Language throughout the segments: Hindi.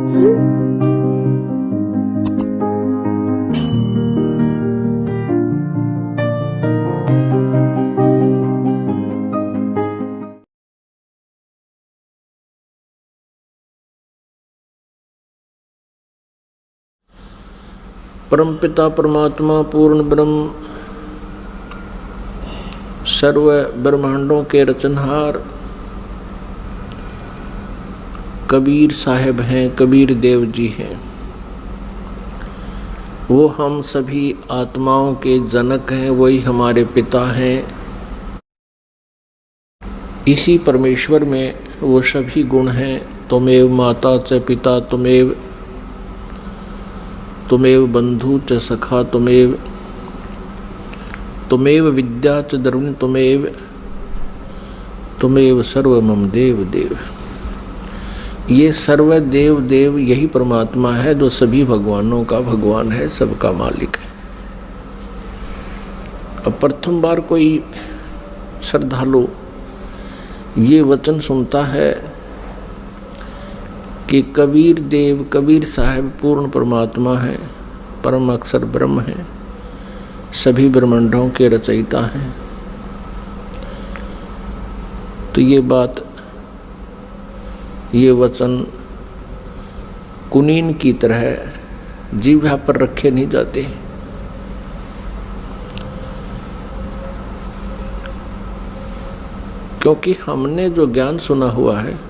परमपिता परमात्मा पूर्ण ब्रह्म सर्व ब्रह्मांडों के रचनहार कबीर साहब हैं, कबीर देव जी हैं। वो हम सभी आत्माओं के जनक हैं, वही हमारे पिता हैं। इसी परमेश्वर में वो सभी गुण हैं। त्वमेव माता च पिता त्वमेव, त्वमेव बंधु च सखा त्वमेव, त्वमेव विद्या च द्रविण त्वमेव, त्वमेव सर्व मम देव देव। ये सर्व देव देव यही परमात्मा है जो सभी भगवानों का भगवान है, सबका मालिक है। अब प्रथम बार कोई श्रद्धालु ये वचन सुनता है कि कबीर देव, कबीर साहब पूर्ण परमात्मा है, परम अक्षर ब्रह्म है, सभी ब्रह्मांडों के रचयिता हैं, तो ये बात, ये वचन कुनीन की तरह जीवा पर रखे नहीं जाते। क्योंकि हमने जो ज्ञान सुना हुआ है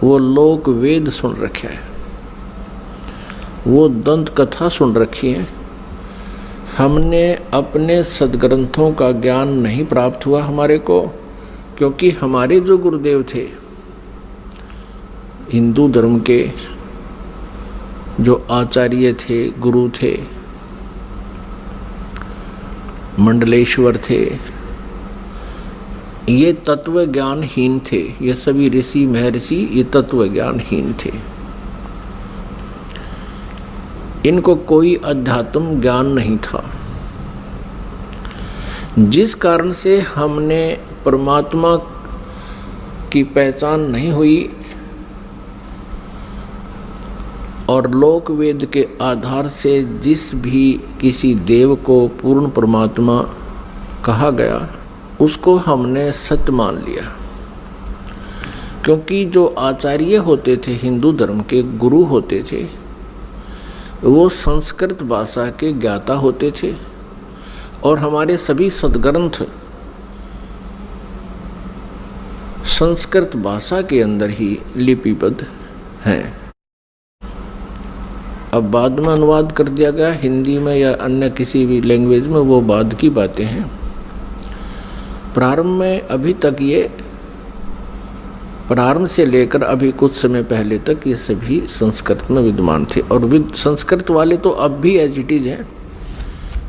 वो लोक वेद सुन रखा है, वो दंत कथा सुन रखी है। हमने अपने सदग्रंथों का ज्ञान नहीं प्राप्त हुआ हमारे को, क्योंकि हमारे जो गुरुदेव थे हिंदू धर्म के, जो आचार्य थे, गुरु थे, मंडलेश्वर थे, ये तत्व ज्ञानहीन थे। ये सभी ऋषि महर्षि ये तत्व ज्ञानहीन थे। इनको कोई अध्यात्म ज्ञान नहीं था, जिस कारण से हमने परमात्मा की पहचान नहीं हुई और लोक वेद के आधार से जिस भी किसी देव को पूर्ण परमात्मा कहा गया उसको हमने सत्य मान लिया। क्योंकि जो आचार्य होते थे, हिंदू धर्म के गुरु होते थे, वो संस्कृत भाषा के ज्ञाता होते थे और हमारे सभी सदग्रंथ संस्कृत भाषा के अंदर ही लिपिबद्ध हैं। अब बाद में अनुवाद कर दिया गया हिंदी में या अन्य किसी भी लैंग्वेज में, वो बाद की बातें हैं। प्रारंभ में अभी तक ये, प्रारंभ से लेकर अभी कुछ समय पहले तक ये सभी संस्कृत में विद्यमान थे और संस्कृत वाले तो अब भी एज इट इज हैं।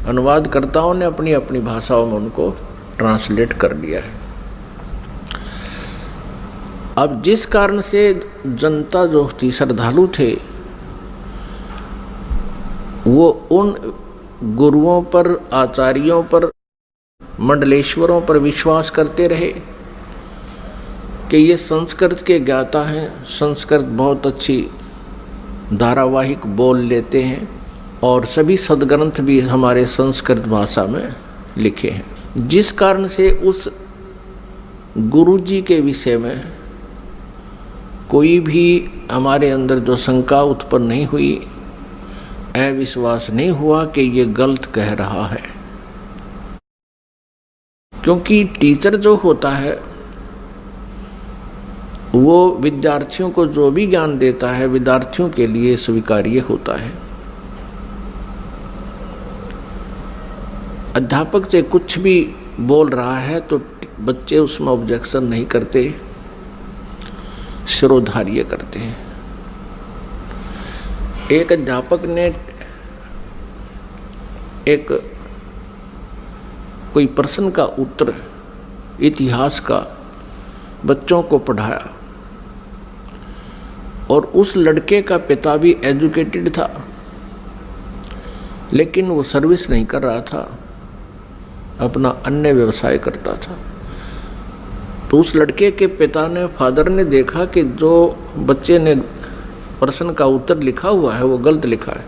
अनुवादकर्ताओं ने अपनी अपनी भाषाओं में उनको ट्रांसलेट कर दिया है। अब जिस कारण से जनता जो थी, श्रद्धालु थे, वो उन गुरुओं पर, आचार्यों पर, मंडलेश्वरों पर विश्वास करते रहे कि ये संस्कृत के ज्ञाता हैं, संस्कृत बहुत अच्छी धारावाहिक बोल लेते हैं और सभी सदग्रंथ भी हमारे संस्कृत भाषा में लिखे हैं। जिस कारण से उस गुरु जी के विषय में कोई भी हमारे अंदर जो शंका उत्पन्न नहीं हुई, अविश्वास नहीं हुआ कि ये गलत कह रहा है। क्योंकि टीचर जो होता है वो विद्यार्थियों को जो भी ज्ञान देता है विद्यार्थियों के लिए स्वीकार्य होता है। अध्यापक से कुछ भी बोल रहा है तो बच्चे उसमें ऑब्जेक्शन नहीं करते, शिरोधार्य करते हैं। एक अध्यापक ने एक कोई प्रश्न का उत्तर इतिहास का बच्चों को पढ़ाया और उस लड़के का पिता भी एजुकेटेड था, लेकिन वो सर्विस नहीं कर रहा था, अपना अन्य व्यवसाय करता था। तो उस लड़के के पिता ने, फादर ने देखा कि जो बच्चे ने प्रश्न का उत्तर लिखा हुआ है वो गलत लिखा है।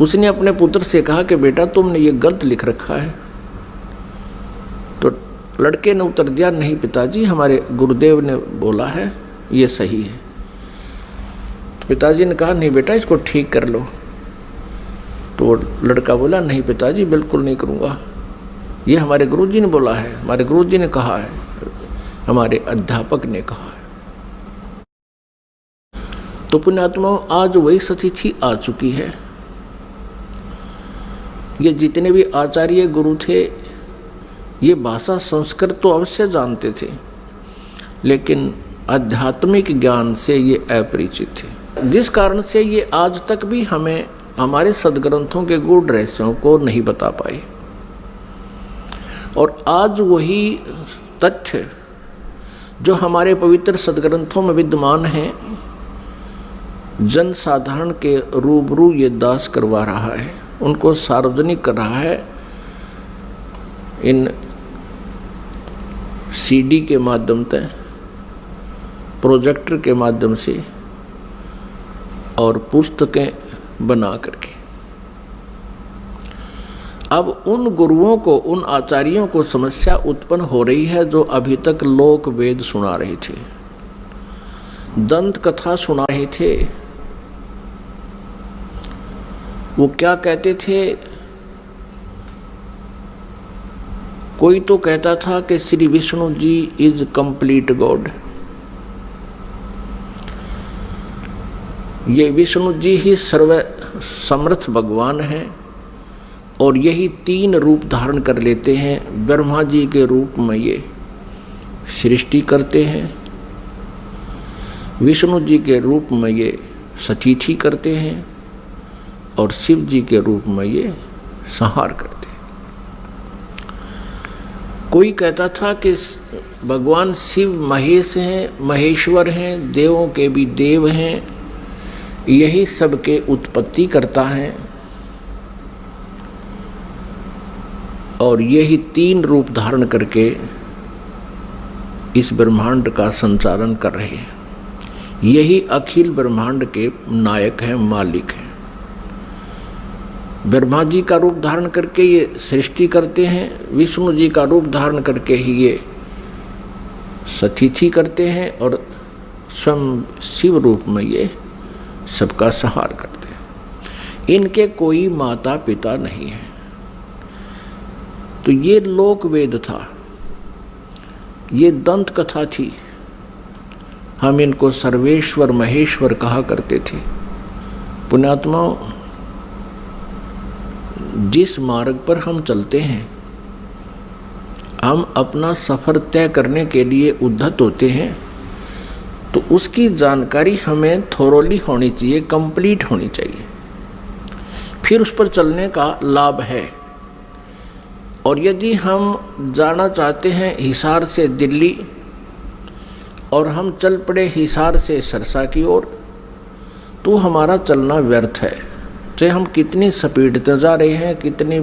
उसने अपने पुत्र से कहा कि बेटा तुमने ये गलत लिख रखा है। तो लड़के ने उत्तर दिया, नहीं पिताजी, हमारे गुरुदेव ने बोला है ये सही है। तो पिताजी ने कहा, नहीं बेटा इसको ठीक कर लो। तो लड़का बोला, नहीं पिताजी बिल्कुल नहीं करूँगा, ये हमारे गुरुजी ने बोला है, हमारे गुरुजी ने कहा है, हमारे अध्यापक ने कहा है। तो पुण्यात्माओं, आज वही सतिथि आ चुकी है। ये जितने भी आचार्य गुरु थे ये भाषा संस्कृत तो अवश्य जानते थे, लेकिन आध्यात्मिक ज्ञान से ये अपरिचित थे, जिस कारण से ये आज तक भी हमें हमारे सद्ग्रंथों के गूढ़ रहस्यों को नहीं बता पाए। और आज वही तथ्य जो हमारे पवित्र सद्ग्रंथों में विद्यमान हैं, जन साधारण के रूबरू ये दास करवा रहा है, उनको सार्वजनिक कर रहा है इन सीडी के माध्यम से, प्रोजेक्टर के माध्यम से और पुस्तकें बना करके। अब उन गुरुओं को, उन आचार्यों को समस्या उत्पन्न हो रही है जो अभी तक लोक वेद सुना रहे थे, दंत कथा सुना रहे थे। वो क्या कहते थे, कोई तो कहता था कि Shri Vishnu ji is complete God, ये विष्णु जी ही सर्व समर्थ भगवान हैं और यही 3 रूप धारण कर लेते हैं। ब्रह्मा जी के रूप में ये सृष्टि करते हैं, विष्णु जी के रूप में ये सतिथि करते हैं और शिव जी के रूप में ये संहार करते हैं। कोई कहता था कि भगवान शिव महेश हैं, महेश्वर हैं, देवों के भी देव हैं, यही सबके उत्पत्ति करता है और यही 3 रूप धारण करके इस ब्रह्मांड का संचालन कर रहे हैं। यही अखिल ब्रह्मांड के नायक हैं, मालिक हैं। ब्रह्मा जी का रूप धारण करके ये सृष्टि करते हैं, विष्णु जी का रूप धारण करके ही ये सतिथि करते हैं और स्वयं शिव रूप में ये सबका संहार करते हैं। इनके कोई माता पिता नहीं है। तो ये लोक वेद था, ये दंत कथा थी। हम इनको सर्वेश्वर महेश्वर कहा करते थे। पुण्यात्माओं, जिस मार्ग पर हम चलते हैं, हम अपना सफ़र तय करने के लिए उद्धत होते हैं, तो उसकी जानकारी हमें थोरोली होनी चाहिए, कंप्लीट होनी चाहिए, फिर उस पर चलने का लाभ है। और यदि हम जाना चाहते हैं हिसार से दिल्ली और हम चल पड़े हिसार से सरसा की ओर, तो हमारा चलना व्यर्थ है। चाहे हम कितनी स्पीड से जा रहे हैं, कितनी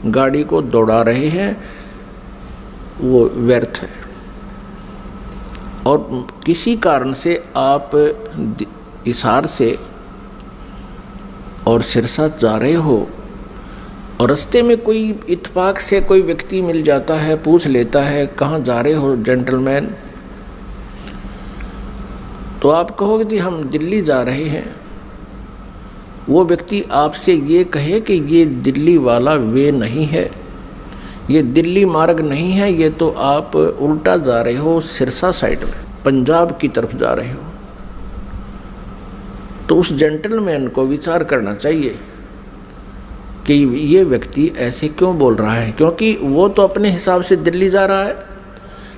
गाड़ी को दौड़ा रहे हैं, वो व्यर्थ है। और किसी कारण से आप हिसार से और सिरसा जा रहे हो और रास्ते में कोई इत्तेफाक से कोई व्यक्ति मिल जाता है, पूछ लेता है कहाँ जा रहे हो जेंटलमैन, तो आप कहोगे कि हम दिल्ली जा रहे हैं। वो व्यक्ति आपसे ये कहे कि ये दिल्ली वाला वे नहीं है, ये दिल्ली मार्ग नहीं है, ये तो आप उल्टा जा रहे हो, सिरसा साइड में पंजाब की तरफ जा रहे हो। तो उस जेंटलमैन को विचार करना चाहिए कि ये व्यक्ति ऐसे क्यों बोल रहा है, क्योंकि वो तो अपने हिसाब से दिल्ली जा रहा है,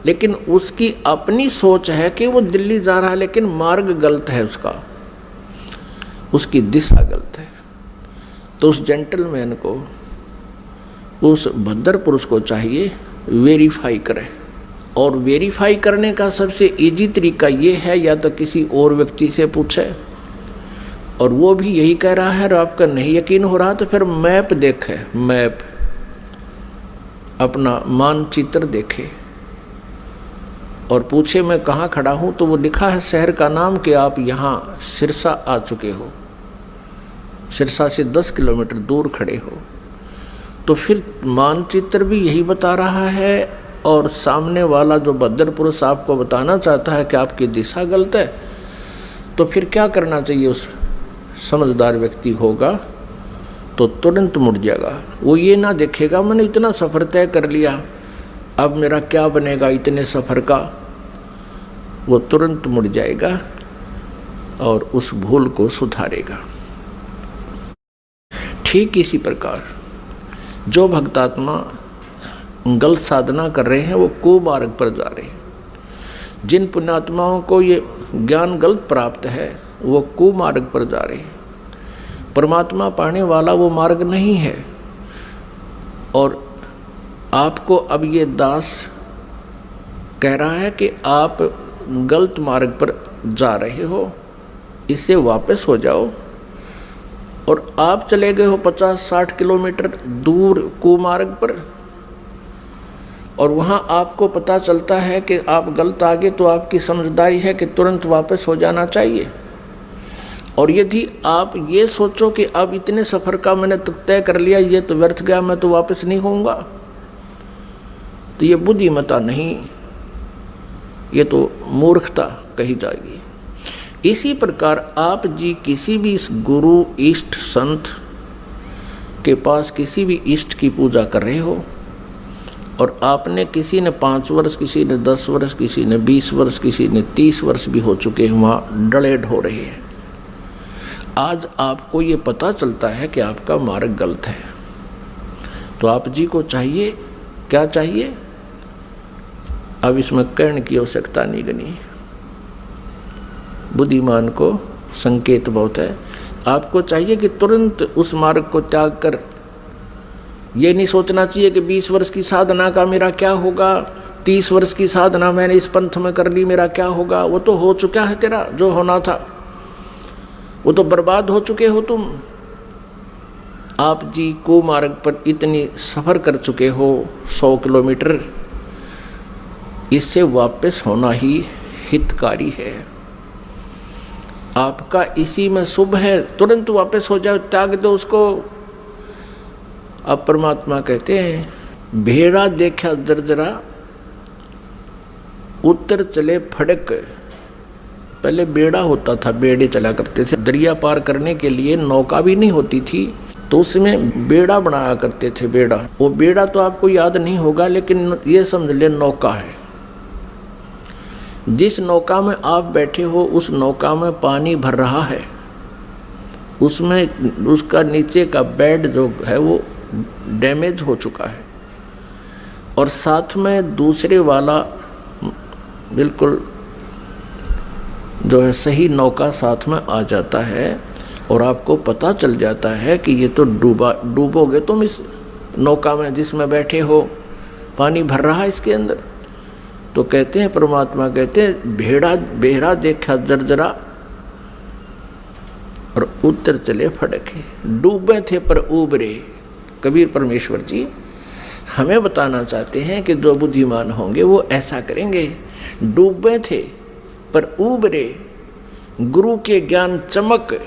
लेकिन उसकी अपनी सोच है कि वो दिल्ली जा रहा है, लेकिन मार्ग गलत है, उसकी दिशा गलत है। तो उस जेंटलमैन को, उस भद्र पुरुष को चाहिए वेरीफाई करे। और वेरीफाई करने का सबसे इजी तरीका ये है, या तो किसी और व्यक्ति से पूछे और वो भी यही कह रहा है और आपका नहीं यकीन हो रहा तो फिर मैप देखे, मैप अपना मानचित्र देखे और पूछे मैं कहाँ खड़ा हूँ, तो वो लिखा है शहर का नाम कि आप यहाँ सिरसा आ चुके हो, सिरसा से 10 किलोमीटर दूर खड़े हो। तो फिर मानचित्र भी यही बता रहा है और सामने वाला जो बद्दर पुरुष आपको बताना चाहता है कि आपकी दिशा गलत है, तो फिर क्या करना चाहिए? उस समझदार व्यक्ति होगा तो तुरंत मुड़ जाएगा। वो ये ना देखेगा मैंने इतना सफ़र तय कर लिया, अब मेरा क्या बनेगा इतने सफ़र का। वो तुरंत मुड़ जाएगा और उस भूल को सुधारेगा। ठीक इसी प्रकार जो भक्तात्मा गलत साधना कर रहे हैं वो कुमार्ग पर जा रहे हैं। जिन पुण्यात्माओं को ये ज्ञान गलत प्राप्त है वो कुमार्ग पर जा रहे हैं। परमात्मा पाने वाला वो मार्ग नहीं है। और आपको अब ये दास कह रहा है कि आप गलत मार्ग पर जा रहे हो, इससे वापस हो जाओ। और आप चले गए हो 50-60 किलोमीटर दूर कुमार्ग पर, और वहाँ आपको पता चलता है कि आप गलत आ गए, तो आपकी समझदारी है कि तुरंत वापस हो जाना चाहिए। और यदि आप ये सोचो कि अब इतने सफ़र का मैंने तय कर लिया, ये तो व्यर्थ गया, मैं तो वापस नहीं होऊंगा, तो ये बुद्धिमता नहीं, ये तो मूर्खता कही जाएगी। इसी प्रकार आप जी किसी भी इस गुरु इष्ट संत के पास किसी भी इष्ट की पूजा कर रहे हो, और आपने किसी ने 5 वर्ष, किसी ने 10 वर्ष, किसी ने 20 वर्ष, किसी ने 30 वर्ष भी हो चुके हैं, वहाँ डलेड हो रहे हैं। आज आपको ये पता चलता है कि आपका मार्ग गलत है, तो आप जी को चाहिए, क्या चाहिए? अब इसमें कहने की आवश्यकता नहीं गनी, बुद्धिमान को संकेत बहुत है। आपको चाहिए कि तुरंत उस मार्ग को त्याग कर, ये नहीं सोचना चाहिए कि 20 वर्ष की साधना का मेरा क्या होगा, 30 वर्ष की साधना मैंने इस पंथ में कर ली, मेरा क्या होगा। वो तो हो चुका है, तेरा जो होना था वो तो बर्बाद हो चुके हो तुम। आप जी को मार्ग पर इतनी सफ़र कर चुके हो 100 किलोमीटर, इससे वापस होना ही हितकारी है। आपका इसी में शुभ है, तुरंत वापस हो जाओ, त्याग दो उसको। अब परमात्मा कहते हैं भेड़ा देखा दरदरा उत्तर चले फड़क। पहले बेड़ा होता था, बेड़े चला करते थे, दरिया पार करने के लिए नौका भी नहीं होती थी, तो उसमें बेड़ा बनाया करते थे। बेड़ा, वो बेड़ा तो आपको याद नहीं होगा, लेकिन ये समझ ले नौका है। जिस नौका में आप बैठे हो उस नौका में पानी भर रहा है, उसमें उसका नीचे का बेड जो है वो डैमेज हो चुका है, और साथ में दूसरे वाला बिल्कुल जो है सही नौका साथ में आ जाता है, और आपको पता चल जाता है कि ये तो डूबोगे तुम इस नौका में जिसमें बैठे हो, पानी भर रहा है इसके अंदर। तो कहते हैं परमात्मा कहते हैं बेड़ा देखा जर्जरा और उत्तर चले फड़के। डूबे थे पर उबरे। कबीर परमेश्वर जी हमें बताना चाहते हैं कि जो बुद्धिमान होंगे वो ऐसा करेंगे। डूबे थे पर उबरे, गुरु के ज्ञान चमक,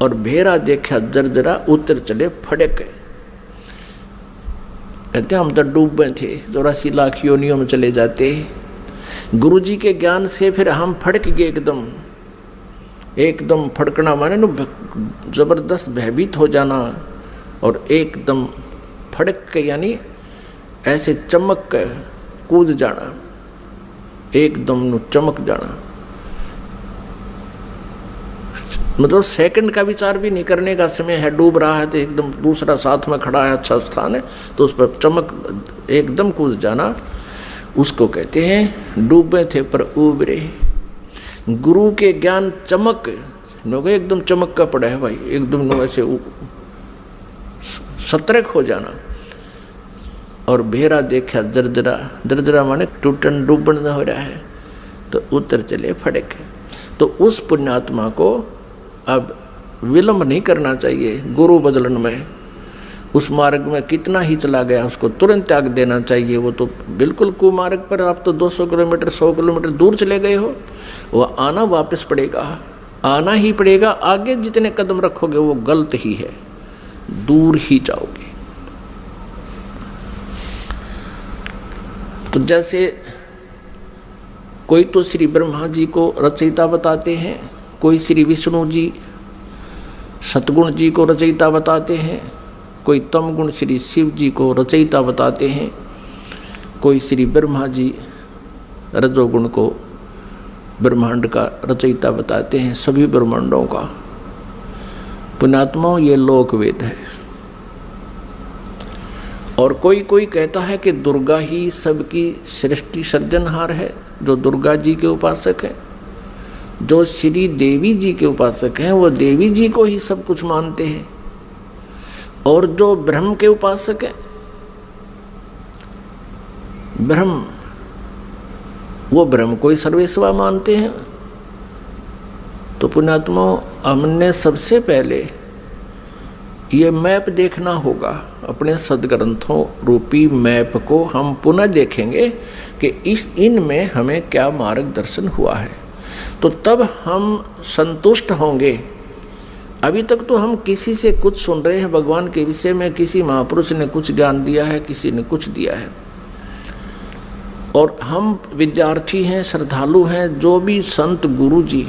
और भेड़ा देखा जर्जरा उत्तर चले फड़क। कहते हम तो डूबे थे, 84 लाख योनियों में चले जाते। गुरु जी के ज्ञान से फिर हम फड़क गए, एकदम फड़कना माने न जबरदस्त भयभीत हो जाना, और एकदम फड़क के यानी ऐसे चमक के कूद जाना, एकदम चमक जाना। मतलब सेकंड का विचार भी नहीं करने का समय है। डूब रहा है तो एकदम दूसरा साथ में खड़ा है, अच्छा स्थान है, तो उस पर चमक एकदम कूद जाना, उसको कहते हैं डूबे थे पर उबरे। गुरु के ज्ञान चमक, एकदम चमक का पड़ा है भाई, एकदम ऐसे सतर्क हो जाना। और भेड़ा देखा दरदरा, दरदरा माने टूटन डूबन हो रहा है, तो उत्तर चले फड़क। तो उस पुण्यात्मा को अब विलंब नहीं करना चाहिए गुरु बदलन में। उस मार्ग में कितना ही चला गया उसको तुरंत त्याग देना चाहिए। वो तो बिल्कुल कुमार्ग पर आप तो 200 किलोमीटर 100 किलोमीटर दूर चले गए हो, वो आना वापस पड़ेगा, आना ही पड़ेगा। आगे जितने कदम रखोगे वो गलत ही है, दूर ही जाओगे। तो जैसे कोई तो श्री ब्रह्मा जी को रचयिता बताते हैं, कोई श्री विष्णु जी सतगुण जी को रचयिता बताते हैं, कोई तम गुण श्री शिव जी को रचयिता बताते हैं, कोई श्री ब्रह्मा जी रजोगुण को ब्रह्मांड का रचयिता बताते हैं, सभी ब्रह्मांडों का। पुण्यात्माओं, ये लोकवेद है। और कोई कोई कहता है कि दुर्गा ही सबकी सृष्टि सर्जनहार है, जो दुर्गा जी के उपासक हैं। जो श्री देवी जी के उपासक हैं वो देवी जी को ही सब कुछ मानते हैं। और जो ब्रह्म के उपासक हैं, ब्रह्म, वो ब्रह्म को ही सर्वेश्वर मानते हैं। तो पुण्यात्माओं, हमने सबसे पहले ये मैप देखना होगा। अपने सदग्रंथों रूपी मैप को हम पुनः देखेंगे कि इनमें हमें क्या मार्गदर्शन हुआ है, तो तब हम संतुष्ट होंगे। अभी तक तो हम किसी से कुछ सुन रहे हैं भगवान के विषय में, किसी महापुरुष ने कुछ ज्ञान दिया है, किसी ने कुछ दिया है, और हम विद्यार्थी हैं, श्रद्धालु हैं। जो भी संत गुरु जी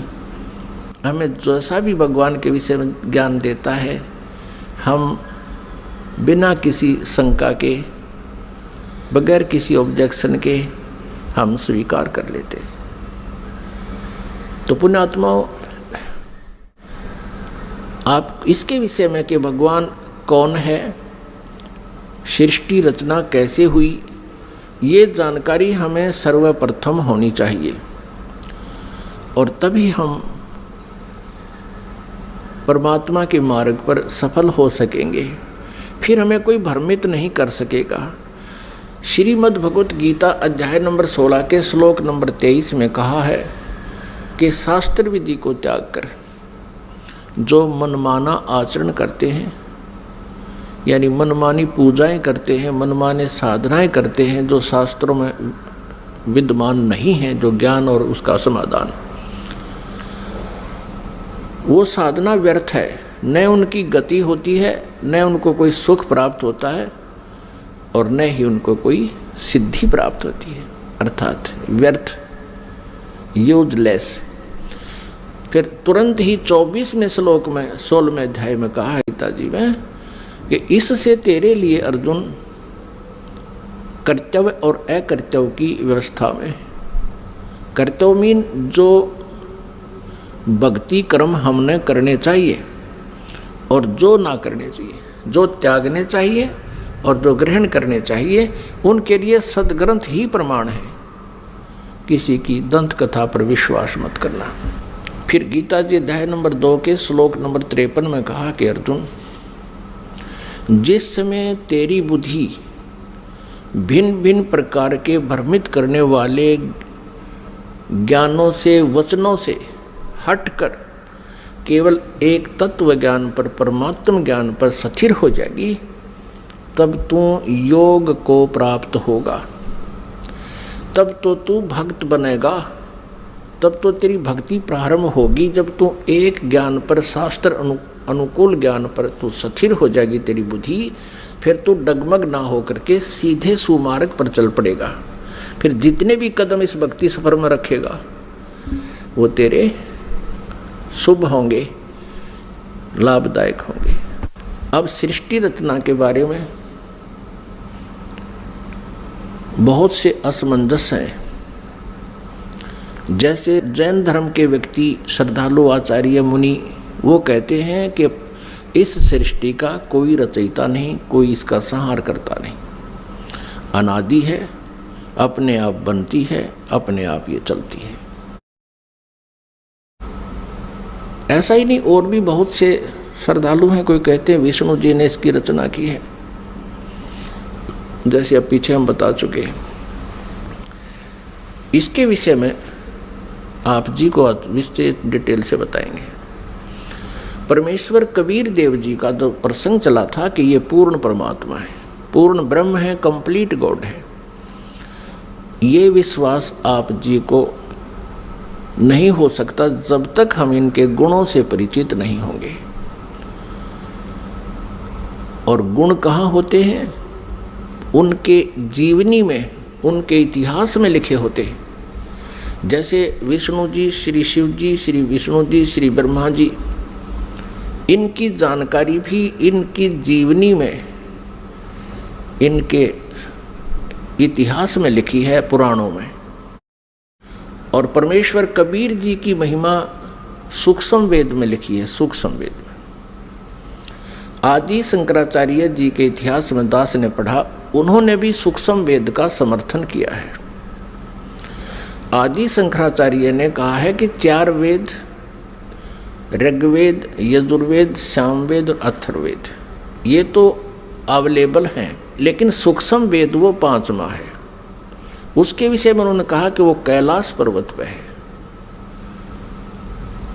हमें जैसा भी भगवान के विषय में ज्ञान देता है, हम बिना किसी शंका के, बगैर किसी ऑब्जेक्शन के हम स्वीकार कर लेते हैं। तो पुण्यात्माओं, आप इसके विषय में कि भगवान कौन है, सृष्टि रचना कैसे हुई, ये जानकारी हमें सर्वप्रथम होनी चाहिए, और तभी हम परमात्मा के मार्ग पर सफल हो सकेंगे। फिर हमें कोई भ्रमित नहीं कर सकेगा। श्रीमद् भगवत गीता अध्याय नंबर 16 के श्लोक नंबर 23 में कहा है कि शास्त्र विधि को त्याग कर जो मनमाना आचरण करते हैं, यानी मनमानी पूजाएं करते हैं, मनमाने साधनाएं करते हैं जो शास्त्रों में विद्यमान नहीं है, जो ज्ञान और उसका समाधान, वो साधना व्यर्थ है। न उनकी गति होती है, न उनको कोई सुख प्राप्त होता है, और न ही उनको कोई सिद्धि प्राप्त होती है, अर्थात व्यर्थ, यूजलेस। फिर तुरंत ही 24वें श्लोक में 16वें अध्याय में कहा है गीता जी में कि इससे तेरे लिए अर्जुन कर्तव्य और अकर्तव्य की व्यवस्था में, कर्तव्य मीन जो भक्ति कर्म हमने करने चाहिए और जो ना करने चाहिए, जो त्यागने चाहिए और जो ग्रहण करने चाहिए, उनके लिए सदग्रंथ ही प्रमाण है। किसी की दंत कथा पर विश्वास मत करना। फिर गीता जी अध्याय नंबर 2 के श्लोक नंबर 53 में कहा कि अर्जुन, जिस समय तेरी बुद्धि भिन्न भिन्न प्रकार के भ्रमित करने वाले ज्ञानों से, वचनों से हटकर केवल एक तत्व ज्ञान पर, परमात्म ज्ञान पर स्थिर हो जाएगी, तब तू योग को प्राप्त होगा, तब तो तू भक्त बनेगा, तब तो तेरी भक्ति प्रारंभ होगी। जब तू एक ज्ञान पर, शास्त्र अनुकूल ज्ञान पर तू स्थिर हो जाएगी तेरी बुद्धि, फिर तू डगमग ना होकर के सीधे सुमार्ग पर चल पड़ेगा। फिर जितने भी कदम इस भक्ति सफर में रखेगा वो तेरे शुभ होंगे, लाभदायक होंगे। अब सृष्टि रचना के बारे में बहुत से असमंजस हैं। जैसे जैन धर्म के व्यक्ति, श्रद्धालु, आचार्य, मुनि, वो कहते हैं कि इस सृष्टि का कोई रचयिता नहीं, कोई इसका संहार करता नहीं, अनादि है, अपने आप बनती है, अपने आप ये चलती है। ऐसा ही नहीं, और भी बहुत से श्रद्धालु हैं। कोई कहते हैं विष्णु जी ने इसकी रचना की है, जैसे अब पीछे हम बता चुके हैं। इसके विषय में आप जी को विशेष डिटेल से बताएंगे। परमेश्वर कबीर देव जी का जो प्रसंग चला था कि ये पूर्ण परमात्मा है, पूर्ण ब्रह्म है, कंप्लीट गॉड है, ये विश्वास आप जी को नहीं हो सकता जब तक हम इनके गुणों से परिचित नहीं होंगे। और गुण कहाँ होते हैं? उनके जीवनी में, उनके इतिहास में लिखे होते हैं। जैसे विष्णु जी, श्री शिव जी, श्री विष्णु जी, श्री ब्रह्मा जी, इनकी जानकारी भी इनकी जीवनी में, इनके इतिहास में लिखी है, पुराणों में। और परमेश्वर कबीर जी की महिमा सूक्ष्म वेद में लिखी है, सूक्ष्म वेद में। आदि शंकराचार्य जी के इतिहास में दास ने पढ़ा, उन्होंने भी सूक्ष्म वेद का समर्थन किया है। आदि शंकराचार्य ने कहा है कि 4 वेद, ऋग्वेद, यजुर्वेद, सामवेद और अथर्ववेद, ये तो अवेलेबल हैं, लेकिन सूक्ष्म वेद वो 5वां है। उसके विषय में उन्होंने कहा कि वो कैलाश पर्वत पे है।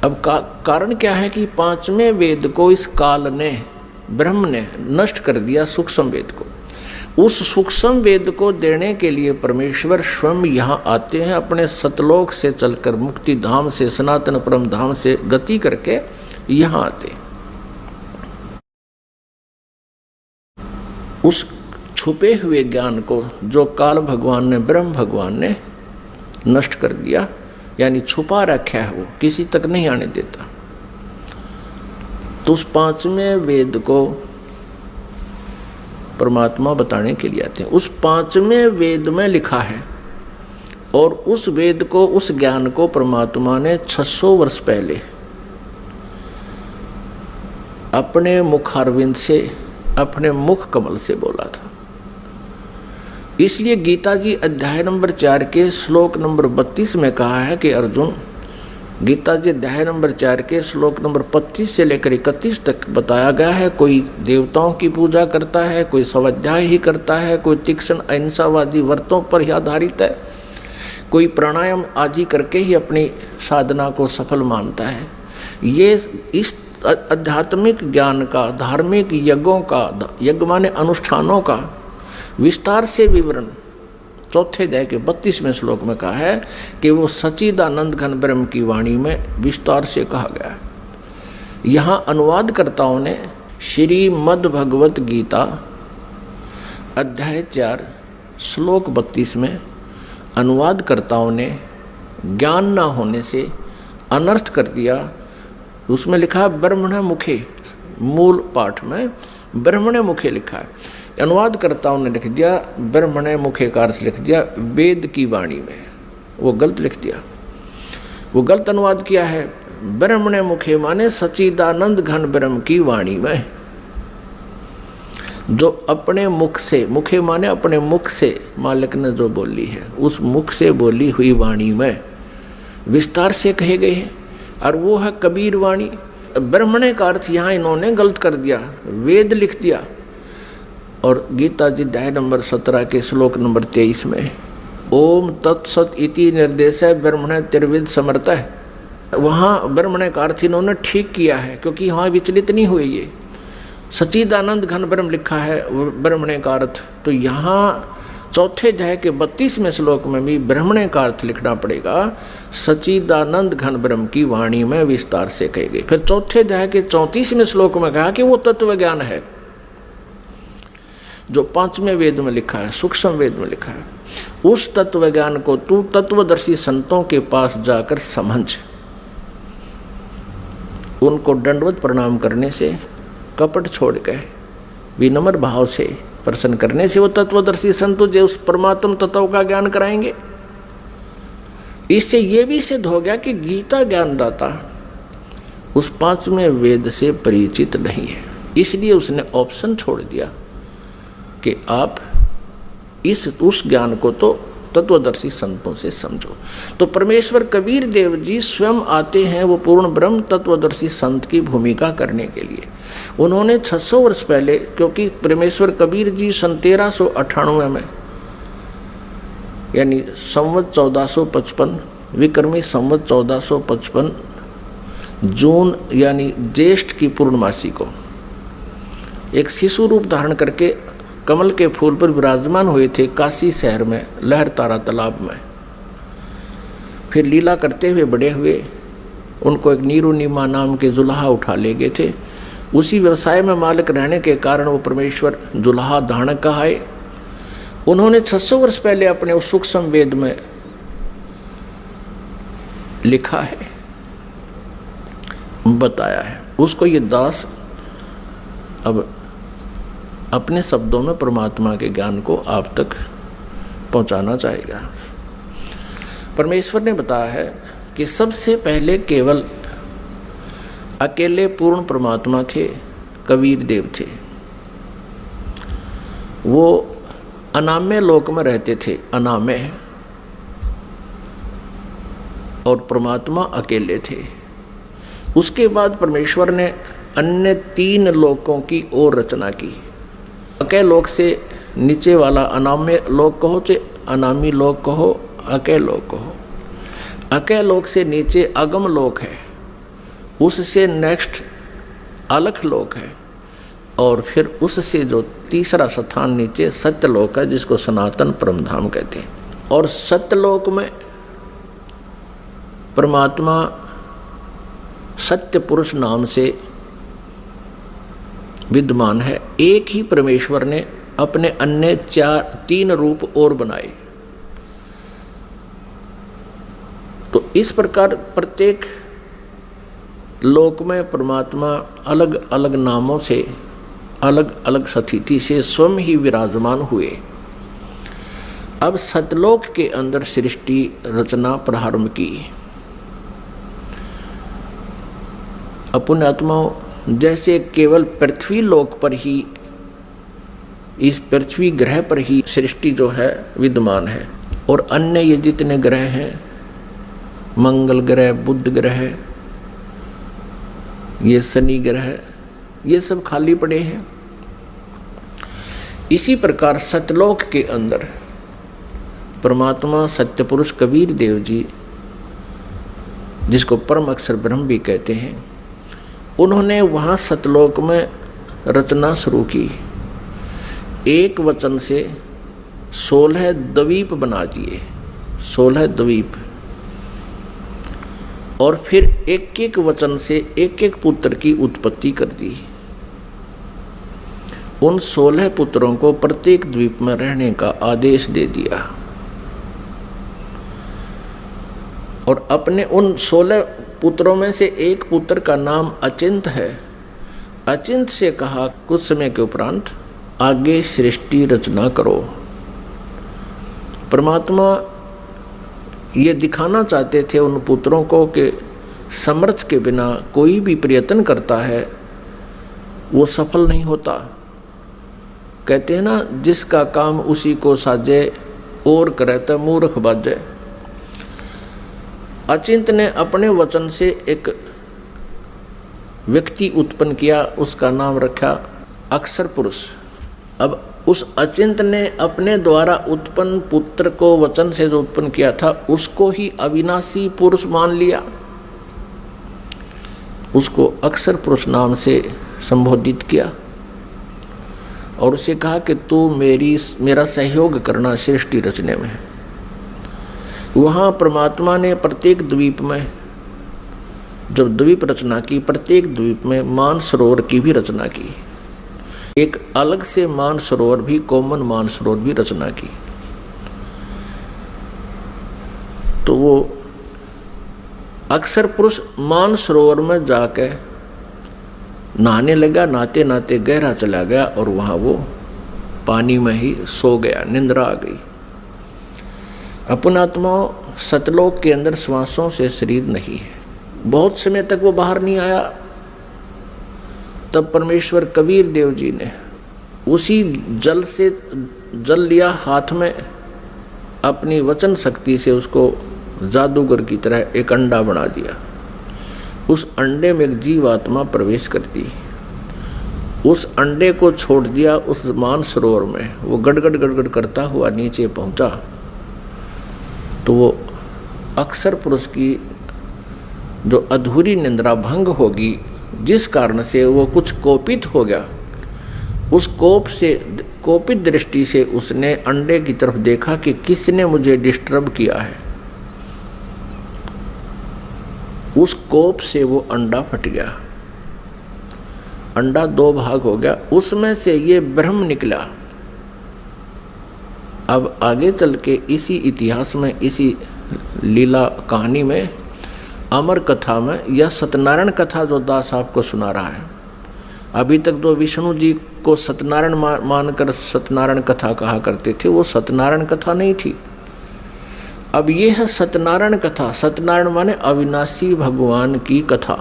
अब कारण क्या है कि 5वें वेद को इस काल ने, ब्रह्म ने नष्ट कर दिया, सूक्ष्म वेद को। उस सूक्ष्म वेद को देने के लिए परमेश्वर स्वयं यहाँ आते हैं, अपने सतलोक से चलकर, मुक्ति धाम से, सनातन परम धाम से गति करके यहाँ आते। उस छुपे हुए ज्ञान को जो काल भगवान ने, ब्रह्म भगवान ने नष्ट कर दिया, यानी छुपा रखा है, वो किसी तक नहीं आने देता। तो उस 5वें वेद को परमात्मा बताने के लिए आते हैं। उस 5वें वेद में लिखा है, और उस वेद को, उस ज्ञान को परमात्मा ने 600 वर्ष पहले अपने मुखारविंद से, अपने मुख कमल से बोला था। इसलिए गीता जी अध्याय नंबर 4 के श्लोक नंबर 32 में कहा है कि अर्जुन, गीता जी अध्याय नंबर 4 के श्लोक नंबर 25 से लेकर 31 तक बताया गया है, कोई देवताओं की पूजा करता है, कोई स्वाध्याय ही करता है, कोई तीक्ष्ण अहिंसावादी व्रतों पर ही आधारित है, कोई प्राणायाम आदि करके ही अपनी साधना को सफल मानता है। ये इस आध्यात्मिक ज्ञान का, धार्मिक यज्ञों का, यज्ञ माने अनुष्ठानों का विस्तार से विवरण 4थे अध्याय के 32वें श्लोक में कहा है कि वो सच्चिदानंद घन ब्रह्म की वाणी में विस्तार से कहा गया है। यहाँ अनुवादकर्ताओं ने श्रीमद् भगवत गीता अध्याय 4 श्लोक 32 में अनुवादकर्ताओं ने ज्ञान न होने से अनर्थ कर दिया। उसमें लिखा ब्रह्मण मुखे, मूल पाठ में ब्रह्मण मुखे लिखा है, अनुवादकर्ताओं ने लिख दिया ब्रह्मण मुखे का अर्थ लिख दिया वेद की वाणी में। वो गलत लिख दिया, वो गलत अनुवाद किया है। ब्रह्मण मुखे माने सच्चिदानंद घन ब्रह्म की वाणी में, जो अपने मुख से, मुखे माने अपने मुख से मालिक ने जो बोली है, उस मुख से बोली हुई वाणी में विस्तार से कहे गए हैं, और वो है कबीर वाणी। ब्रह्मण का अर्थ यहाँ इन्होंने गलत कर दिया, वेद लिख दिया। और गीता जी अध्याय नंबर 17 के श्लोक नंबर 23 में ओम तत्सत इति निर्देश है ब्रह्मण त्रिविद समर्थ है, वहाँ ब्रह्मण का अर्थ इन्होंने ठीक किया है, क्योंकि यहाँ विचलित नहीं हुए। ये सच्चिदानंद घन ब्रह्म लिखा है ब्रह्मण का अर्थ, तो यहाँ 4थे अध्याय के 32वें श्लोक में भी ब्रह्मण का अर्थ लिखना पड़ेगा, सच्चिदानंद घन ब्रह्म की वाणी में विस्तार से कही गई। फिर 4थे अध्याय के 34वें श्लोक में कहा कि वो तत्व ज्ञान है जो 5वें वेद में लिखा है, सूक्ष्म वेद में लिखा है। उस तत्व ज्ञान को तू तत्वदर्शी संतों के पास जाकर समझ। उनको दंडवत प्रणाम करने से, कपट छोड़ गए विनम्र भाव से प्रसन्न करने से वो तत्वदर्शी संत तुझे उस परमात्म तत्व का ज्ञान कराएंगे। इससे ये भी सिद्ध हो गया कि गीता ज्ञानदाता उस 5वें वेद से परिचित नहीं है, इसलिए उसने ऑप्शन छोड़ दिया कि आप उस ज्ञान को तो तत्वदर्शी संतों से समझो। तो परमेश्वर कबीर देव जी स्वयं आते हैं वो पूर्ण ब्रह्म तत्वदर्शी संत की भूमिका करने के लिए। उन्होंने 600 वर्ष पहले, क्योंकि परमेश्वर कबीर जी सन 1398 में, यानी संवत 1455, विक्रमी संवत 1455 जून यानी ज्येष्ठ की पूर्णमासी को एक शिशु रूप धारण करके कमल के फूल पर विराजमान हुए थे काशी शहर में लहरतारा तालाब में। फिर लीला करते हुए बड़े हुए, उनको एक नीरुनिमा नाम के जुलाहा उठा ले गए थे। उसी व्यवसाय में मालिक रहने के कारण वो परमेश्वर जुलाहा धारणक कहाए। उन्होंने 600 वर्ष पहले अपने उस सूक्ष्म वेद में लिखा है, बताया है। उसको ये दास अब अपने शब्दों में परमात्मा के ज्ञान को आप तक पहुंचाना चाहेगा। परमेश्वर ने बताया है कि सबसे पहले केवल अकेले पूर्ण परमात्मा थे, कबीर देव थे। वो अनामय लोक में रहते थे, अनामय, और परमात्मा अकेले थे। उसके बाद परमेश्वर ने अन्य 3 लोकों की और रचना की। अकय लोक से नीचे वाला अनामय लोक कहो चाहे अनामी लोक कहो, अकय लोक कहो। अकय लोक से नीचे अगम लोक है, उससे नेक्स्ट अलख लोक है, और फिर उससे जो तीसरा स्थान नीचे सत्यलोक है, जिसको सनातन परमधाम कहते हैं। और सत्यलोक में परमात्मा सत्य पुरुष नाम से विद्यमान है। एक ही परमेश्वर ने अपने अन्य 3 रूप और बनाए। तो इस प्रकार प्रत्येक लोक में परमात्मा अलग अलग नामों से, अलग अलग स्थिति से स्वयं ही विराजमान हुए। अब सतलोक के अंदर सृष्टि रचना प्रारंभ की। पुण्यात्माओं, जैसे केवल पृथ्वी लोक पर ही, इस पृथ्वी ग्रह पर ही सृष्टि जो है विद्यमान है, और अन्य ये जितने ग्रह हैं, मंगल ग्रह, बुध ग्रह, ये शनि ग्रह, ये सब खाली पड़े हैं। इसी प्रकार सतलोक के अंदर परमात्मा सत्य पुरुष कबीर देव जी, जिसको परम अक्षर ब्रह्म भी कहते हैं, उन्होंने वहाँ सतलोक में रचना शुरू की। एक वचन से 16 द्वीप बना दिए, 16 द्वीप, और फिर एक एक वचन से एक एक पुत्र की उत्पत्ति कर दी। उन 16 पुत्रों को प्रत्येक द्वीप में रहने का आदेश दे दिया, और अपने उन 16 पुत्रों में से एक पुत्र का नाम अचिंत है। अचिंत से कहा कुछ समय के उपरांत आगे सृष्टि रचना करो। परमात्मा ये दिखाना चाहते थे उन पुत्रों को कि समर्थ के बिना कोई भी प्रयत्न करता है वो सफल नहीं होता। कहते हैं ना, जिसका काम उसी को साजे और करे तो मूर्ख बाजे। अचिंत ने अपने वचन से एक व्यक्ति उत्पन्न किया, उसका नाम रखा अक्षर पुरुष। अब उस अचिंत ने अपने द्वारा उत्पन्न पुत्र को वचन से जो उत्पन्न किया था उसको ही अविनाशी पुरुष मान लिया, उसको अक्षर पुरुष नाम से संबोधित किया, और उसे कहा कि तू मेरा सहयोग करना सृष्टि रचने में। वहाँ परमात्मा ने प्रत्येक द्वीप में जब द्वीप रचना की, प्रत्येक द्वीप में मानसरोवर की भी रचना की। एक अलग से मानसरोवर भी, कॉमन मानसरोवर भी रचना की। तो वो अक्षर पुरुष मानसरोवर में जाके नहाने लगा, नहाते नहाते गहरा चला गया, और वहाँ वो पानी में ही सो गया, निंद्रा आ गई। अपनात्मा सतलोक के अंदर श्वासों से शरीर नहीं है। बहुत समय तक वो बाहर नहीं आया। तब परमेश्वर कबीर देव जी ने उसी जल से जल लिया हाथ में, अपनी वचन शक्ति से उसको जादूगर की तरह एक अंडा बना दिया। उस अंडे में एक जीवात्मा प्रवेश करती, उस अंडे को छोड़ दिया उस मानसरोवर में। वो गड़गड़ गड़गड़ करता हुआ नीचे पहुंचा, तो वो अक्षर पुरुष की जो अधूरी निंद्रा भंग होगी, जिस कारण से वो कुछ कोपित हो गया, उस कोपित दृष्टि से उसने अंडे की तरफ देखा कि किसने मुझे डिस्टर्ब किया है। उस कोप से वो अंडा फट गया, अंडा 2 भाग हो गया, उसमें से ये ब्रह्म निकला। अब आगे चल के इसी इतिहास में, इसी लीला कहानी में, अमर कथा में, या सत्यनारायण कथा जो दास आपको सुना रहा है, अभी तक जो विष्णु जी को सत्यनारायण मानकर सत्यनारायण कथा कहा करते थे, वो सत्यनारायण कथा नहीं थी। अब ये है सत्यनारायण कथा। सत्यनारायण माने अविनाशी भगवान की कथा।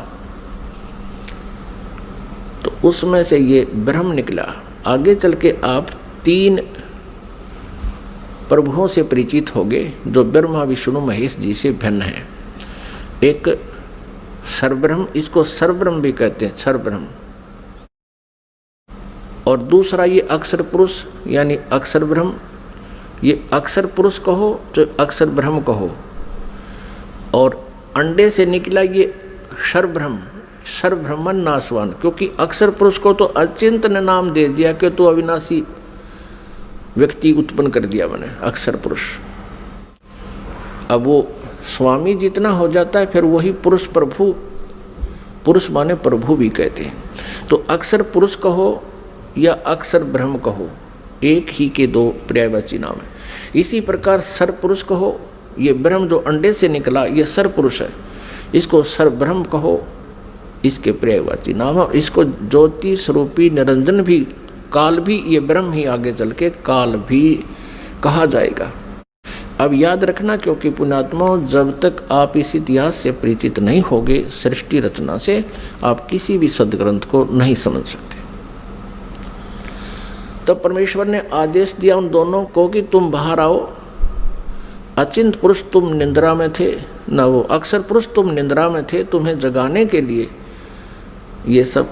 तो उसमें से ये ब्रह्म निकला। आगे चल के आप 3 प्रभुओं से परिचित होंगे जो ब्रह्मा विष्णु महेश जी से भिन्न है। एक सर्वब्रह्म, इसको सर्वब्रह्म भी कहते हैं, सर्वब्रह्म। और दूसरा ये अक्षर पुरुष यानी अक्षर ब्रह्म। ये अक्षर पुरुष कहो तो अक्षर ब्रह्म कहो। और अंडे से निकला ये सर्वब्रह्म, सर्वब्रह्मन नाशवान, क्योंकि अक्षर पुरुष को तो अचिंत ने नाम दे दिया कि तो अविनाशी व्यक्ति उत्पन्न कर दिया मैंने, अक्षर पुरुष। अब वो स्वामी जितना हो जाता है फिर वही पुरुष प्रभु, पुरुष माने प्रभु भी कहते हैं। तो अक्षर पुरुष कहो या अक्षर ब्रह्म कहो, एक ही के 2 पर्यायवाची नाम है। इसी प्रकार सर पुरुष कहो, ये ब्रह्म जो अंडे से निकला ये सर पुरुष है, इसको सर ब्रह्म कहो, इसके पर्यायवाची नाम है। इसको ज्योति स्वरूपी निरंजन भी, काल भी, ये ब्रह्म ही आगे चल के काल भी कहा जाएगा। अब याद रखना, क्योंकि पुण्यात्मा, जब तक आप इस इतिहास से परिचित नहीं होगे, सृष्टि रचना से, आप किसी भी सदग्रंथ को नहीं समझ सकते। तब परमेश्वर ने आदेश दिया उन दोनों को कि तुम बाहर आओ। अचिंत पुरुष तुम निंद्रा में थे, न वो अक्षर पुरुष तुम निंद्रा में थे, तुम्हें जगाने के लिए ये सब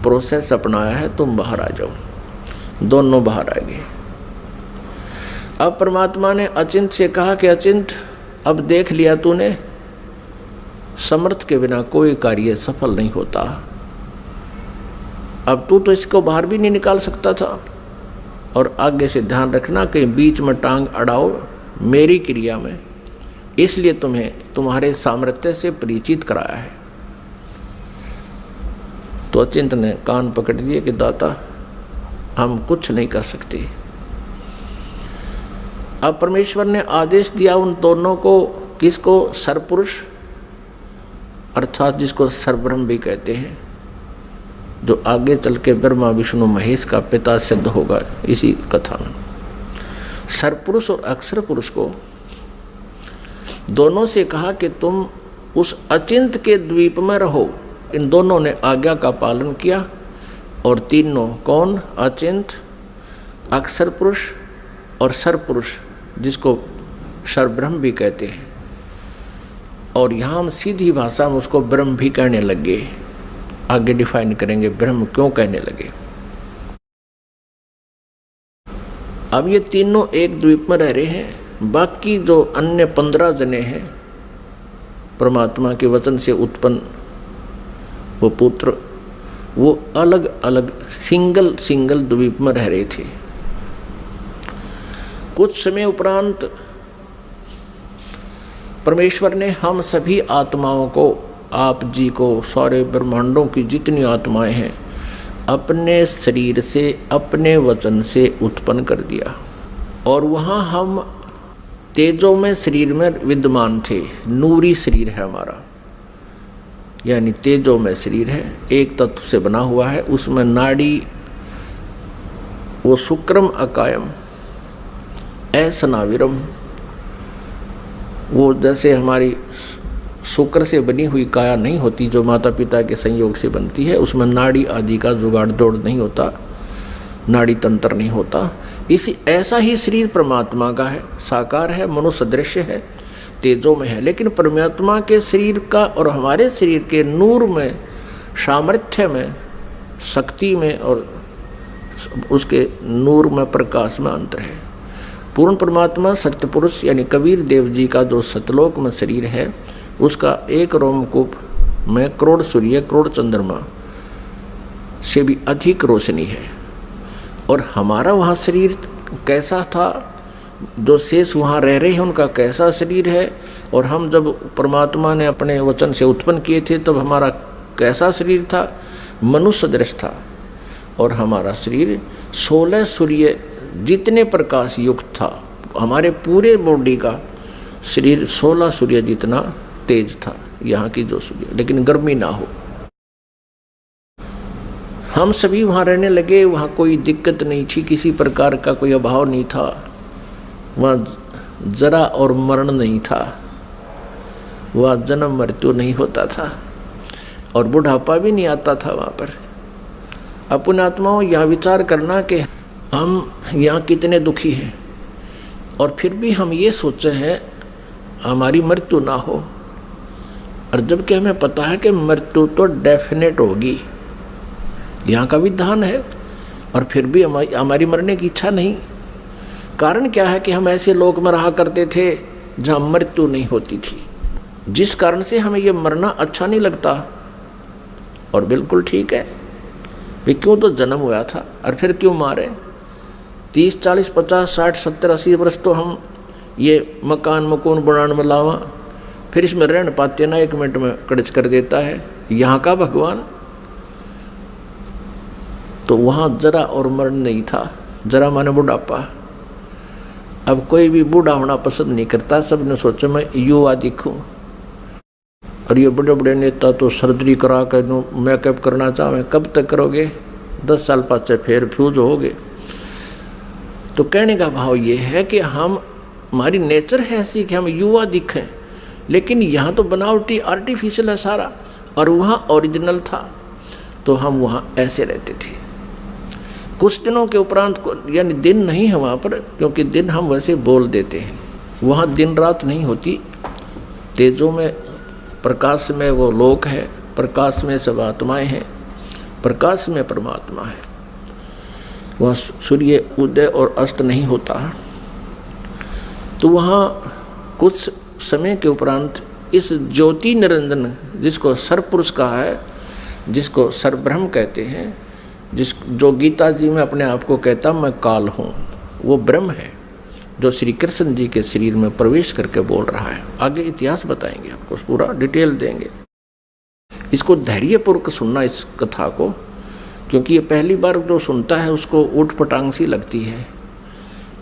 प्रोसेस अपनाया है, तुम बाहर आ जाओ। दोनों बाहर आ गए। अब परमात्मा ने अचिंत से कहा कि अचिंत, अब देख लिया तूने, समर्थ के बिना कोई कार्य सफल नहीं होता। अब तू तो इसको बाहर भी नहीं निकाल सकता था। और आगे से ध्यान रखना कि बीच में टांग अड़ाओ मेरी क्रिया में, इसलिए तुम्हें तुम्हारे सामर्थ्य से परिचित कराया है। तो अचिंत ने कान पकड़ दिए कि दाता हम कुछ नहीं कर सकते। अब परमेश्वर ने आदेश दिया उन दोनों को, किसको? सरपुरुष अर्थात जिसको सर्वब्रह्म भी कहते हैं, जो आगे चल के ब्रह्मा विष्णु महेश का पिता सिद्ध होगा इसी कथा में। सरपुरुष और अक्षर पुरुष को दोनों से कहा कि तुम उस अचिंत के द्वीप में रहो। इन दोनों ने आज्ञा का पालन किया। और तीनों कौन? अचिंत, अक्षर पुरुष और सरपुरुष, जिसको सर्वब्रह्म भी कहते हैं। और यहाँ हम सीधी भाषा में उसको ब्रह्म भी कहने लगे। आगे डिफाइन करेंगे ब्रह्म क्यों कहने लगे। अब ये तीनों एक द्वीप में रह रहे हैं। बाकी जो अन्य 15 जने हैं परमात्मा के वचन से उत्पन्न वो पुत्र, वो अलग अलग सिंगल द्वीप में रह रहे थे। कुछ समय उपरांत परमेश्वर ने हम सभी आत्माओं को, आप जी को, सारे ब्रह्मांडों की जितनी आत्माएं हैं, अपने शरीर से, अपने वचन से उत्पन्न कर दिया। और वहाँ हम तेजो में शरीर में विद्यमान थे। नूरी शरीर है हमारा, यानी तेजो में शरीर है, एक तत्व से बना हुआ है। उसमें नाड़ी वो शुक्रम अकायम ऐसनाविरम, वो जैसे हमारी शुक्र से बनी हुई काया नहीं होती जो माता पिता के संयोग से बनती है, उसमें नाड़ी आदि का जुगाड़ जोड़ नहीं होता, नाड़ी तंत्र नहीं होता। इसी ऐसा ही शरीर परमात्मा का है, साकार है, मनुष्य दृश्य है, तेजों में है। लेकिन परमात्मा के शरीर का और हमारे शरीर के नूर में, सामर्थ्य में, शक्ति में और उसके नूर में, प्रकाश में अंतर है। पूर्ण परमात्मा सत्य पुरुष यानी कबीर देव जी का जो सतलोक में शरीर है, उसका एक रोमकूप में करोड़ सूर्य करोड़ चंद्रमा से भी अधिक रोशनी है। और हमारा वहाँ शरीर कैसा था, जो शेष वहाँ रह रहे हैं उनका कैसा शरीर है, और हम जब परमात्मा ने अपने वचन से उत्पन्न किए थे तब हमारा कैसा शरीर था, मनुष्य सदृश था। और हमारा शरीर 16 सूर्य जितने प्रकाश युक्त था, हमारे पूरे बॉडी का शरीर 16 सूर्य जितना तेज था यहाँ की जो सूर्य, लेकिन गर्मी ना हो। हम सभी वहाँ रहने लगे, वहाँ कोई दिक्कत नहीं थी, किसी प्रकार का कोई अभाव नहीं था, वहाँ जरा और मरण नहीं था, वहाँ जन्म मृत्यु नहीं होता था और बुढ़ापा भी नहीं आता था वहाँ पर। अपने आत्माओं यहाँ विचार करना कि हम यहाँ कितने दुखी हैं और फिर भी हम ये सोचे हैं हमारी मृत्यु ना हो, और जबकि हमें पता है कि मृत्यु तो डेफिनेट होगी, यहाँ का विधान है, और फिर भी हमारी मरने की इच्छा नहीं। कारण क्या है कि हम ऐसे लोक में रहा करते थे जहाँ मृत्यु नहीं होती थी, जिस कारण से हमें ये मरना अच्छा नहीं लगता। और बिल्कुल ठीक है, वे क्यों तो जन्म हुआ था और फिर क्यों मारे। 30, 40, 50, 60, 70, 80 वर्ष तो हम ये मकान मकून बनाने में लावा, फिर इसमें रहने पाते ना, 1 मिनट में कड़च कर देता है यहाँ का भगवान। तो वहाँ जरा और मरण नहीं था, जरा माने बुढ़ापा। अब कोई भी बूढ़ा होना पसंद नहीं करता, सबने सोचा मैं युवा दिखूं। और ये बड़े बड़े नेता तो सर्जरी करा कर मेकअप करना चाहें, कब तक करोगे, 10 साल पाछे फिर फ्यूज होगे। तो कहने का भाव ये है कि हमारी नेचर है ऐसी कि हम युवा दिखें, लेकिन यहाँ तो बनावटी आर्टिफिशियल है सारा, और वहाँ ओरिजिनल था, तो हम वहाँ ऐसे रहते थे। कुछ दिनों के उपरांत, यानी दिन नहीं है वहाँ पर, क्योंकि दिन हम वैसे बोल देते हैं, वहाँ दिन रात नहीं होती, तेजों में प्रकाश में वो लोक है, प्रकाश में सब आत्माएं हैं, प्रकाश में परमात्मा है, वहाँ सूर्य उदय और अस्त नहीं होता। तो वहाँ कुछ समय के उपरांत इस ज्योति निरंजन, जिसको सरपुरुष कहा है, जिसको सरब्रह्म कहते हैं, जो गीता जी में अपने आप को कहता मैं काल हूँ, वो ब्रह्म है जो श्री कृष्ण जी के शरीर में प्रवेश करके बोल रहा है। आगे इतिहास बताएंगे आपको, पूरा डिटेल देंगे। इसको धैर्यपूर्वक सुनना इस कथा को, क्योंकि ये पहली बार जो सुनता है उसको ऊट पटांग सी लगती है,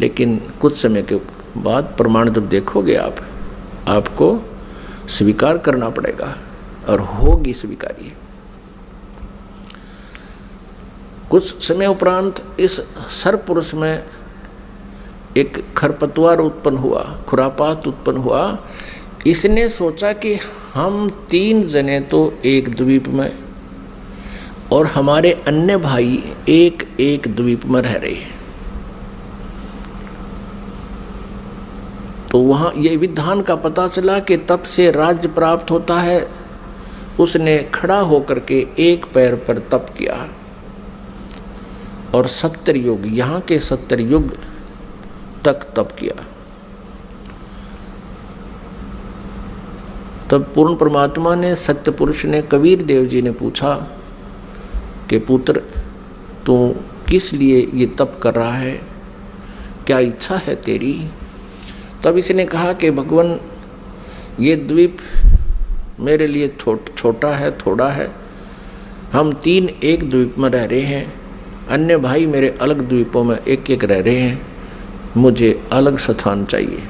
लेकिन कुछ समय के बाद प्रमाण जब देखोगे आपको स्वीकार करना पड़ेगा, और होगी स्वीकार्य। कुछ समय उपरांत इस सरपुरुष में एक खरपतवार उत्पन्न हुआ, खुरापात उत्पन्न हुआ। इसने सोचा कि हम 3 जने तो एक द्वीप में, और हमारे अन्य भाई एक एक द्वीप में रह रहे हैं, तो वहाँ ये विधान का पता चला कि तब से राज्य प्राप्त होता है। उसने खड़ा होकर के एक पैर पर तप किया, और 70 युग, यहाँ के 70 युग तक तप किया। तब पूर्ण परमात्मा ने, सत्य पुरुष ने, कबीर देव जी ने पूछा कि पुत्र तू किस लिए ये तप कर रहा है, क्या इच्छा है तेरी। तब इसने कहा कि भगवान ये द्वीप मेरे लिए छोटा है, थोड़ा है, हम 3 एक द्वीप में रह रहे हैं, अन्य भाई मेरे अलग द्वीपों में एक एक रह रहे हैं, मुझे अलग स्थान चाहिए।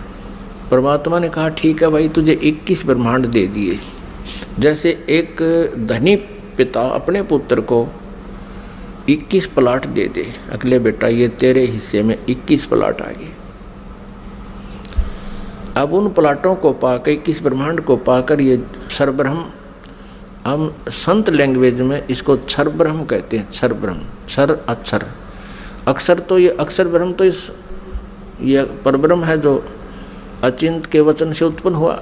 परमात्मा ने कहा ठीक है भाई, तुझे 21 ब्रह्मांड दे दिए। जैसे एक धनी पिता अपने पुत्र को 21 प्लाट दे दे, अगले बेटा ये तेरे हिस्से में 21 प्लाट आ गए। अब उन प्लाटों को पाकर, 21 ब्रह्मांड को पाकर, ये सरब्रह्म, हम संत लैंग्वेज में इसको क्षर ब्रह्म कहते हैं। क्षर ब्रह्म, क्षर अक्षर, अक्षर तो ये अक्षर ब्रह्म तो ये परब्रह्म है जो अचिंत के वचन से उत्पन्न हुआ,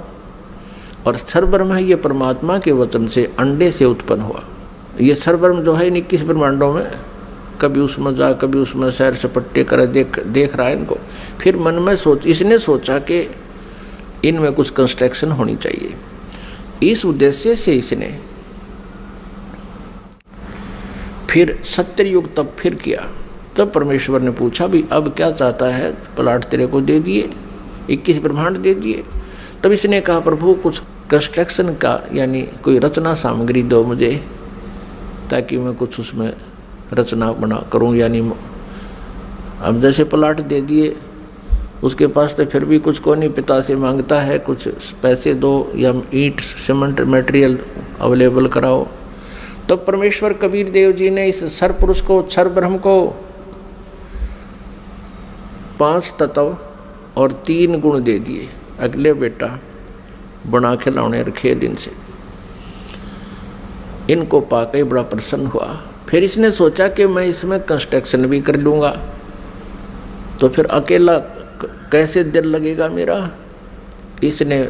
और क्षर ब्रह्म है ये परमात्मा के वचन से, अंडे से उत्पन्न हुआ। ये क्षर ब्रह्म जो है 21 ब्रह्मांडों में, कभी उसमें जा कभी उसमें सैर सपट्टे करे, देख रहा है इनको। फिर मन में इसने सोचा कि इनमें कुछ कंस्ट्रक्शन होनी चाहिए। इस उद्देश्य से इसने फिर सत्ययुग तब फिर किया। तब परमेश्वर ने पूछा भी अब क्या चाहता है, प्लाट तेरे को दे दिए, 21 ब्रह्मांड दे दिए। तब इसने कहा प्रभु कुछ कंस्ट्रक्शन का यानी कोई रचना सामग्री दो मुझे, ताकि मैं कुछ उसमें रचना बना करूं। यानी अब जैसे प्लाट दे दिए, उसके पास तो फिर भी कुछ को नहीं, पिता से मांगता है कुछ पैसे दो या ईंट सीमेंट मटेरियल अवेलेबल कराओ। तो परमेश्वर कबीर देव जी ने इस सर पुरुष को, क्षर ब्रह्म को 5 तत्व और 3 गुण दे दिए। अगले बेटा बना खिलौने रखे दिन से, इनको पाके बड़ा प्रसन्न हुआ। फिर इसने सोचा कि मैं इसमें कंस्ट्रक्शन भी कर लूँगा, तो फिर अकेला कैसे दिल लगेगा मेरा। इसने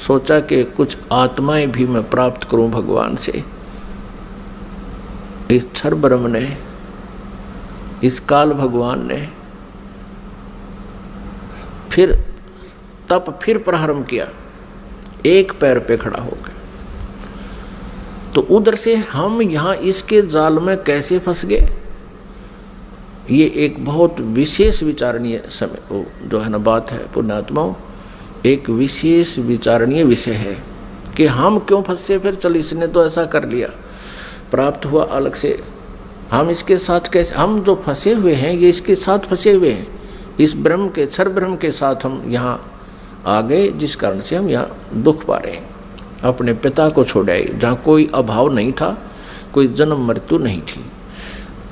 सोचा कि कुछ आत्माएं भी मैं प्राप्त करूं भगवान से। इस क्षर ब्रह्म ने, इस काल भगवान ने फिर तप फिर प्रारंभ किया, एक पैर पे खड़ा हो गया। तो उधर से हम यहाँ इसके जाल में कैसे फंस गए, ये एक बहुत विशेष विचारणीय समय जो है ना बात है पुण्यात्माओं, एक विशेष विचारणीय विषय है कि हम क्यों फंसे। फिर चल इसने तो ऐसा कर लिया, प्राप्त हुआ अलग से, हम इसके साथ कैसे, हम जो फंसे हुए हैं ये इसके साथ फंसे हुए हैं, इस ब्रह्म के क्षर ब्रह्म के साथ हम यहाँ आ गए, जिस कारण से हम यहाँ दुख पा रहे हैं। अपने पिता को छोड़ आए जहाँ कोई अभाव नहीं था, कोई जन्म मृत्यु नहीं थी।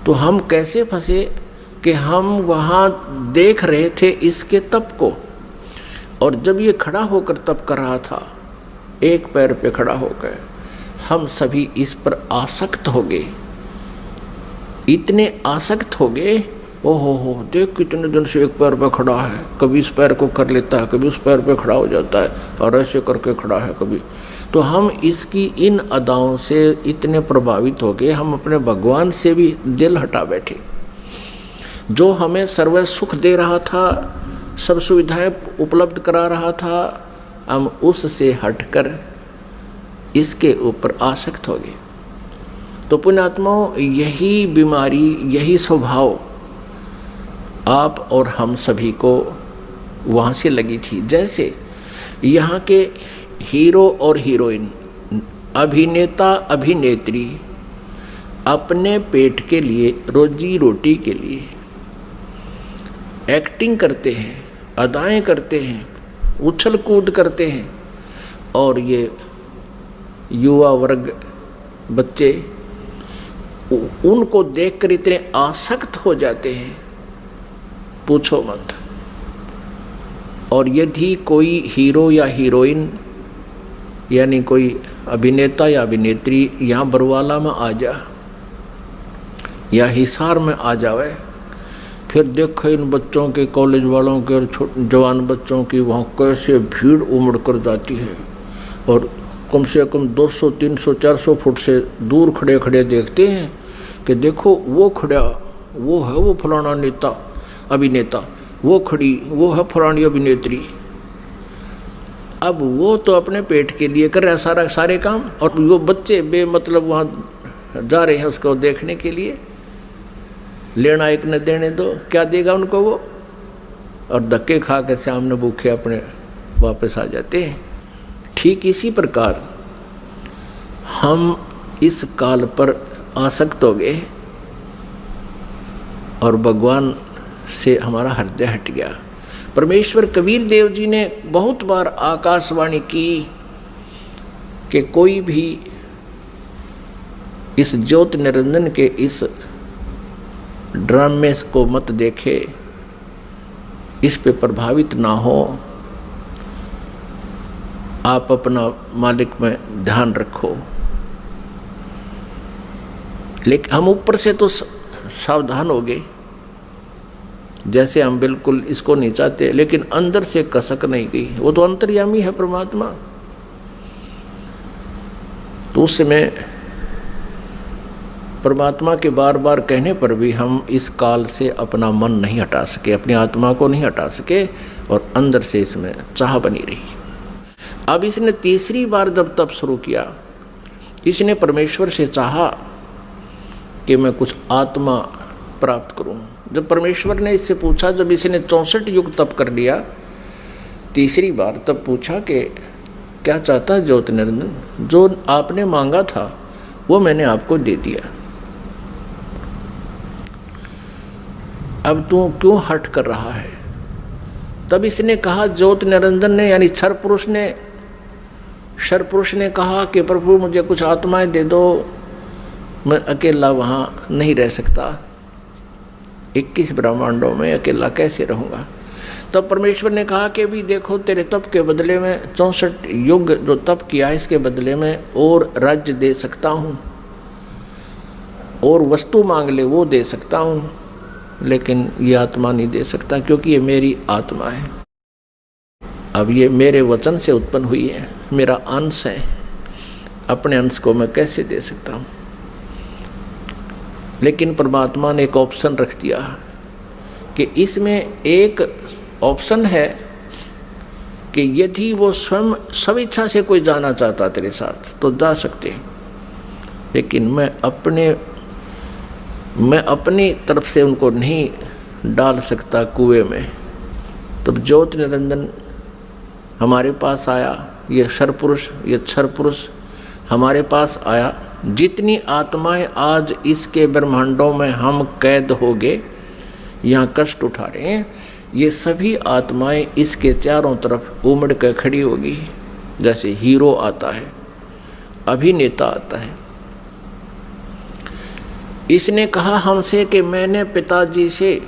तो हम कैसे फंसे कि हम वहाँ देख रहे थे इसके तप को, और जब ये खड़ा होकर तप कर रहा था, एक पैर पे खड़ा होकर, हम सभी इस पर आसक्त हो गए, इतने आसक्त हो गए। ओहो हो, देख कितने दिन से एक पैर पे खड़ा है, कभी इस पैर को कर लेता है, कभी उस पैर पे खड़ा हो जाता है, और ऐसे करके खड़ा है कभी। तो हम इसकी इन अदाओं से इतने प्रभावित हो गए, हम अपने भगवान से भी दिल हटा बैठे। जो हमें सर्व सुख दे रहा था, सब सुविधाएं उपलब्ध करा रहा था, हम उससे हटकर इसके ऊपर आसक्त हो गए। तो पुण्यात्माओं, यही बीमारी, यही स्वभाव आप और हम सभी को वहाँ से लगी थी। जैसे यहाँ के हीरो और हीरोइन, अभिनेता अभिनेत्री अपने पेट के लिए, रोजी रोटी के लिए एक्टिंग करते हैं, अदाएं करते हैं, उछल कूद करते हैं, और ये युवा वर्ग बच्चे उनको देखकर इतने आसक्त हो जाते हैं, पूछो मत। और यदि कोई हीरो या हीरोइन यानी कोई अभिनेता या अभिनेत्री यहाँ बरवाला में आ जा या हिसार में आ जावे, फिर देखो इन बच्चों के, कॉलेज वालों के और जवान बच्चों की वहाँ कैसे भीड़ उमड़ कर जाती है, और कम से कम 200, 300, 400 फुट से दूर खड़े खड़े देखते हैं कि देखो वो खड़ा, वो है वो फलाना नेता अभिनेता, वो खड़ी, वो है फलानी अभिनेत्री। अब वो तो अपने पेट के लिए कर रहा है सारे काम, और वो बच्चे बेमतलब वहाँ जा रहे हैं उसको देखने के लिए। लेना एक न देने दो, क्या देगा उनको वो, और धक्के खा के सामने भूखे अपने वापस आ जाते हैं। ठीक इसी प्रकार हम इस काल पर आसक्त हो गए और भगवान से हमारा हृदय हट गया। परमेश्वर कबीर देव जी ने बहुत बार आकाशवाणी की कि कोई भी इस ज्योत निरंजन के इस ड्रामे को मत देखे, इस पे प्रभावित ना हो, आप अपना मालिक में ध्यान रखो। लेकिन हम ऊपर से तो सावधान हो गए, जैसे हम बिल्कुल इसको नहीं चाहते, लेकिन अंदर से कसक नहीं गई। वो तो अंतर्यामी है परमात्मा। तो उस समय परमात्मा के बार बार कहने पर भी हम इस काल से अपना मन नहीं हटा सके, अपनी आत्मा को नहीं हटा सके, और अंदर से इसमें चाह बनी रही। अब इसने तीसरी बार जब तप शुरू किया, इसने परमेश्वर से चाहा कि मैं कुछ आत्मा प्राप्त करूं। जब परमेश्वर ने इससे पूछा, जब इसने 64 युग तप कर लिया तीसरी बार, तब पूछा कि क्या चाहता है ज्योति निरंजन? जो आपने मांगा था वो मैंने आपको दे दिया, अब तू क्यों हट कर रहा है? तब इसने कहा, ज्योति निरंजन ने यानी क्षर पुरुष ने कहा कि प्रभु मुझे कुछ आत्माएं दे दो, मैं अकेला वहाँ नहीं रह सकता, 21 ब्रह्मांडों में अकेला कैसे रहूँगा। तब परमेश्वर ने कहा कि भी देखो, तेरे तप के बदले में 64 युग जो तप किया है इसके बदले में और राज्य दे सकता हूँ, और वस्तु मांग ले वो दे सकता हूँ, लेकिन ये आत्मा नहीं दे सकता, क्योंकि ये मेरी आत्मा है। अब ये मेरे वचन से उत्पन्न हुई है, मेरा अंश है, अपने अंश को मैं कैसे दे सकता हूँ? लेकिन परमात्मा ने एक ऑप्शन रख दिया कि इसमें एक ऑप्शन है कि यदि वो स्वयं स्वेच्छा से कोई जाना चाहता तेरे साथ तो जा सकते, लेकिन मैं अपनी तरफ से उनको नहीं डाल सकता कुएं में। तब ज्योति निरंजन हमारे पास आया, ये क्षर पुरुष हमारे पास आया। जितनी आत्माएं आज इसके ब्रह्मांडों में हम कैद हो गए, यहाँ कष्ट उठा रहे हैं, ये सभी आत्माएं इसके चारों तरफ उमड़ कर खड़ी होगी। जैसे हीरो आता है, अभिनेता आता है। इसने कहा हमसे कि मैंने पिताजी से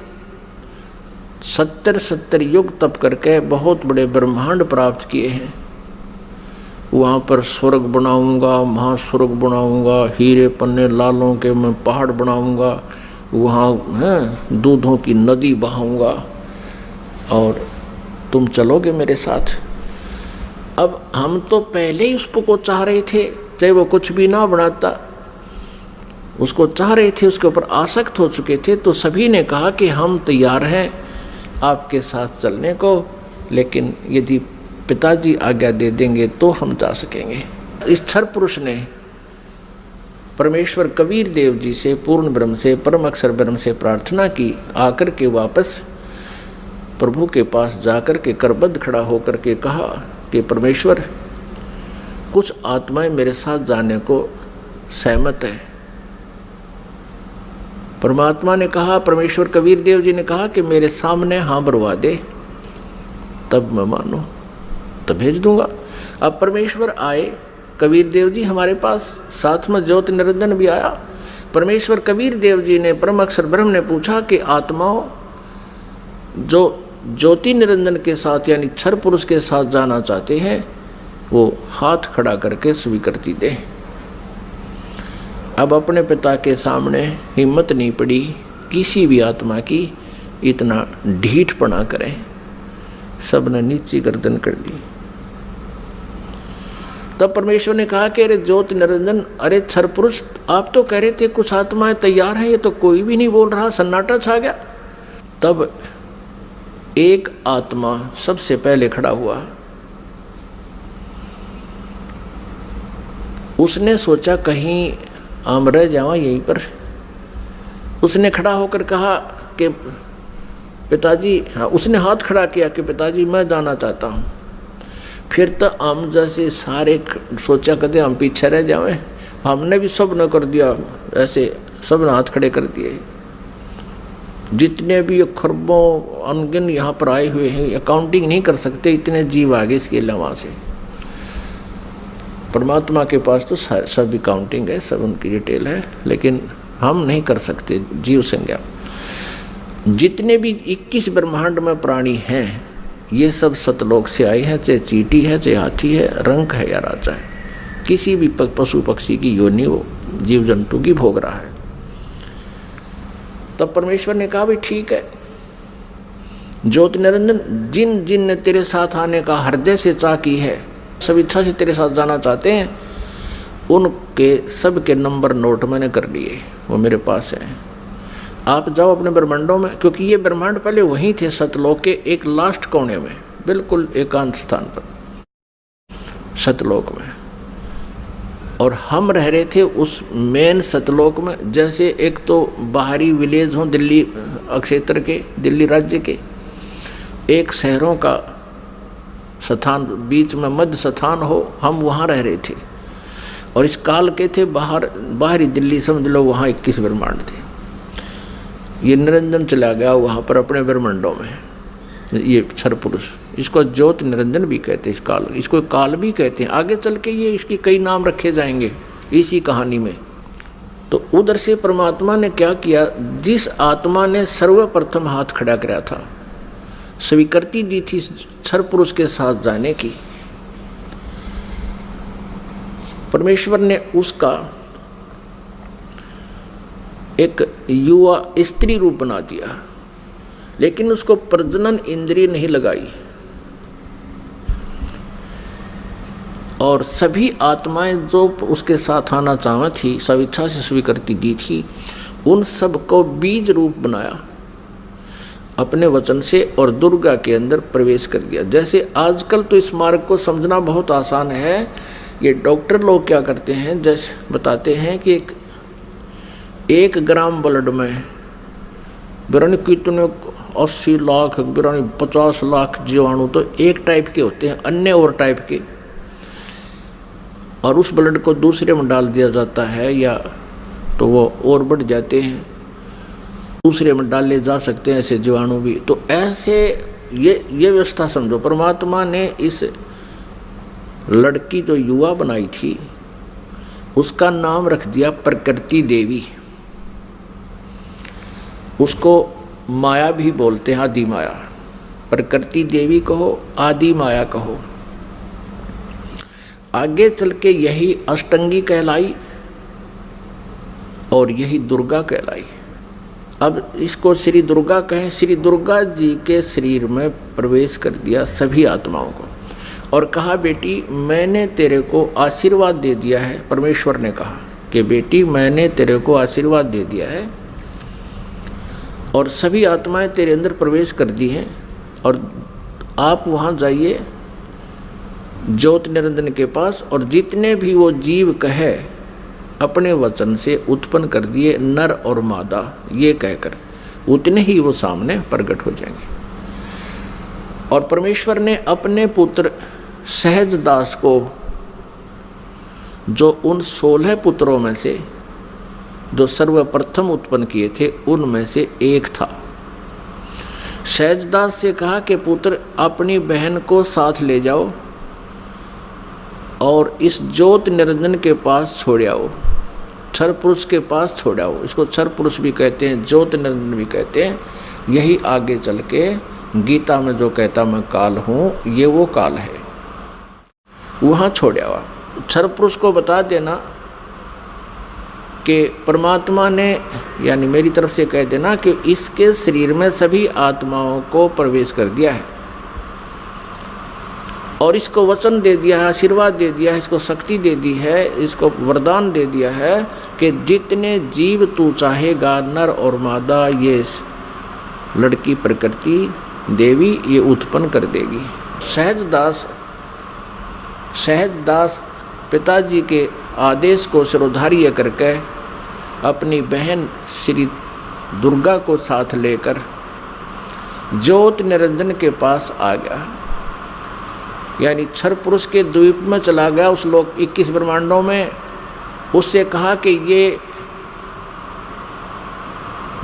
70 युग तप करके बहुत बड़े ब्रह्मांड प्राप्त किए हैं, वहाँ पर स्वर्ग बनाऊंगा, महास्वर्ग बनाऊंगा, हीरे पन्ने लालों के मैं पहाड़ बनाऊंगा, वहाँ दूधों की नदी बहाऊंगा और तुम चलोगे मेरे साथ। अब हम तो पहले ही उसको चाह रहे थे, चाहे वो कुछ भी ना बनाता, उसको चाह रहे थे, उसके ऊपर आसक्त हो चुके थे। तो सभी ने कहा कि हम तैयार हैं आपके साथ चलने को, लेकिन यदि पिताजी आज्ञा दे देंगे तो हम जा सकेंगे। इस क्षर पुरुष ने परमेश्वर कबीर देव जी से, पूर्ण ब्रह्म से, परम अक्षर ब्रह्म से प्रार्थना की। आकर के वापस प्रभु के पास जाकर के करबद्ध खड़ा होकर के कहा कि परमेश्वर, कुछ आत्माएं मेरे साथ जाने को सहमत है। परमात्मा ने कहा, परमेश्वर कबीर देव जी ने कहा कि मेरे सामने हाँ भरवा दे, तब मैं मानूं, तब भेज दूंगा। अब परमेश्वर आए, कबीर देव जी हमारे पास, साथ में ज्योति निरंजन भी आया। परमेश्वर कबीर देव जी ने, परम अक्षर ब्रह्म ने पूछा कि आत्माओं जो ज्योति निरंजन के साथ यानी क्षर पुरुष के साथ जाना चाहते हैं, वो हाथ खड़ा करके स्वीकृति दें। अब अपने पिता के सामने हिम्मत नहीं पड़ी किसी भी आत्मा की इतना ढीठपना करें, सबने नीची गर्दन कर दी। तब परमेश्वर ने कहा कि अरे ज्योति निरंजन, अरे क्षर पुरुष, आप तो कह रहे थे कुछ आत्माएं तैयार हैं, ये तो कोई भी नहीं बोल रहा, सन्नाटा छा गया। तब एक आत्मा सबसे पहले खड़ा हुआ। उसने सोचा कहीं हम रह जावा यहीं पर। उसने खड़ा होकर कहा कि पिताजी, हाँ, उसने हाथ खड़ा किया कि पिताजी मैं जाना चाहता हूँ। फिर तो हम जैसे सारे सोचा करते हम पीछे रह जाएं, हमने भी सब न कर दिया, ऐसे सब ने हाथ खड़े कर दिए। जितने भी खरबों अनगिन यहाँ पर आए हुए हैं, अकाउंटिंग नहीं कर सकते, इतने जीव आगे इसके अलावा से। परमात्मा के पास तो सब अकाउंटिंग है, सब उनकी डिटेल है, लेकिन हम नहीं कर सकते जीव संज्ञा। जितने भी 21 ब्रह्मांड में प्राणी हैं, ये सब सतलोक से आए हैं, चाहे चींटी है, चाहे हाथी है, रंक है या राजा है, किसी भी पशु पक्षी की योनि वो जीव जंतु की भोग रहा है। तब परमेश्वर ने कहा भी ठीक है ज्योति निरंजन, जिन जिन ने तेरे साथ आने का हृदय से चाह की है, सब इच्छा से तेरे साथ जाना चाहते हैं, उनके सब के नंबर नोट मैंने कर लिए, वो मेरे पास है। आप जाओ अपने ब्रह्मांडों में, क्योंकि ये ब्रह्मांड पहले वहीं थे सतलोक के एक लास्ट कोने में, बिल्कुल एकांत स्थान पर। सतलोक में, और हम रह रहे थे उस मेन सतलोक में। जैसे एक तो बाहरी विलेज हो दिल्ली क्षेत्र के, दिल्ली राज्य के, एक शहरों का स्थान, बीच में मध्य स्थान हो, हम वहाँ रह रहे थे। और इस काल के थे बाहरी दिल्ली, समझ लो वहाँ 21 ब्रह्मांड थे। ये निरंजन चला गया वहाँ पर अपने ब्रह्मांडों में, ये क्षर पुरुष, इसको ज्योत निरंजन भी कहते हैं, इस काल, इसको काल भी कहते हैं। आगे चल के ये इसकी कई नाम रखे जाएंगे इसी कहानी में। तो उधर से परमात्मा ने क्या किया, जिस आत्मा ने सर्वप्रथम हाथ खड़ा कराया था, स्वीकृति दी थी क्षर पुरुष के साथ जाने की, परमेश्वर ने उसका एक युवा स्त्री रूप बना दिया, लेकिन उसको प्रजनन इंद्रिय नहीं लगाई। और सभी आत्माएं जो उसके साथ आना चाहती थी, सब इच्छा से स्वीकृति दी थी, उन सब को बीज रूप बनाया अपने वचन से, और दुर्गा के अंदर प्रवेश कर दिया। जैसे आजकल तो इस मार्ग को समझना बहुत आसान है। ये डॉक्टर लोग क्या करते हैं, जैसे बताते हैं कि एक ग्राम ब्लड में बिरानी कितने 80 लाख, बिरानी 50 लाख जीवाणु तो एक टाइप के होते हैं, अन्य और टाइप के, और उस ब्लड को दूसरे में डाल दिया जाता है, या तो वो और बढ़ जाते हैं, दूसरे में डाले जा सकते हैं ऐसे जीवाणु भी। तो ऐसे ये व्यवस्था समझो, परमात्मा ने इस लड़की जो युवा बनाई थी उसका नाम रख दिया प्रकृति देवी। उसको माया भी बोलते हैं, आदि माया। प्रकृति देवी कहो, आदि माया कहो। आगे चल के यही अष्टंगी कहलाई और यही दुर्गा कहलाई। अब इसको श्री दुर्गा कहें। श्री दुर्गा जी के शरीर में प्रवेश कर दिया सभी आत्माओं को, और कहा बेटी मैंने तेरे को आशीर्वाद दे दिया है। परमेश्वर ने कहा कि बेटी मैंने तेरे को आशीर्वाद दे दिया है, और सभी आत्माएं तेरे अंदर प्रवेश कर दी हैं, और आप वहाँ जाइए ज्योत निरंजन के पास, और जितने भी वो जीव कहे अपने वचन से उत्पन्न कर दिए, नर और मादा ये कहकर, उतने ही वो सामने प्रकट हो जाएंगे। और परमेश्वर ने अपने पुत्र सहज दास को, जो उन 16 पुत्रों में से जो सर्वप्रथम उत्पन्न किए थे उनमें से एक था, सहजदास से कहा कि पुत्र अपनी बहन को साथ ले जाओ और इस ज्योत निरंजन के पास छोड़ आओ, क्षर पुरुष के पास छोड़ आओ। इसको क्षर पुरुष भी कहते हैं, ज्योत निरंजन भी कहते हैं। यही आगे चल के गीता में जो कहता मैं काल हूँ, ये वो काल है, वहाँ छोड़ आओ। क्षर पुरुष को बता देना कि परमात्मा ने, यानी मेरी तरफ से कह देना कि इसके शरीर में सभी आत्माओं को प्रवेश कर दिया है, और इसको वचन दे दिया है, आशीर्वाद दे दिया है, इसको शक्ति दे दी है, इसको वरदान दे दिया है कि जितने जीव तू चाहेगा, नर और मादा, ये लड़की प्रकृति देवी ये उत्पन्न कर देगी। सहजदास पिताजी के आदेश को शिरोधार्य करके अपनी बहन श्री दुर्गा को साथ लेकर ज्योत निरंजन के पास आ गया, यानी क्षर पुरुष के द्वीप में चला गया उस लोक 21 ब्रह्मांडों में। उससे कहा कि ये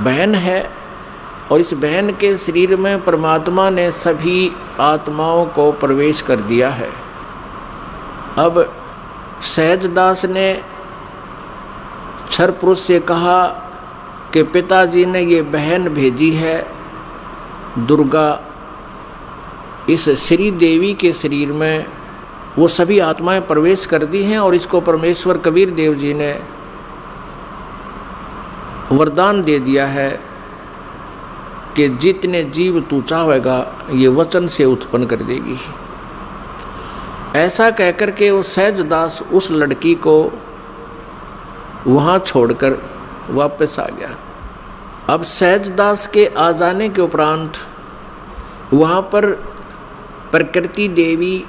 बहन है, और इस बहन के शरीर में परमात्मा ने सभी आत्माओं को प्रवेश कर दिया है। अब सहजदास ने क्षर पुरुष से कहा कि पिताजी ने ये बहन भेजी है दुर्गा, इस श्री देवी के शरीर में वो सभी आत्माएं प्रवेश कर दी हैं, और इसको परमेश्वर कबीर देव जी ने वरदान दे दिया है कि जितने जीव तू चाहेगा ये वचन से उत्पन्न कर देगी। ऐसा कहकर के वो सहजदास उस लड़की को वहाँ छोड़कर वापस आ गया। अब सहजदास के आ जाने के उपरांत वहाँ पर प्रकृति देवी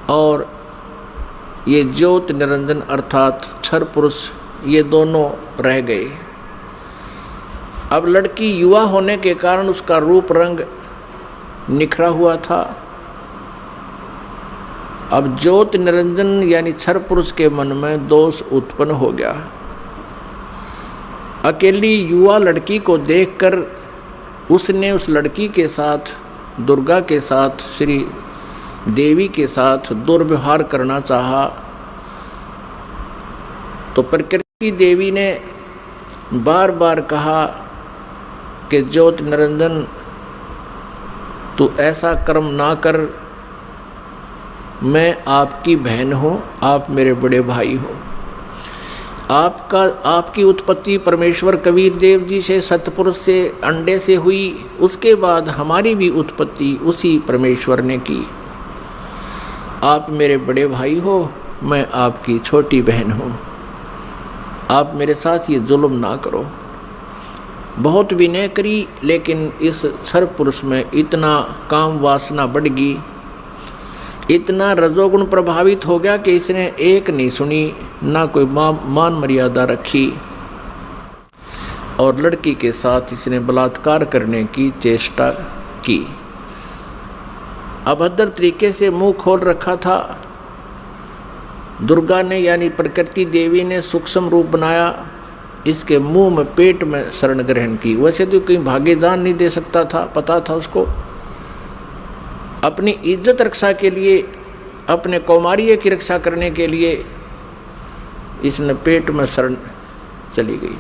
और ये ज्योत निरंजन अर्थात क्षर पुरुष ये दोनों रह गए। अब लड़की युवा होने के कारण उसका रूप रंग निखरा हुआ था। अब ज्योत निरंजन यानी क्षर पुरुष के मन में दोष उत्पन्न हो गया। अकेली युवा लड़की को देखकर उसने उस लड़की के साथ, दुर्गा के साथ, श्री देवी के साथ दुर्व्यवहार करना चाहा। तो प्रकृति देवी ने बार बार कहा कि ज्योत निरंजन तू ऐसा कर्म ना कर, मैं आपकी बहन हूँ, आप मेरे बड़े भाई हो। आपकी उत्पत्ति परमेश्वर कबीर देव जी से, सतपुरुष से, अंडे से हुई, उसके बाद हमारी भी उत्पत्ति उसी परमेश्वर ने की। आप मेरे बड़े भाई हो, मैं आपकी छोटी बहन हूँ, आप मेरे साथ ये जुल्म ना करो। बहुत विनय करी, लेकिन इस क्षर पुरुष में इतना काम वासना बढ़ गई, इतना रजोगुण प्रभावित हो गया कि इसने एक नहीं सुनी, ना कोई मान मर्यादा रखी और लड़की के साथ इसने बलात्कार करने की चेष्टा की। अभद्र तरीके से मुंह खोल रखा था। दुर्गा ने यानी प्रकृति देवी ने सूक्ष्म रूप बनाया, इसके मुंह में, पेट में शरण ग्रहण की। वैसे तो कहीं भागे जान नहीं दे सकता था, पता था उसको। अपनी इज्जत रक्षा के लिए, अपने कौमार्य की रक्षा करने के लिए इसने पेट में शरण चली गई।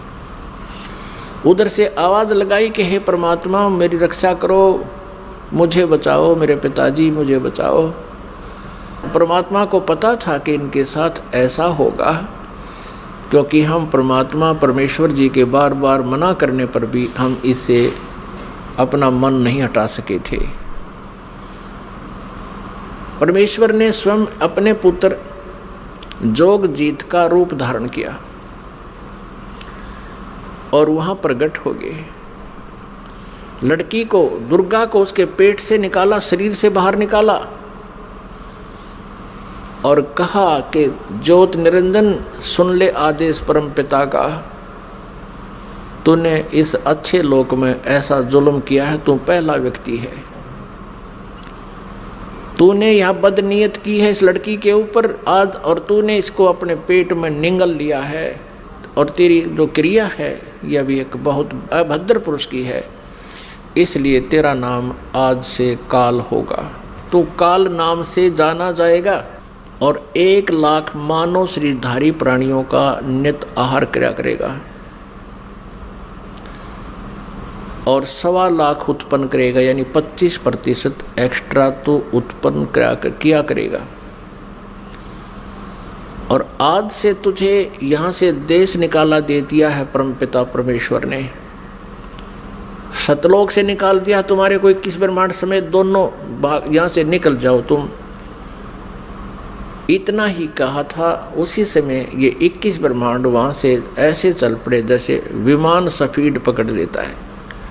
उधर से आवाज़ लगाई कि हे परमात्मा मेरी रक्षा करो, मुझे बचाओ, मेरे पिताजी मुझे बचाओ। परमात्मा को पता था कि इनके साथ ऐसा होगा, क्योंकि हम परमात्मा परमेश्वर जी के बार बार मना करने पर भी हम इससे अपना मन नहीं हटा सके थे। परमेश्वर ने स्वयं अपने पुत्र जोगजीत का रूप धारण किया और वहां प्रकट हो गए। लड़की को, दुर्गा को उसके पेट से निकाला, शरीर से बाहर निकाला और कहा कि ज्योत निरंजन सुन ले आदेश परम पिता का, तूने इस अच्छे लोक में ऐसा जुल्म किया है, तू पहला व्यक्ति है। तूने यह बदनीयत की है इस लड़की के ऊपर आज, और तूने इसको अपने पेट में निगल लिया है, और तेरी जो क्रिया है यह भी एक बहुत अभद्र पुरुष की है, इसलिए तेरा नाम आज से काल होगा। तू काल नाम से जाना जाएगा और 1 लाख मानव शरीरधारी प्राणियों का नित आहार किया करेगा और 1.25 लाख उत्पन्न करेगा, यानी 25% एक्स्ट्रा तो उत्पन्न किया करेगा। और आज से तुझे यहाँ से देश निकाला दे दिया है परमपिता परमेश्वर ने, सतलोक से निकाल दिया तुम्हारे को 21 ब्रह्मांड समेत दोनों भाग, यहाँ से निकल जाओ तुम। इतना ही कहा था, उसी समय ये 21 ब्रह्मांड वहाँ से ऐसे चल पड़े जैसे विमान स्पीड पकड़ लेता है।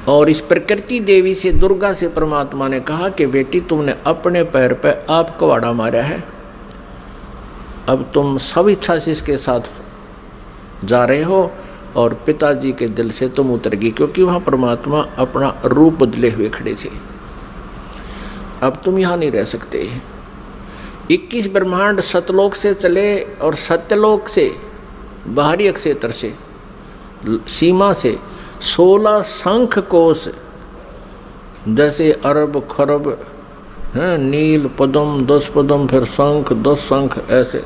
और इस प्रकृति देवी से, दुर्गा से परमात्मा ने कहा कि बेटी तुमने अपने पैर पे आप कवाड़ा मारा है, अब तुम सब इच्छा से इसके साथ जा रहे हो और पिताजी के दिल से तुम उतर गई, क्योंकि वहाँ परमात्मा अपना रूप बदले हुए खड़े थे। अब तुम यहाँ नहीं रह सकते। 21 ब्रह्मांड सतलोक से चले और सत्यलोक से, बाहरी अक्षेत्र से, सीमा से 16 शंख कोश, जैसे अरब खरब हैं, नील पद्म 10 पद्म, फिर शंख 10 शंख, ऐसे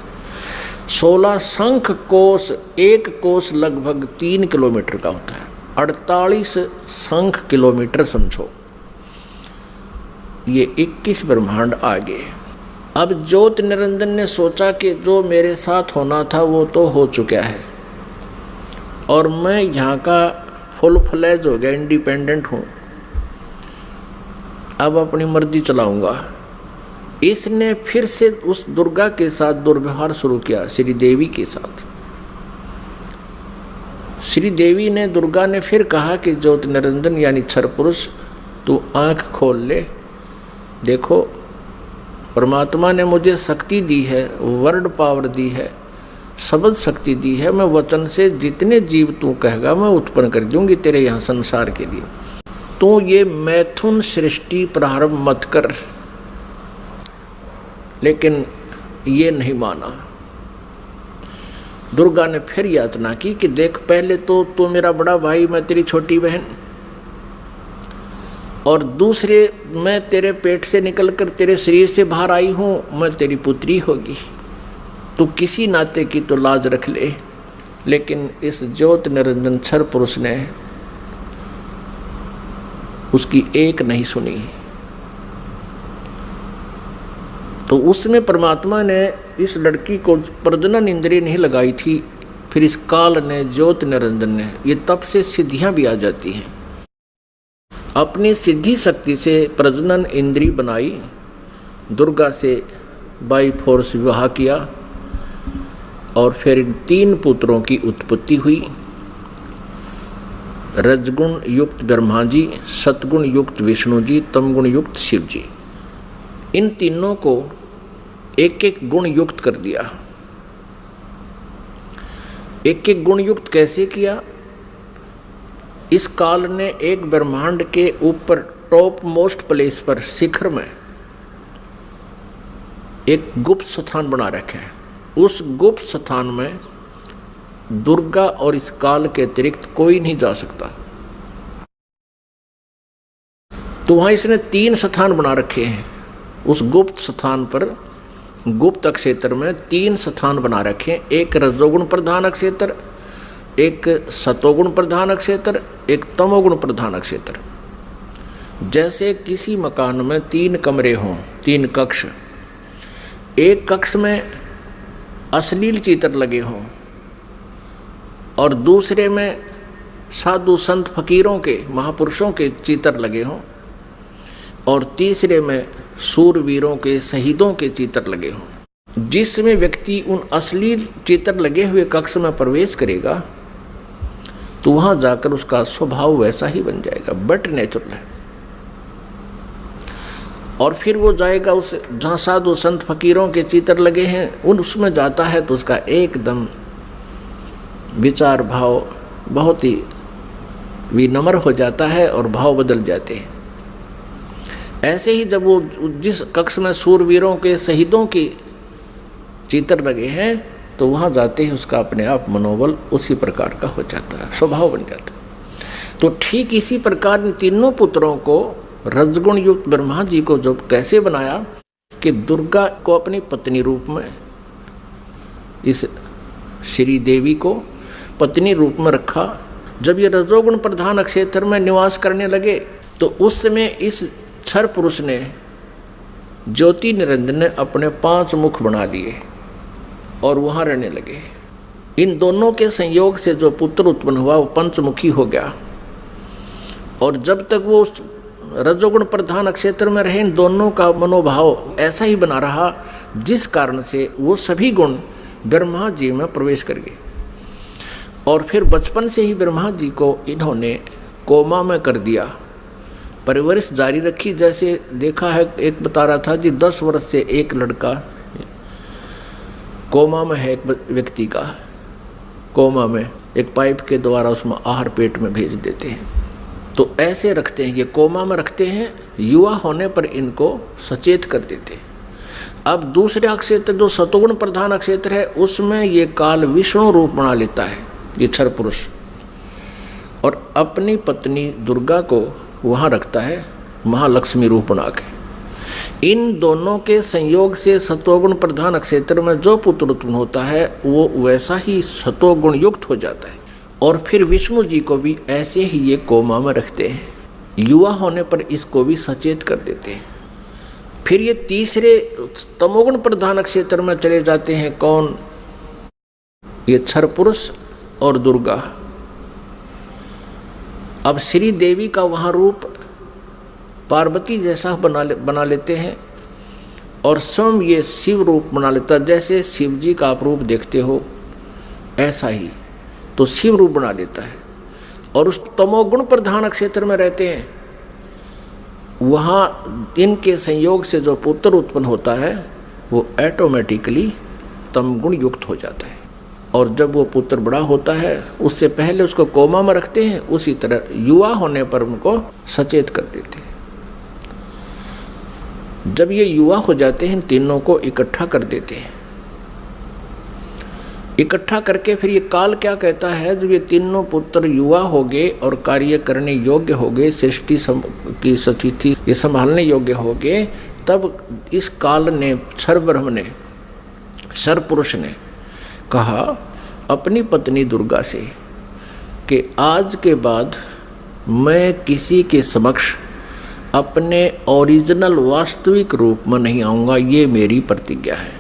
16 शंख कोश। एक कोश लगभग 3 किलोमीटर का होता है, 48 शंख किलोमीटर समझो। ये 21 ब्रह्मांड आगे। अब ज्योत निरंजन ने सोचा कि जो मेरे साथ होना था वो तो हो चुका है और मैं यहाँ का फुल फ्लैज हो गया, इंडिपेंडेंट हूँ, अब अपनी मर्जी चलाऊंगा। इसने फिर से उस दुर्गा के साथ दुर्व्यवहार शुरू किया, श्री देवी के साथ। श्री देवी ने, दुर्गा ने फिर कहा कि ज्योत निरंजन यानी क्षर पुरुष, तू आँख खोल ले, देखो परमात्मा ने मुझे शक्ति दी है, वर्ड पावर दी है, शब्द शक्ति दी है। मैं वचन से जितने जीव तू कहेगा मैं उत्पन्न कर दूंगी तेरे यहाँ संसार के लिए। तू ये मैथुन सृष्टि प्रारंभ मत कर। लेकिन ये नहीं माना। दुर्गा ने फिर यातना की कि देख, पहले तो तू मेरा बड़ा भाई, मैं तेरी छोटी बहन, और दूसरे मैं तेरे पेट से निकलकर तेरे शरीर से बाहर आई हूं, मैं तेरी पुत्री होगी। तू किसी नाते की तो लाज रख ले। लेकिन इस ज्योत निरंजन क्षर पुरुष ने उसकी एक नहीं सुनी। तो उसमें परमात्मा ने इस लड़की को प्रजनन इंद्रिय नहीं लगाई थी। फिर इस काल ने, ज्योत निरंजन ने, ये तप से सिद्धियां भी आ जाती हैं, अपनी सिद्धि शक्ति से प्रजनन इंद्रिय बनाई। दुर्गा से बाई फोर्स विवाह किया और फिर इन 3 पुत्रों की उत्पत्ति हुई। रजगुण युक्त ब्रह्मा जी, सतगुण युक्त विष्णु जी, तमगुण युक्त शिव जी। इन तीनों को एक एक गुण युक्त कर दिया। एक एक गुण युक्त कैसे किया? इस काल ने एक ब्रह्मांड के ऊपर टॉप मोस्ट प्लेस पर, शिखर में एक गुप्त स्थान बना रखा है। उस गुप्त स्थान में दुर्गा और इस काल के अतिरिक्त कोई नहीं जा सकता। तो वहां इसने 3 स्थान बना रखे हैं। उस गुप्त स्थान पर, गुप्त क्षेत्र में 3 स्थान बना रखे हैं। एक रजोगुण प्रधान क्षेत्र, एक सतोगुण प्रधान क्षेत्र, एक तमोगुण प्रधान क्षेत्र। जैसे किसी मकान में 3 कमरे हों, 3 कक्ष, एक कक्ष में अश्लील चित्र लगे हों और दूसरे में साधु संत फकीरों के, महापुरुषों के चित्र लगे हों और तीसरे में सूरवीरों के, शहीदों के चित्र लगे हों। जिसमें व्यक्ति उन अश्लील चित्र लगे हुए कक्ष में प्रवेश करेगा तो वहां जाकर उसका स्वभाव वैसा ही बन जाएगा, बट नेचुरल है। और फिर वो जाएगा उस जहाँ साधु संत फकीरों के चित्र लगे हैं, उसमें जाता है तो उसका एकदम विचार भाव बहुत ही विनम्र हो जाता है और भाव बदल जाते हैं। ऐसे ही जब वो जिस कक्ष में सूरवीरों के, शहीदों के चित्र लगे हैं तो वहाँ जाते ही उसका अपने आप मनोबल उसी प्रकार का हो जाता है, स्वभाव बन जाता है। तो ठीक इसी प्रकार इन तीनों पुत्रों को, रजगुण युक्त ब्रह्मा जी को जो कैसे बनाया कि दुर्गा को अपनी पत्नी रूप में, इस श्री देवी को पत्नी रूप में रखा। जब ये रजोगुण प्रधान क्षेत्र में निवास करने लगे तो उस समय इस क्षर पुरुष ने, ज्योति निरंजन ने अपने 5 मुख बना लिए और वहां रहने लगे। इन दोनों के संयोग से जो पुत्र उत्पन्न हुआ वो पंचमुखी हो गया। और जब तक वो रजोगुण प्रधान क्षेत्र में रहे, इन दोनों का मनोभाव ऐसा ही बना रहा, जिस कारण से वो सभी गुण ब्रह्मा जी में प्रवेश कर गए। और फिर बचपन से ही ब्रह्मा जी को इन्होंने कोमा में कर दिया, परवरिश जारी रखी। जैसे देखा है, एक बता रहा था जी 10 वर्ष से एक लड़का कोमा में है, एक व्यक्ति का कोमा में, एक पाइप के द्वारा उसमें आहार पेट में भेज देते हैं। तो ऐसे रखते हैं, ये कोमा में रखते हैं, युवा होने पर इनको सचेत कर देते हैं। अब दूसरे क्षेत्र जो सतोगुण प्रधान क्षेत्र है उसमें ये काल विष्णु रूप बना लेता है, ये क्षर पुरुष, और अपनी पत्नी दुर्गा को वहाँ रखता है महालक्ष्मी रूप बना के। इन दोनों के संयोग से सतोगुण प्रधान क्षेत्र में जो पुत्र उत्पन्न होता है वो वैसा ही सतोगुण युक्त हो जाता है। और फिर विष्णु जी को भी ऐसे ही ये कोमा में रखते हैं, युवा होने पर इसको भी सचेत कर देते हैं। फिर ये तीसरे तमोगुण प्रधान क्षेत्र में चले जाते हैं। कौन? ये क्षर पुरुष और दुर्गा। अब श्री देवी का वहाँ रूप पार्वती जैसा बना लेते हैं और स्वयं ये शिव रूप बना लेता है। जैसे शिव जी का आप रूप देखते हो ऐसा ही तो शिव रूप बना लेता है। और उस तमोगुण प्रधान क्षेत्र में रहते हैं वहाँ इनके संयोग से जो पुत्र उत्पन्न होता है वो ऑटोमेटिकली तमगुण युक्त हो जाता है। और जब वो पुत्र बड़ा होता है उससे पहले उसको कोमा में रखते हैं, उसी तरह युवा होने पर उनको सचेत कर देते हैं। जब ये युवा हो जाते हैं तीनों को इकट्ठा कर देते हैं। इकट्ठा करके फिर ये काल क्या कहता है, जब ये तीनों पुत्र युवा हो गए और कार्य करने योग्य हो गए, सृष्टि की स्थिति ये संभालने योग्य हो गए, तब इस काल ने क्षर ब्रह्म ने क्षर पुरुष ने कहा अपनी पत्नी दुर्गा से कि आज के बाद मैं किसी के समक्ष अपने ओरिजिनल वास्तविक रूप में नहीं आऊँगा, ये मेरी प्रतिज्ञा है।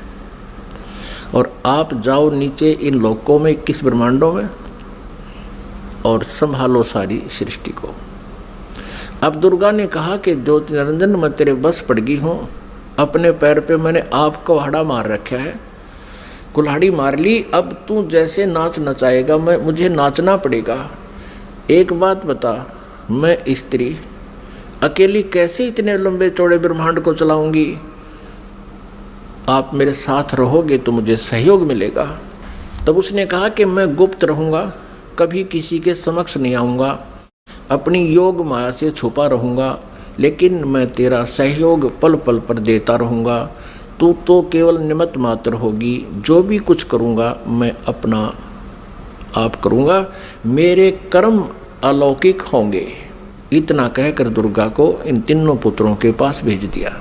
और आप जाओ नीचे इन लोकों में 21 ब्रह्मांडों में और संभालो सारी सृष्टि को। अब दुर्गा ने कहा कि ज्योति निरंजन मैं तेरे बस पड़ गई हूँ, अपने पैर पे मैंने आपको कुल्हाड़ा मार रखा है, कुल्हाड़ी मार ली, अब तू जैसे नाच नचाएगा मुझे नाचना पड़ेगा। एक बात बता, मैं स्त्री अकेली कैसे इतने लंबे चौड़े ब्रह्मांड को चलाऊंगी, आप मेरे साथ रहोगे तो मुझे सहयोग मिलेगा। तब उसने कहा कि मैं गुप्त रहूँगा, कभी किसी के समक्ष नहीं आऊँगा, अपनी योग माया से छुपा रहूँगा, लेकिन मैं तेरा सहयोग पल पल पर देता रहूँगा। तू तो केवल निमित्त मात्र होगी, जो भी कुछ करूँगा मैं अपना आप करूँगा, मेरे कर्म अलौकिक होंगे। इतना कहकर दुर्गा को इन तीनों पुत्रों के पास भेज दिया।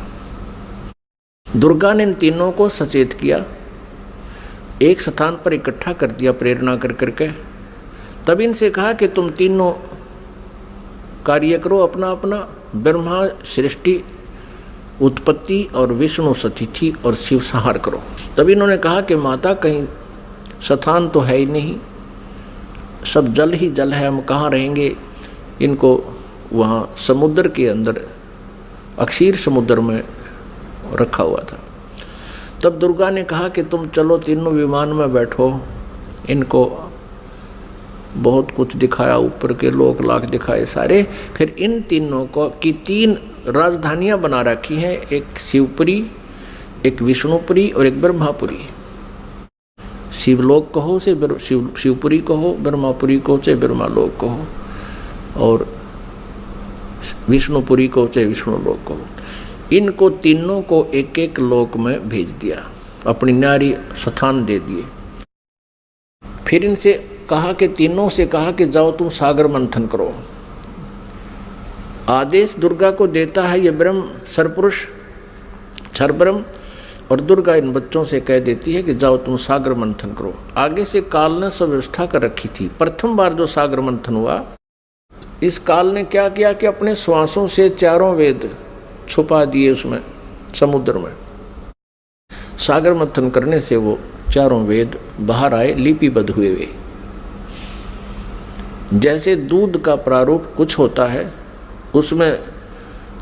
दुर्गा ने इन तीनों को सचेत किया, एक स्थान पर इकट्ठा कर दिया प्रेरणा कर करके। तब इनसे कहा कि तुम तीनों कार्य करो अपना अपना, ब्रह्मा सृष्टि उत्पत्ति और विष्णु सतिथि और शिव संहार करो। तब इन्होंने कहा कि माता कहीं स्थान तो है ही नहीं, सब जल ही जल है, हम कहाँ रहेंगे। इनको वहाँ समुद्र के अंदर अक्षीर समुद्र में रखा हुआ था। तब दुर्गा ने कहा कि तुम चलो तीनों विमान में बैठो। इनको बहुत कुछ दिखाया, ऊपर के लोक लाख दिखाए सारे। फिर इन तीनों को की 3 राजधानियां बना रखी हैं, एक शिवपुरी, एक विष्णुपुरी और एक ब्रह्मापुरी। शिवलोक कहो से शिवपुरी कहो, ब्रह्मापुरी को से ब्रह्मालोक कहो, और विष्णुपुरी को से विष्णुलोक कहो। इनको तीनों को एक एक लोक में भेज दिया, अपनी न्यारी स्थान दे दिए। फिर इनसे कहा कि तीनों से कहा कि जाओ तुम सागर मंथन करो। आदेश दुर्गा को देता है ये ब्रह्म सरपुरुष क्षर ब्रह्म, और दुर्गा इन बच्चों से कह देती है कि जाओ तुम सागर मंथन करो। आगे से काल ने सब व्यवस्था कर रखी थी। प्रथम बार जो सागर मंथन हुआ, इस काल ने क्या किया कि अपने श्वासों से 4 वेद छुपा दिए उसमें समुद्र में। सागर मंथन करने से वो 4 वेद बाहर आए, लिपिबद्ध हुए वे। जैसे दूध का प्रारूप कुछ होता है, उसमें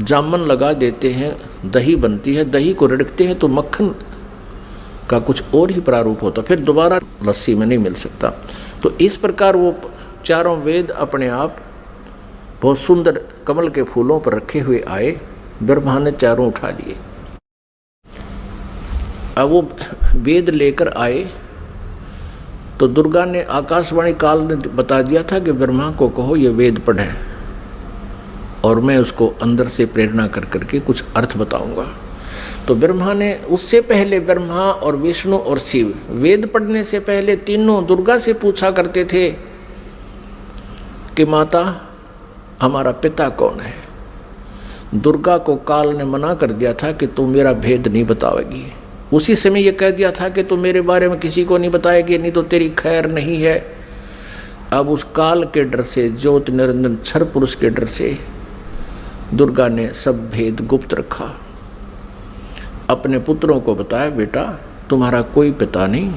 जामन लगा देते हैं, दही बनती है, दही को रिड़कते हैं तो मक्खन का कुछ और ही प्रारूप होता, फिर दोबारा लस्सी में नहीं मिल सकता। तो इस प्रकार वो 4 वेद अपने आप बहुत सुंदर कमल के फूलों पर रखे हुए आए। ब्रह्मा ने 4 उठा लिए। अब वो वेद लेकर आए तो दुर्गा ने आकाशवाणी काल ने बता दिया था कि ब्रह्मा को कहो ये वेद पढ़े, और मैं उसको अंदर से प्रेरणा कर करके कुछ अर्थ बताऊंगा। तो ब्रह्मा ने उससे पहले, ब्रह्मा और विष्णु और शिव वेद पढ़ने से पहले तीनों दुर्गा से पूछा करते थे कि माता हमारा पिता कौन है। दुर्गा को काल ने मना कर दिया था कि तुम मेरा भेद नहीं बताओगी। उसी समय ये कह दिया था कि तुम मेरे बारे में किसी को नहीं बताएगी, नहीं तो तेरी खैर नहीं है। अब उस काल के डर से, ज्योति निरंजन क्षर पुरुष के डर से दुर्गा ने सब भेद गुप्त रखा। अपने पुत्रों को बताया, बेटा तुम्हारा कोई पिता नहीं,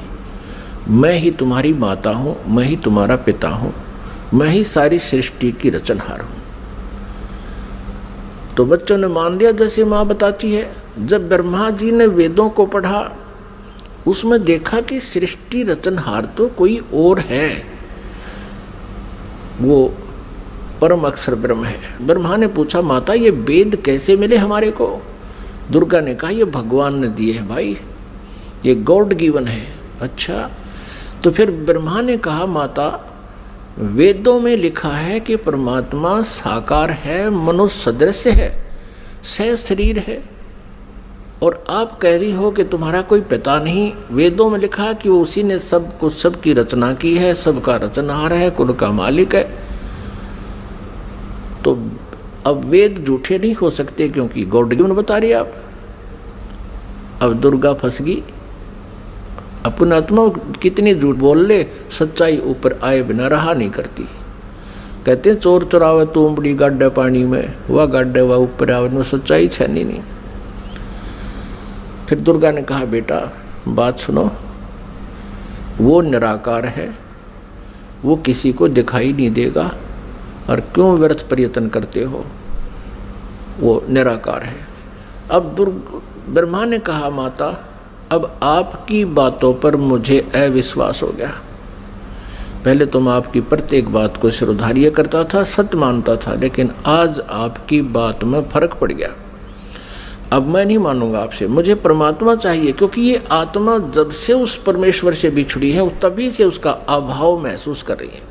मैं ही तुम्हारी माता हूँ, मैं ही तुम्हारा पिता हूँ, मैं ही सारी सृष्टि की रचनहार हूँ। तो बच्चों ने मान लिया जैसे माँ बताती है। जब ब्रह्मा जी ने वेदों को पढ़ा, उसमें देखा कि सृष्टि रचनहार तो कोई और है। वो परम अक्षर ब्रह्म है। ब्रह्मा ने पूछा माता ये वेद कैसे मिले हमारे को? दुर्गा ने कहा ये भगवान ने दिए हैं भाई, ये गॉड गिवन है। अच्छा, तो फिर ब्रह्मा ने कहा माता वेदों में लिखा है कि परमात्मा साकार है, मनुष्य सदृश है, सह शरीर है, और आप कह रही हो कि तुम्हारा कोई पिता नहीं। वेदों में लिखा है कि वो उसी ने सब कुछ, सबकी रचना की है, सबका रचनहार है, कुल का मालिक है। तो अब वेद झूठे नहीं हो सकते क्योंकि गॉड गिवन बता रही आप। अब दुर्गा फंस गई, अपना आत्मा कितनी झूठ बोल ले, सच्चाई ऊपर आए बिना रहा नहीं करती। कहते हैं चोर चुरावे तुमड़ी गाड्डे पानी में, वह गाड्डे वह ऊपर आवे, में सच्चाई छनी नहीं। फिर दुर्गा ने कहा बेटा बात सुनो, वो निराकार है, वो किसी को दिखाई नहीं देगा, और क्यों व्यर्थ प्रयत्न करते हो, वो निराकार है। अब ब्रह्मा ने कहा माता अब आपकी बातों पर मुझे अविश्वास हो गया। पहले तो मैं आपकी प्रत्येक बात को सिरोधार्य करता था, सत्य मानता था, लेकिन आज आपकी बात में फर्क पड़ गया। अब मैं नहीं मानूंगा आपसे, मुझे परमात्मा चाहिए, क्योंकि ये आत्मा जब से उस परमेश्वर से बिछड़ी है तभी से उसका अभाव महसूस कर रही है,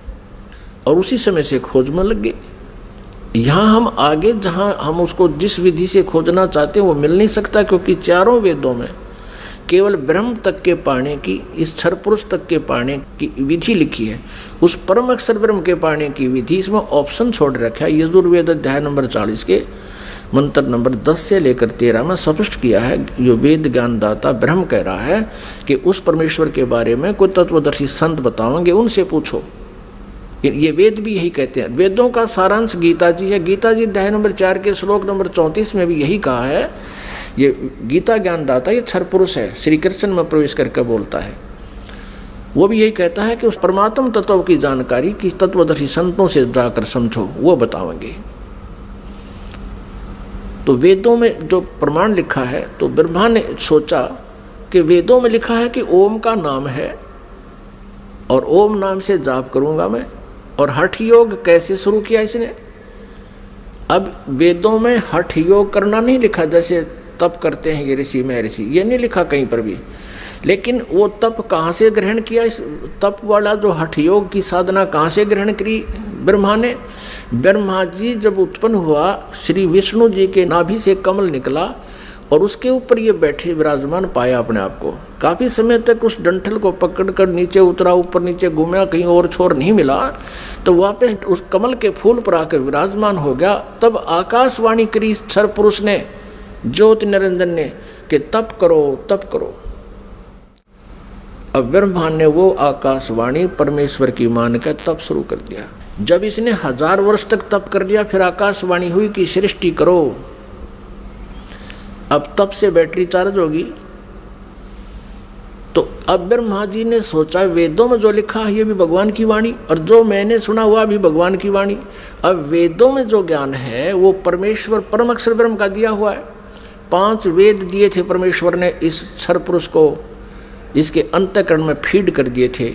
और उसी समय से खोज में लग गई। यहाँ हम आगे जहाँ हम उसको जिस विधि से खोजना चाहते हैं वो मिल नहीं सकता, क्योंकि चारों वेदों में केवल ब्रह्म तक के पाने की, इस क्षर पुरुष तक के पाने की विधि लिखी है। उस परम अक्षर ब्रह्म के पाने की विधि इसमें ऑप्शन छोड़ रखा है। यजुर्वेद अध्याय नंबर 40 के मंत्र नंबर 10 से लेकर 13 में स्पष्ट किया है। जो वेद ज्ञानदाता ब्रह्म कह रहा है कि उस परमेश्वर के बारे में कोई तत्वदर्शी संत बताओगे, उनसे पूछो। ये वेद भी यही कहते हैं। वेदों का सारांश गीता जी है। गीता जी अध्याय नंबर 4 के श्लोक नंबर 34 में भी यही कहा है। ये गीता ज्ञानदाता ये क्षर पुरुष है, श्री कृष्ण में प्रवेश करके बोलता है। वो भी यही कहता है कि उस परमात्म तत्व की जानकारी की तत्वदर्शी संतों से जाकर समझो, वो बताएंगे। तो वेदों में जो प्रमाण लिखा है, तो ब्रह्मा ने सोचा कि वेदों में लिखा है कि ओम का नाम है और ओम नाम से जाप करूंगा मैं। और हठ योग कैसे शुरू किया इसने? अब वेदों में हठ योग करना नहीं लिखा, जैसे तप करते हैं ये ऋषि महर्षि, ये नहीं लिखा कहीं पर भी। लेकिन वो तप कहाँ से ग्रहण किया? इस तप वाला जो हठ योग की साधना कहाँ से ग्रहण करी ब्रह्मा ने? ब्रह्मा जी जब उत्पन्न हुआ, श्री विष्णु जी के नाभि से कमल निकला और उसके ऊपर ये बैठे विराजमान पाया अपने आप को। काफी समय तक उस डंठल को पकड़कर नीचे उतरा, ऊपर नीचे घूमा, कहीं और छोर नहीं मिला, तो वापस उस कमल के फूल पर आकर विराजमान हो गया। तब आकाशवाणी करी क्षर पुरुष ने, ज्योति निरंजन ने, कि तप करो तप करो। अब ब्रह्मा ने वो आकाशवाणी परमेश्वर की मानकर तप शुरू कर दिया। जब इसने 1000 वर्ष तक तप कर लिया, फिर आकाशवाणी हुई कि सृष्टि करो। अब तप से बैटरी चार्ज होगी। तो अब ब्रह्मा जी ने सोचा वेदों में जो लिखा है ये भी भगवान की वाणी, और जो मैंने सुना हुआ भी भगवान की वाणी। अब वेदों में जो ज्ञान है वो परमेश्वर परम अक्षर ब्रह्म का दिया हुआ है। 5 वेद दिए थे परमेश्वर ने इस क्षर पुरुष को, इसके अंतःकरण में फीड कर दिए थे।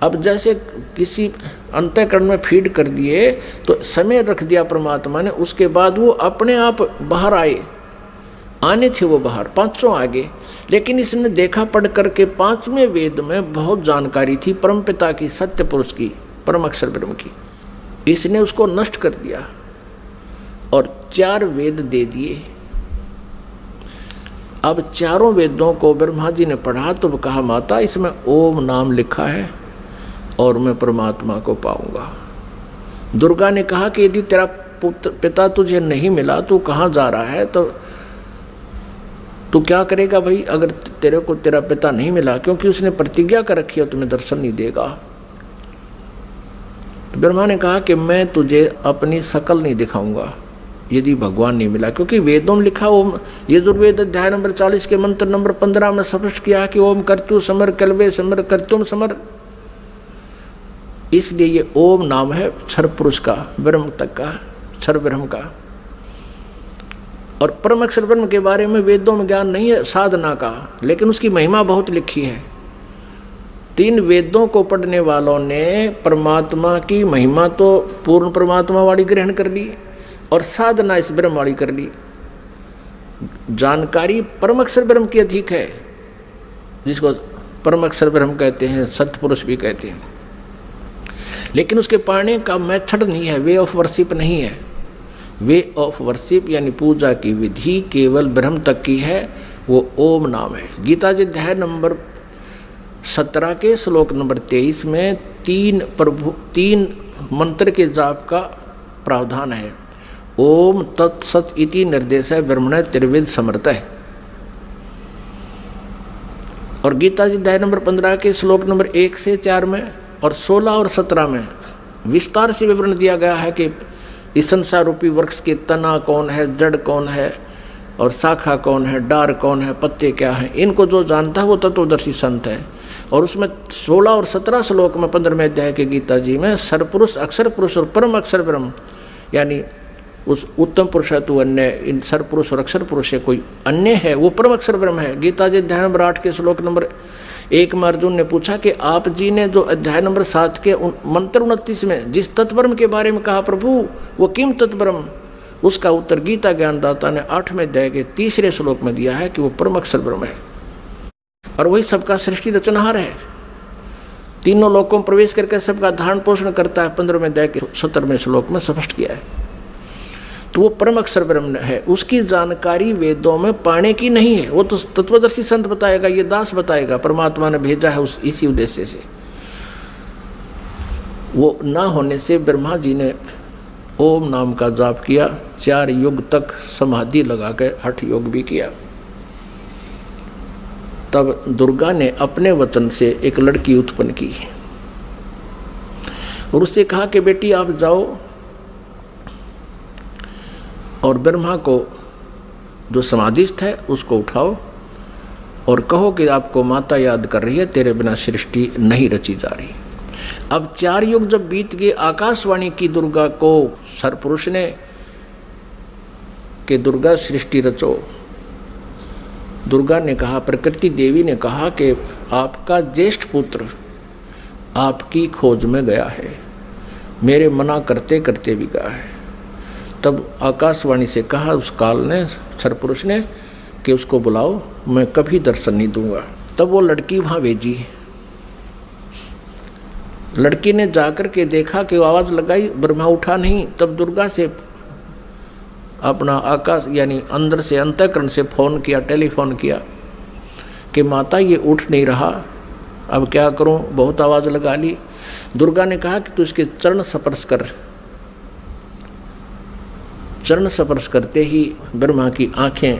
अब जैसे किसी अंतःकरण में फीड कर दिए तो समय रख दिया परमात्मा ने, उसके बाद वो अपने आप बाहर आने थे, वो बाहर 5 आगे। लेकिन इसने देखा पढ़ करके 5वें वेद में बहुत जानकारी थी परमपिता की, सत्य पुरुष की, परम अक्षर ब्रह्म की। इसने उसको नष्ट कर दिया और 4 वेद दे दिए। अब चारों वेदों को ब्रह्मा जी ने पढ़ा तो कहा माता इसमें ओम नाम लिखा है और मैं परमात्मा को पाऊंगा। दुर्गा ने कहा कि यदि तेरा पिता तुझे नहीं मिला, तू कहाँ जा रहा है, तो तू क्या करेगा भाई अगर तेरे को तेरा पिता नहीं मिला? क्योंकि उसने प्रतिज्ञा कर रखी है तुम्हें दर्शन नहीं देगा। तो ब्रह्मा ने कहा कि मैं तुझे अपनी शकल नहीं दिखाऊंगा यदि भगवान नहीं मिला, क्योंकि वेदों में लिखा ओम, यजुर्वेद अध्याय नंबर 40 के मंत्र नंबर 15 में स्पष्ट किया कि ओम कर्तु समर कल्वे समर कर्तुम समर। इसलिए ये ओम नाम है क्षर पुरुष का, ब्रह्म तक का, क्षर ब्रह्म का। और परम अक्षर ब्रह्म के बारे में वेदों में ज्ञान नहीं है साधना का, लेकिन उसकी महिमा बहुत लिखी है। तीन वेदों को पढ़ने वालों ने परमात्मा की महिमा तो पूर्ण परमात्मा वाली ग्रहण कर ली और साधना इस ब्रह्म वाली कर ली। जानकारी परम अक्षर ब्रह्म की अधिक है, जिसको परम अक्षर ब्रह्म कहते हैं, सत्पुरुष भी कहते हैं। लेकिन उसके पाने का मेथड नहीं है, वे ऑफ वर्शिप नहीं है। वे ऑफ वर्शिप यानी पूजा की विधि केवल ब्रह्म तक की है, वो ओम नाम है। गीता जी अध्याय नंबर 17 के श्लोक नंबर 23 में तीन मंत्र के जाप का प्रावधान है। ओम तत्सत इति निर्देश है ब्रह्मण त्रिविध समर्थ है। और गीता जी अध्याय नंबर 15 के श्लोक नंबर 1 से 4 में और 16 और 17 में विस्तार से विवरण दिया गया है कि इस संसार रूपी वृक्ष के तना कौन है, जड़ कौन है और शाखा कौन है, डार कौन है, पत्ते क्या हैं। इनको जो जानता है वो तत्वदर्शी संत है। और उसमें 16 और 17 श्लोक में 15वें अध्याय के गीता जी में सरपुरुष, अक्षर पुरुष और परम अक्षर ब्रह्म, यानी उस उत्तम पुरुष है तो अन्य, इन सरपुरुष और अक्षर पुरुष से कोई अन्य है, वो परम अक्षर ब्रह्म है। गीता जी अध्याय नंबर 8 के श्लोक नंबर 1 में अर्जुन ने पूछा कि आप जी ने जो अध्याय नंबर 7 के मंत्र 29 में जिस तत्ब्रह्म के बारे में कहा प्रभु वो किम तत्ब्रह्म, उसका उत्तर गीता ज्ञानदाता ने 8वें अध्याय के 3रे श्लोक में दिया है कि वो परम अक्षर ब्रह्म है और वही सबका सृष्टि रचनहार है। तीनों लोकों में प्रवेश करके सबका धारण पोषण करता है, 15वें अध्याय के 17वें श्लोक में स्पष्ट किया है। तो वो परम अक्षर ब्रह्म है, उसकी जानकारी वेदों में पाने की नहीं है, वो तो तत्वदर्शी संत बताएगा, ये दास बताएगा, परमात्मा ने भेजा है उस इसी उद्देश्य से। वो ना होने से ब्रह्मा जी ने ओम नाम का जाप किया, 4 युग तक समाधि लगा के हठ योग भी किया। तब दुर्गा ने अपने वचन से एक लड़की उत्पन्न की और उससे कहा कि बेटी आप जाओ और ब्रह्मा को जो समाधिस्थ है उसको उठाओ और कहो कि आपको माता याद कर रही है, तेरे बिना सृष्टि नहीं रची जा रही। अब 4 युग जब बीत गए, आकाशवाणी की दुर्गा को सरपुरुष ने कि दुर्गा सृष्टि रचो। दुर्गा ने कहा, प्रकृति देवी ने कहा कि आपका ज्येष्ठ पुत्र आपकी खोज में गया है, मेरे मना करते करते भी गया है। तब आकाशवाणी से कहा उस काल ने, सरपुरुष ने, कि उसको बुलाओ, मैं कभी दर्शन नहीं दूंगा। तब वो लड़की वहाँ भेजी। लड़की ने जाकर के देखा कि आवाज़ लगाई, ब्रह्मा उठा नहीं। तब दुर्गा से अपना आकाश यानी अंदर से अंतःकरण से फ़ोन किया, टेलीफोन किया कि माता ये उठ नहीं रहा, अब क्या करूं, बहुत आवाज़ लगा ली। दुर्गा ने कहा कि तू इसके चरण स्पर्श कर। चरण स्पर्श करते ही ब्रह्मा की आंखें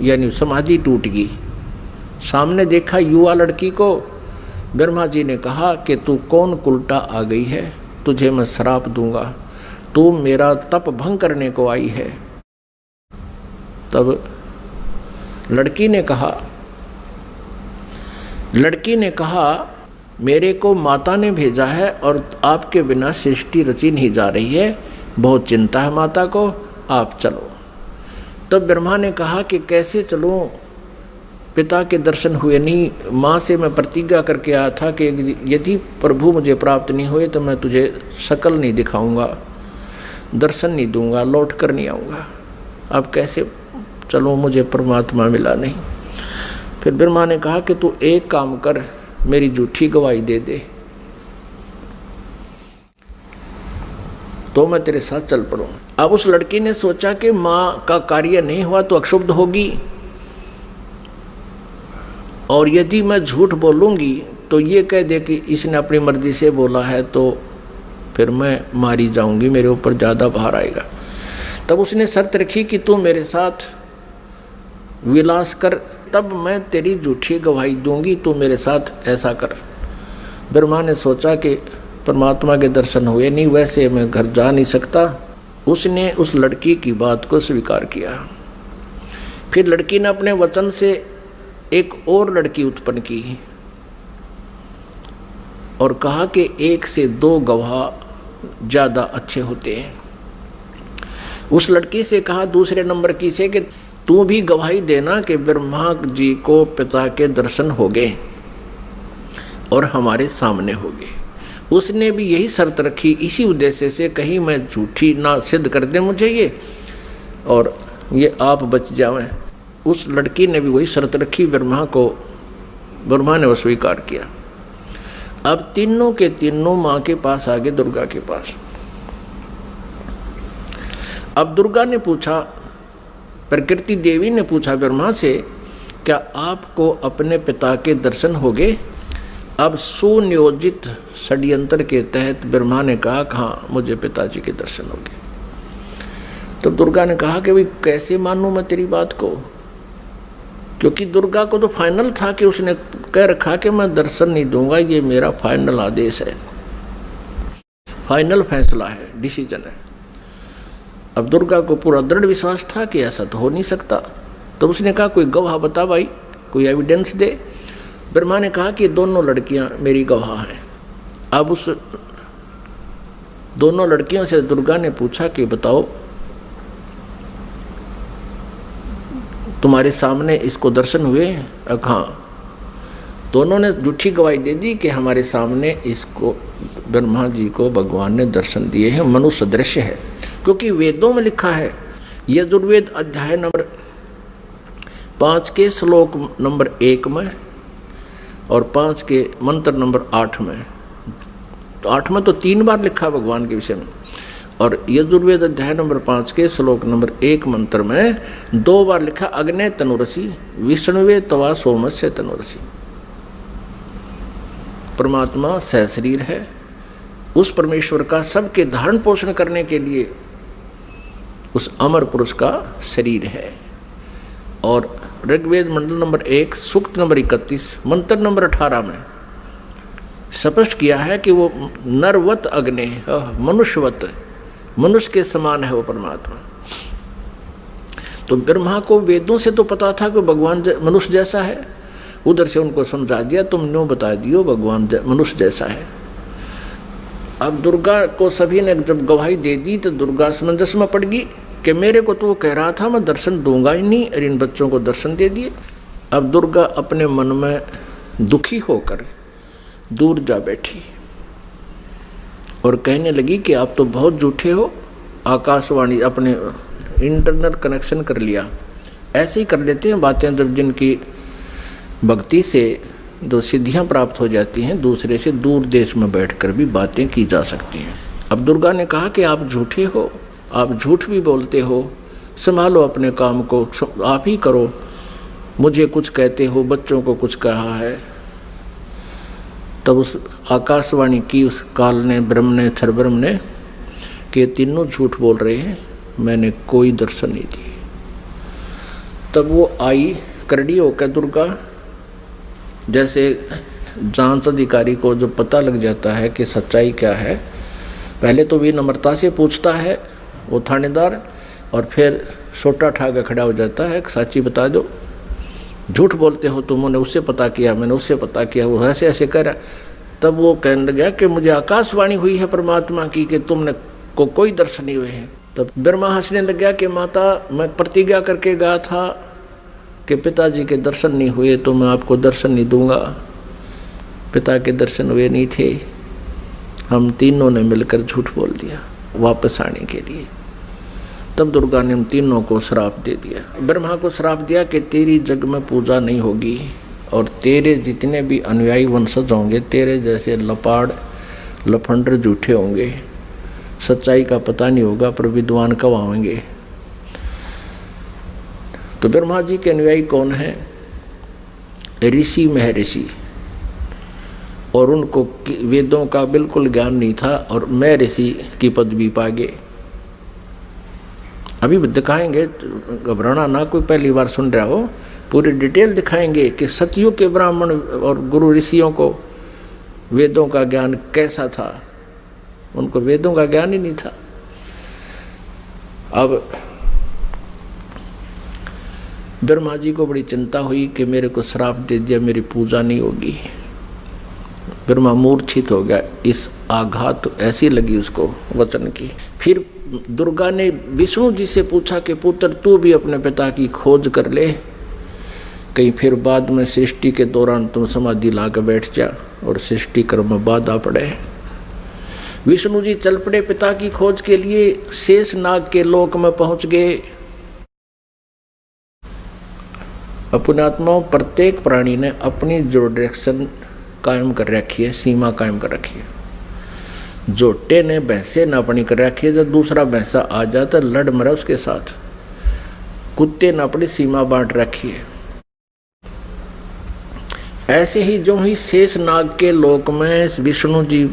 यानी समाधि टूट गई। सामने देखा युवा लड़की को। ब्रह्मा जी ने कहा कि तू कौन कुलटा आ गई है, तुझे मैं श्राप दूंगा, तू मेरा तप भंग करने को आई है। तब लड़की ने कहा मेरे को माता ने भेजा है और आपके बिना सृष्टि रची नहीं जा रही है, बहुत चिंता है माता को, आप चलो। तब ब्रह्मा ने कहा कि कैसे चलूं, पिता के दर्शन हुए नहीं। माँ से मैं प्रतिज्ञा करके आया था कि यदि प्रभु मुझे प्राप्त नहीं हुए तो मैं तुझे शकल नहीं दिखाऊंगा, दर्शन नहीं दूंगा, लौट कर नहीं आऊँगा। अब कैसे चलूँ, मुझे परमात्मा मिला नहीं। फिर ब्रह्मा ने कहा कि तू एक काम कर, मेरी झूठी गवाही दे दे तो मैं तेरे साथ चल पड़ूँ। अब उस लड़की ने सोचा कि माँ का कार्य नहीं हुआ तो अक्षुब्ध होगी और यदि मैं झूठ बोलूँगी तो ये कह दे कि इसने अपनी मर्जी से बोला है, तो फिर मैं मारी जाऊँगी, मेरे ऊपर ज़्यादा भार आएगा। तब उसने शर्त रखी कि तू मेरे साथ विलास कर, तब मैं तेरी झूठी गवाही दूंगी, तू मेरे साथ ऐसा कर। ब्रह्मा ने सोचा कि परमात्मा के दर्शन हुए नहीं, वैसे मैं घर जा नहीं सकता। उसने उस लड़की की बात को स्वीकार किया। फिर लड़की ने अपने वचन से एक और लड़की उत्पन्न की और कहा कि 1 से 2 गवाह ज़्यादा अच्छे होते हैं। उस लड़की से कहा दूसरे नंबर की से कि तू भी गवाही देना कि ब्रह्मा जी को पिता के दर्शन हो गए। और हमारे सामने होगे। उसने भी यही शर्त रखी इसी उद्देश्य से, कहीं मैं झूठी ना सिद्ध कर दे मुझे ये और ये आप बच जावें। उस लड़की ने भी वही शर्त रखी ब्रह्मा को, ब्रह्मा ने वो स्वीकार किया। अब तीनों के तीनों माँ के पास आ गए, दुर्गा के पास। अब दुर्गा ने पूछा, प्रकृति देवी ने पूछा ब्रह्मा से, क्या आपको अपने पिता के दर्शन हो गए? अब सुनियोजित षड्यंत्र के तहत ब्रह्मा ने कहा कि हाँ मुझे पिताजी के दर्शन हो गए। तो दुर्गा ने कहा कि भाई कैसे मानूं मैं तेरी बात को, क्योंकि दुर्गा को तो फाइनल था कि उसने कह रखा कि मैं दर्शन नहीं दूंगा, ये मेरा फाइनल आदेश है, फाइनल फैसला है, डिसीजन है। अब दुर्गा को पूरा दृढ़ विश्वास था कि ऐसा तो हो नहीं सकता। तो उसने कहा कोई गवाह बता भाई, कोई एविडेंस दे। ब्रह्मा ने कहा कि दोनों लड़कियां मेरी गवाह हैं। अब उस दोनों लड़कियों से दुर्गा ने पूछा कि बताओ तुम्हारे सामने इसको दर्शन हुए? हाँ, दोनों ने झूठी गवाही दे दी कि हमारे सामने इसको ब्रह्मा जी को भगवान ने दर्शन दिए हैं, मनुष्य दृश्य है। क्योंकि वेदों में लिखा है, यजुर्वेद अध्याय नंबर 5 के श्लोक नंबर 1 में और 5 के मंत्र नंबर 8 में, तो 8 में तो 3 बार लिखा भगवान के विषय में, और यजुर्वेद अध्याय नंबर 5 के श्लोक नंबर 1 मंत्र में 2 बार लिखा, अग्ने तनुरसी विष्णुवे तवा सोमस्य तनुरसी। परमात्मा सहशरीर है, उस परमेश्वर का सबके धारण पोषण करने के लिए उस अमर पुरुष का शरीर है। और ऋग्वेद मंडल नंबर 1 सूक्त नंबर 31 मंत्र नंबर 18 में स्पष्ट किया है कि वो नरवत अग्नि, मनुष्यवत, मनुष्य के समान है वो परमात्मा। तो ब्रह्मा को वेदों से तो पता था कि भगवान मनुष्य जैसा है, उधर से उनको समझा दिया, तुम न्यों बता दियो भगवान मनुष्य जैसा है। अब दुर्गा को सभी ने जब गवाही दे दी तो दुर्गा समंजस में पड़ गई कि मेरे को तो वो कह रहा था मैं दर्शन दूंगा ही नहीं, और इन बच्चों को दर्शन दे दिए। अब दुर्गा अपने मन में दुखी होकर दूर जा बैठी और कहने लगी कि आप तो बहुत झूठे हो। आकाशवाणी अपने इंटरनेट कनेक्शन कर लिया, ऐसे ही कर लेते हैं बातें जब जिनकी भक्ति से जो सिद्धियां प्राप्त हो जाती हैं, दूसरे से दूर देश में बैठकर भी बातें की जा सकती हैं। अब दुर्गा ने कहा कि आप झूठे हो, आप झूठ भी बोलते हो, संभालो अपने काम को, आप ही करो, मुझे कुछ कहते हो, बच्चों को कुछ कहा है। तब उस आकाशवाणी की उस काल ने, ब्रह्म ने, क्षरब्रह्म ने कि तीनों झूठ बोल रहे हैं, मैंने कोई दर्शन नहीं दिए। तब वो आई करड़ी होकर दुर्गा, जैसे जांच अधिकारी को जो पता लग जाता है कि सच्चाई क्या है, पहले तो विनम्रता से पूछता है वो थानेदार, और फिर सोटा ठा के खड़ा हो जाता है, सच्ची बता दो, झूठ बोलते हो तुमने उससे पता किया, मैंने उससे पता किया, वो ऐसे ऐसे कर रहा। तब वो कहने लगा कि मुझे आकाशवाणी हुई है परमात्मा की कि तुमने को कोई दर्शन नहीं हुए हैं। तब ब्रह्मा हंसने लग गया कि माता मैं प्रतिज्ञा करके गया था कि पिताजी के दर्शन नहीं हुए तो मैं आपको दर्शन नहीं दूंगा। पिता के दर्शन हुए नहीं थे, हम तीनों ने मिलकर झूठ बोल दिया वापस आने के लिए। तब दुर्गा ने उन तीनों को श्राप दे दिया। ब्रह्मा को श्राप दिया कि तेरी जग में पूजा नहीं होगी और तेरे जितने भी अनुयायी वंशज होंगे तेरे जैसे लपाड़ लफंडर झूठे होंगे, सच्चाई का पता नहीं होगा पर विद्वान कब आएंगे। तो ब्रह्मा जी के अनुयायी कौन है? ऋषि महर्षि, और उनको वेदों का बिल्कुल ज्ञान नहीं था और महर्षि की पदवी पा गए। अभी दिखाएंगे, घबराना ना, कोई पहली बार सुन रहा हो, पूरी डिटेल दिखाएंगे कि सतयुग के ब्राह्मण और गुरु ऋषियों को वेदों का ज्ञान कैसा था। उनको वेदों का ज्ञान ही नहीं था। अब ब्रह्मा जी को बड़ी चिंता हुई कि मेरे को श्राप दे दिया, मेरी पूजा नहीं होगी। ब्रह्मा मूर्छित हो गया, इस आघात ऐसी लगी उसको वचन की। फिर दुर्गा ने विष्णु जी से पूछा कि पुत्र तू भी अपने पिता की खोज कर ले, कहीं फिर बाद में सृष्टि के दौरान तुम समाधि ला के बैठ जा और सृष्टि कर्म में बाधा पड़े। विष्णु जी चल पड़े पिता की खोज के लिए, शेष नाग के लोक में पहुंच गए। अपने आत्माओं प्रत्येक प्राणी ने अपनी जो डायरेक्शन कायम कर रखी है, सीमा कायम कर रखी है। जोटे ने भैंसे न अपनी कर रखी है, जब दूसरा भैंसा आ जाता लड़ मरा उसके साथ। कुत्ते ने अपनी सीमा बांट रखी है। ऐसे ही जो ही शेष नाग के लोक में विष्णु जी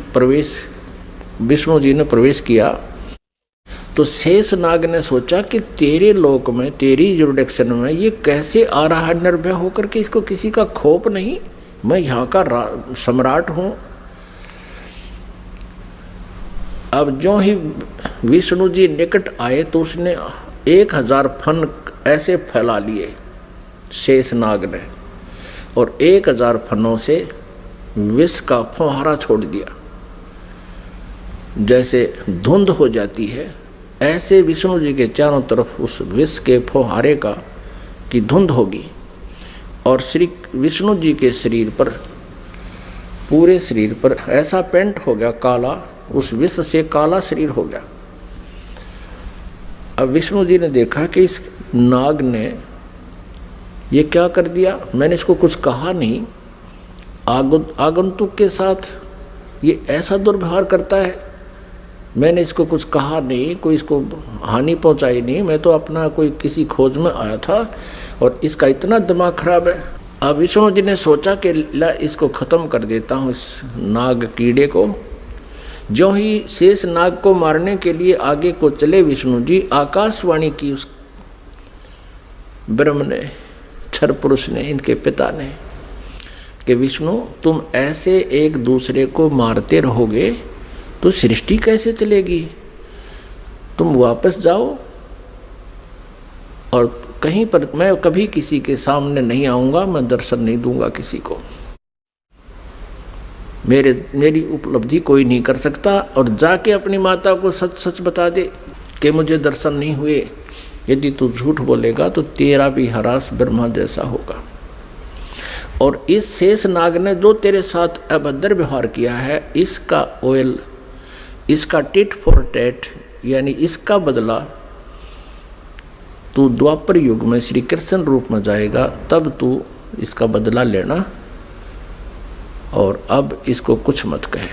ने प्रवेश किया तो शेष नाग ने सोचा कि तेरे लोक में, तेरी जुरिडिक्शन में ये कैसे आ रहा है निर्भय होकर के, इसको किसी का खौफ नहीं, मैं यहाँ का सम्राट हूँ। अब जो ही विष्णु जी निकट आए तो उसने 1000 फन ऐसे फैला लिए शेष नाग ने, और 1000 फनों से विष का फुहारा छोड़ दिया। जैसे धुंध हो जाती है ऐसे विष्णु जी के चारों तरफ उस विष के फुहारे की धुंध होगी, और श्री विष्णु जी के शरीर पर, पूरे शरीर पर ऐसा पेंट हो गया काला, उस विष से काला शरीर हो गया। अब विष्णु जी ने देखा कि इस नाग ने ये क्या कर दिया, मैंने इसको कुछ कहा नहीं, आगंतुक के साथ ये ऐसा दुर्व्यवहार करता है, मैंने इसको कुछ कहा नहीं, कोई इसको हानि पहुंचाई नहीं, मैं तो अपना कोई किसी खोज में आया था और इसका इतना दिमाग खराब है। अब विष्णु जी ने सोचा कि ला इसको ख़त्म कर देता हूँ, इस नाग कीड़े को। जो ही शेष नाग को मारने के लिए आगे को चले विष्णु जी, आकाशवाणी की उस ब्रह्म ने, क्षर पुरुष ने, इनके पिता ने, कि विष्णु तुम ऐसे एक दूसरे को मारते रहोगे तो सृष्टि कैसे चलेगी, तुम वापस जाओ, और कहीं पर मैं कभी किसी के सामने नहीं आऊंगा, मैं दर्शन नहीं दूंगा किसी को, मेरी उपलब्धि कोई नहीं कर सकता। और जाके अपनी माता को सच सच बता दे कि मुझे दर्शन नहीं हुए। यदि तू झूठ बोलेगा तो तेरा भी हरास ब्रह्मा जैसा होगा। और इस शेष नाग ने जो तेरे साथ अभद्र व्यवहार किया है, इसका ऑयल, इसका टिट फॉर टैट, यानी इसका बदला तू द्वापर युग में श्री कृष्ण रूप में जाएगा, तब तू इसका बदला लेना, और अब इसको कुछ मत कहे।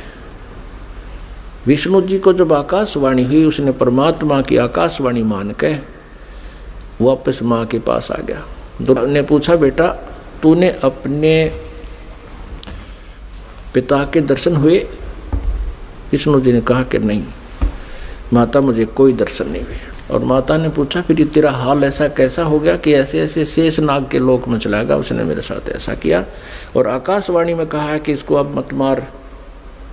विष्णु जी को जब आकाशवाणी हुई, उसने परमात्मा की आकाशवाणी मान के वापस माँ के पास आ गया। दुर्गा ने पूछा, बेटा तूने अपने पिता के दर्शन हुए? विष्णु जी ने कहा कि नहीं माता, मुझे कोई दर्शन नहीं हुए। और माता ने पूछा, फिर तेरा हाल ऐसा कैसा हो गया कि ऐसे ऐसे शेष नाग के लोक में चला गया, उसने मेरे साथ ऐसा किया, और आकाशवाणी में कहा है कि इसको अब मत मार,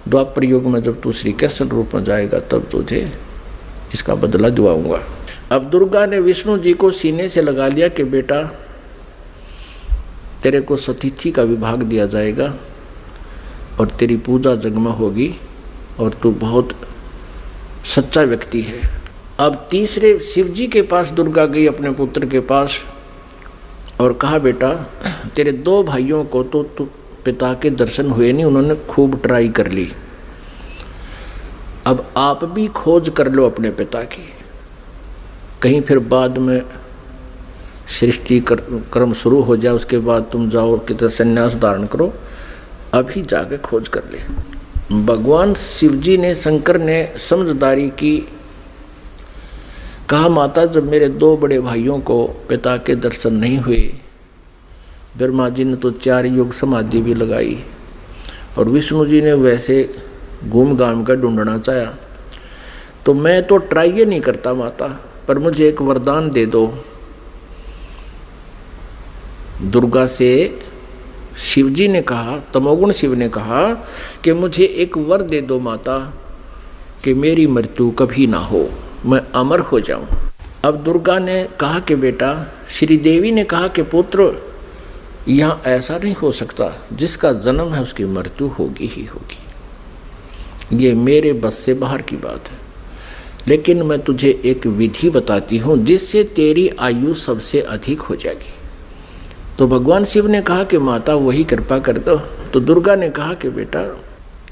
द्वापर युग में जब तू श्री कृष्ण रूप में जाएगा तब तुझे इसका बदला दिलाऊंगा। अब दुर्गा ने विष्णु जी को सीने से लगा लिया कि बेटा तेरे को सतिथि का विभाग दिया जाएगा और तेरी पूजा जग में होगी, और तू बहुत सच्चा व्यक्ति है। अब तीसरे शिव जी के पास दुर्गा गई, अपने पुत्र के पास, और कहा, बेटा तेरे 2 भाइयों को तो पिता के दर्शन हुए नहीं, उन्होंने खूब ट्राई कर ली, अब आप भी खोज कर लो अपने पिता की, कहीं फिर बाद में सृष्टि कर्म शुरू हो जाए, उसके बाद तुम जाओ कितना संन्यास धारण करो, अभी जाके खोज कर ले। भगवान शिव जी ने, शंकर ने समझदारी की, कहा माता जब मेरे 2 बड़े भाइयों को पिता के दर्शन नहीं हुए, ब्रह्मा जी ने तो 4 युग समाधि भी लगाई, और विष्णु जी ने वैसे घूम घाम कर ढूंढना चाहा, तो मैं तो ट्राई ये नहीं करता माता, पर मुझे एक वरदान दे दो। दुर्गा से शिव जी ने कहा, तमोगुण शिव ने कहा कि मुझे एक वर दे दो माता, कि मेरी मृत्यु कभी ना हो, मैं अमर हो जाऊं। अब दुर्गा ने कहा कि बेटा, श्री देवी ने कहा कि पुत्र यहाँ ऐसा नहीं हो सकता, जिसका जन्म है उसकी मृत्यु होगी ही होगी, ये मेरे बस से बाहर की बात है, लेकिन मैं तुझे एक विधि बताती हूँ जिससे तेरी आयु सबसे अधिक हो जाएगी। तो भगवान शिव ने कहा कि माता वही कृपा कर दो। तो दुर्गा ने कहा कि बेटा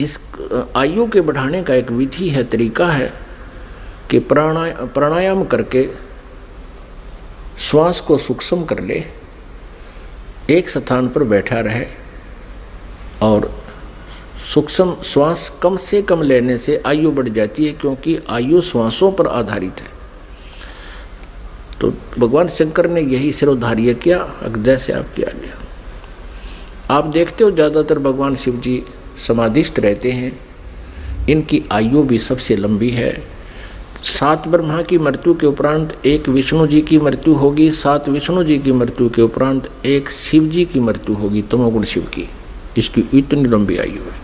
इस आयु के बढ़ाने का एक विधि है, तरीका है कि प्राणायाम करके श्वास को सूक्ष्म कर ले, एक स्थान पर बैठा रहे और सूक्ष्म श्वास कम से कम लेने से आयु बढ़ जाती है, क्योंकि आयु श्वासों पर आधारित है। तो भगवान शंकर ने यही सिरोधार्य किया, जैसे आप किया गया। आप देखते हो ज़्यादातर भगवान शिव जी समाधिस्थ रहते हैं, इनकी आयु भी सबसे लंबी है। 7 ब्रह्मा की मृत्यु के उपरांत एक विष्णु जी की मृत्यु होगी, 7 विष्णु जी की मृत्यु के उपरांत एक शिव जी की मृत्यु होगी, तमोगुण शिव की। इसकी इतनी लंबी आयु है।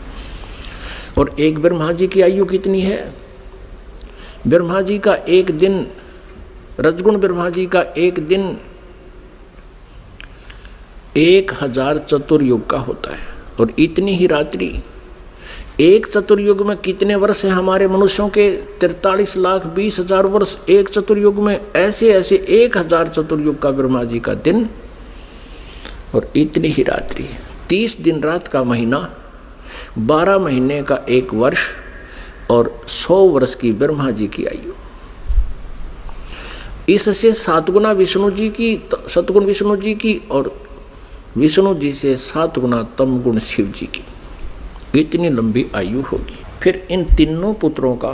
और एक ब्रह्मा जी की आयु कितनी है? ब्रह्मा जी का एक दिन, रजगुण ब्रह्मा जी का एक दिन 1000 चतुर्युग का होता है। और इतनी ही रात्रि, एक चतुर्युग में कितने वर्ष हैं हमारे मनुष्यों के? 43,20,000 वर्ष एक चतुर्युग में। ऐसे ऐसे 1000 चतुर्युग का ब्रह्मा जी का दिन और इतनी ही रात्रि। 30 दिन रात का महीना, 12 महीने का एक वर्ष और 100 वर्ष की ब्रह्मा जी की आयु। इससे 7 गुना विष्णु जी की, सतगुण विष्णु जी की, और विष्णु जी से 7 गुना तम गुण शिव जी की, इतनी लंबी आयु होगी। फिर इन तीनों पुत्रों का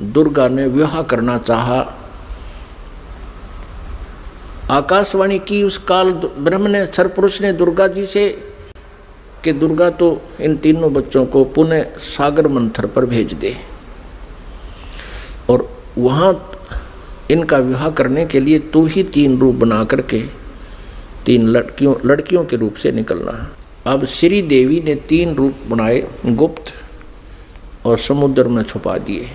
दुर्गा ने विवाह करना चाहा। आकाशवाणी की उस काल ब्रह्म ने, सरपुरुष ने दुर्गा जी से कि दुर्गा तो इन तीनों बच्चों को पुनः सागर मंथर पर भेज दे और वहाँ इनका विवाह करने के लिए तू ही 3 रूप बना करके 3 लड़कियों के रूप से निकलना है। अब श्री देवी ने 3 रूप बनाए, गुप्त, और समुद्र में छुपा दिए।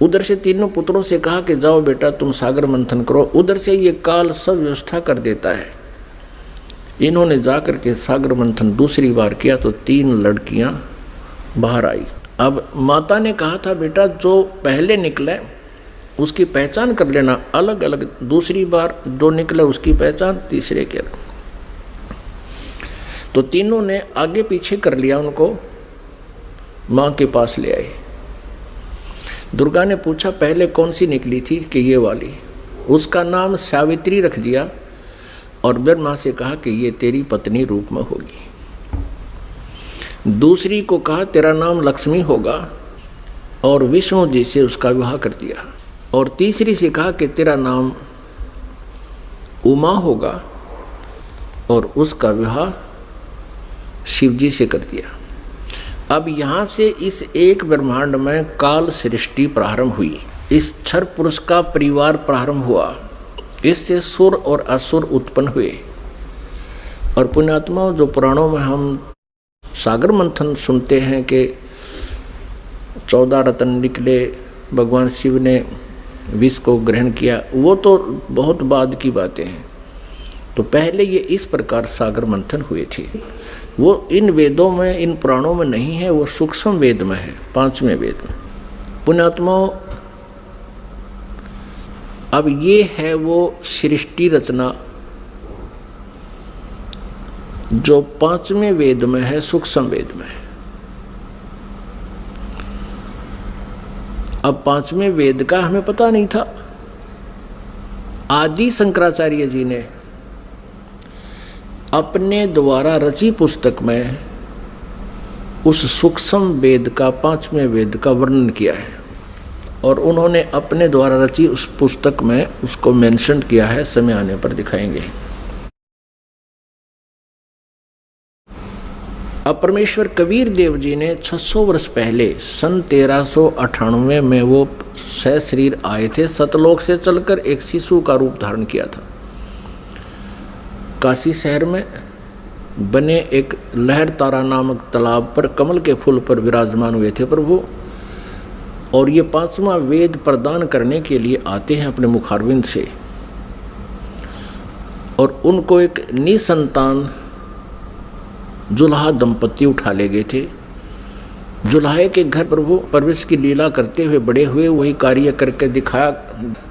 उधर से तीनों पुत्रों से कहा कि जाओ बेटा तुम सागर मंथन करो। उधर से ये काल सब व्यवस्था कर देता है। इन्होंने जाकर के सागर मंथन दूसरी बार किया तो 3 लड़कियां बाहर आई। अब माता ने कहा था बेटा जो पहले निकले उसकी पहचान कर लेना, अलग अलग। दूसरी बार जो निकले उसकी पहचान तीसरे के। तो तीनों ने आगे पीछे कर लिया, उनको माँ के पास ले आए। दुर्गा ने पूछा पहले कौन सी निकली थी? कि ये वाली। उसका नाम सावित्री रख दिया और ब्रह्मा से कहा कि ये तेरी पत्नी रूप में होगी। दूसरी को कहा तेरा नाम लक्ष्मी होगा और विष्णु जी से उसका विवाह कर दिया। और तीसरी से कहा कि तेरा नाम उमा होगा और उसका विवाह शिव जी से कर दिया। अब यहाँ से इस एक ब्रह्मांड में काल सृष्टि प्रारंभ हुई। इस क्षर पुरुष का परिवार प्रारंभ हुआ। इससे सुर और असुर उत्पन्न हुए। और पुण्यात्माओं, जो पुराणों में हम सागर मंथन सुनते हैं कि 14 रत्न निकले, भगवान शिव ने विष को ग्रहण किया, वो तो बहुत बाद की बातें हैं। तो पहले ये इस प्रकार सागर मंथन हुए थे। वो इन वेदों में, इन पुराणों में नहीं है, वो सूक्ष्म वेद में है, 5वें वेद में। पुण्यात्माओं, अब ये है वो सृष्टि रचना जो 5वें वेद में है, सूक्ष्म वेद में है। अब 5वें वेद का हमें पता नहीं था। आदि शंकराचार्य जी ने अपने द्वारा रची पुस्तक में उस सूक्ष्म वेद का, 5वें वेद का वर्णन किया है और उन्होंने अपने द्वारा रची उस पुस्तक में उसको मेंशन किया है। समय आने पर दिखाएंगे। अब परमेश्वर कबीर देव जी ने 600 वर्ष पहले सन 1398 में वो सशरीर आए थे। सतलोक से चलकर एक शिशु का रूप धारण किया था। काशी शहर में बने एक लहर तारा नामक तालाब पर कमल के फूल पर विराजमान हुए थे प्रभु। और ये 5वां वेद प्रदान करने के लिए आते हैं अपने मुखारविंद से। और उनको एक निसंतान जुल्हा दंपति उठा ले गए थे। जुल्हे के घर प्रभु परवेश की लीला करते हुए बड़े हुए, वही कार्य करके दिखाया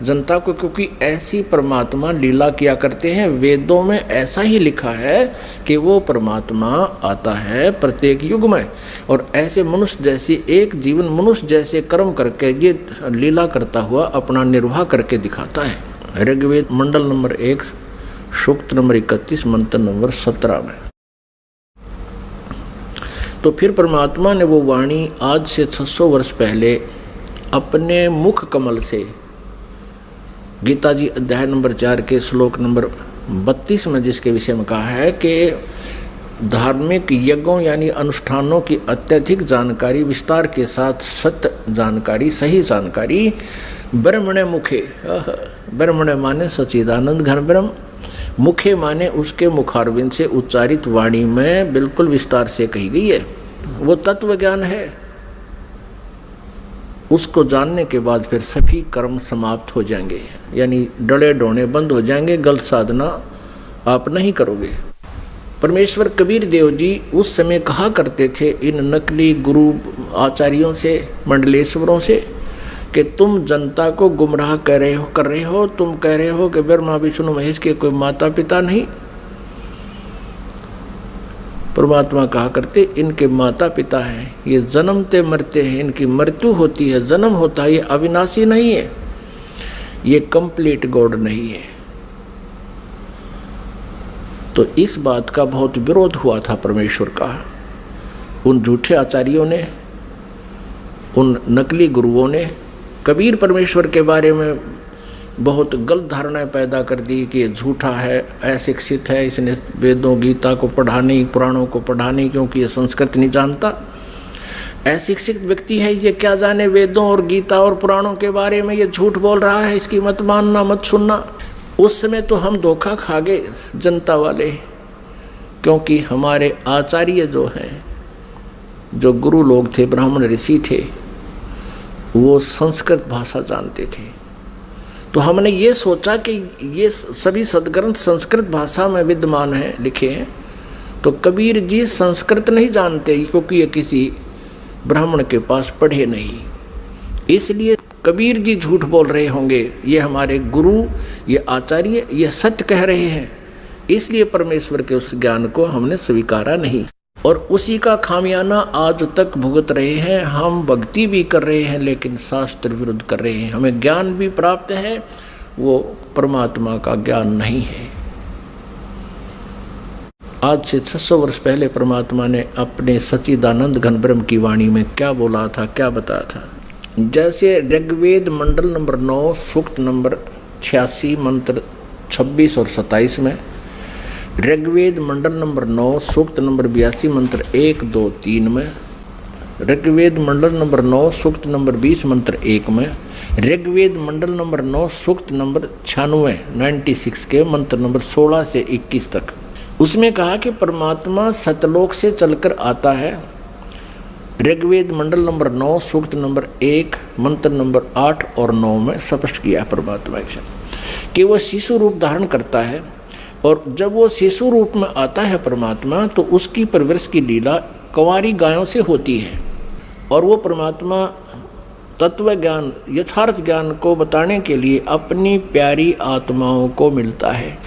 जनता को, क्योंकि ऐसी परमात्मा लीला किया करते हैं। वेदों में ऐसा ही लिखा है कि वो परमात्मा आता है प्रत्येक युग में, और ऐसे मनुष्य जैसी एक जीवन मनुष्य जैसे कर्म करके ये लीला करता हुआ अपना निर्वाह करके दिखाता है। ऋग्वेद मंडल नंबर 1 सूक्त नंबर 31 मंत्र नंबर 17 में। तो फिर परमात्मा ने वो वाणी आज से 600 वर्ष पहले अपने मुख कमल से, गीता जी अध्याय नंबर 4 के श्लोक नंबर 32 में जिसके विषय में कहा है कि धार्मिक यज्ञों यानी अनुष्ठानों की अत्यधिक जानकारी, विस्तार के साथ सत्य जानकारी, सही जानकारी ब्रह्मणे मुखे, ब्रह्मणे माने सच्चिदानंद घन ब्रह्म, मुखे माने उसके मुखारविंद से उच्चारित वाणी में बिल्कुल विस्तार से कही गई है। वो तत्व ज्ञान है। उसको जानने के बाद फिर सभी कर्म समाप्त हो जाएंगे, यानी डले डोने बंद हो जाएंगे, गलत साधना आप नहीं करोगे। परमेश्वर कबीर देव जी उस समय कहा करते थे इन नकली गुरु आचार्यों से, मंडलेश्वरों से, कि तुम जनता को गुमराह कर रहे हो, तुम कह रहे हो कि ब्रह्मा विष्णु महेश के कोई माता पिता नहीं। परमात्मा कहा करते इनके माता पिता हैं, ये जन्मते मरते हैं, इनकी मृत्यु होती है, जन्म होता है, ये अविनाशी नहीं है, ये कंप्लीट गॉड नहीं है। तो इस बात का बहुत विरोध हुआ था परमेश्वर का। उन झूठे आचार्यों ने, उन नकली गुरुओं ने कबीर परमेश्वर के बारे में बहुत गलत धारणाएं पैदा कर दी कि ये झूठा है, अशिक्षित है, इसने वेदों गीता को पढ़ा नहीं, पुराणों को पढ़ा नहीं, क्योंकि ये संस्कृत नहीं जानता। अशिक्षित व्यक्ति है, ये क्या जाने वेदों और गीता और पुराणों के बारे में, ये झूठ बोल रहा है, इसकी मत मानना, मत सुनना। उस समय तो हम धोखा खा गए जनता वाले, क्योंकि हमारे आचार्य जो हैं, जो गुरु लोग थे, ब्राह्मण ऋषि थे, वो संस्कृत भाषा जानते थे। तो हमने ये सोचा कि ये सभी सदग्रंथ संस्कृत भाषा में विद्यमान हैं, लिखे हैं, तो कबीर जी संस्कृत नहीं जानते, क्योंकि ये किसी ब्राह्मण के पास पढ़े नहीं, इसलिए कबीर जी झूठ बोल रहे होंगे, ये हमारे गुरु, ये आचार्य, ये सत्य कह रहे हैं, इसलिए परमेश्वर के उस ज्ञान को हमने स्वीकारा नहीं, और उसी का खामियाना आज तक भुगत रहे हैं। हम भक्ति भी कर रहे हैं लेकिन शास्त्र विरुद्ध कर रहे हैं। हमें ज्ञान भी प्राप्त है, वो परमात्मा का ज्ञान नहीं है। आज से 600 वर्ष पहले परमात्मा ने अपने सच्चिदानंद घन ब्रह्म की वाणी में क्या बोला था, क्या बताया था। जैसे ऋग्वेद मंडल नंबर 9 सूक्त नंबर 86 मंत्र 26 और 27 में, ऋग्वेद मंडल नंबर 9 सूक्त नंबर 82 मंत्र 1, 2, 3 में, ऋग्वेद मंडल नंबर 9 सूक्त नंबर 20 मंत्र 1 में, ऋग्वेद मंडल नंबर 9 सूक्त नंबर 96 के मंत्र नंबर 16 से 21 तक, उसमें कहा कि परमात्मा सतलोक से चलकर आता है। ऋग्वेद मंडल नंबर 9 सूक्त नंबर 1 मंत्र नंबर 8 और 9 में स्पष्ट किया है परमात्मा कि वह शिशु रूप धारण करता है, और जब वो शिशु रूप में आता है परमात्मा, तो उसकी परवरिश की लीला कंवारी गायों से होती है, और वो परमात्मा तत्व ज्ञान, यथार्थ ज्ञान को बताने के लिए अपनी प्यारी आत्माओं को मिलता है,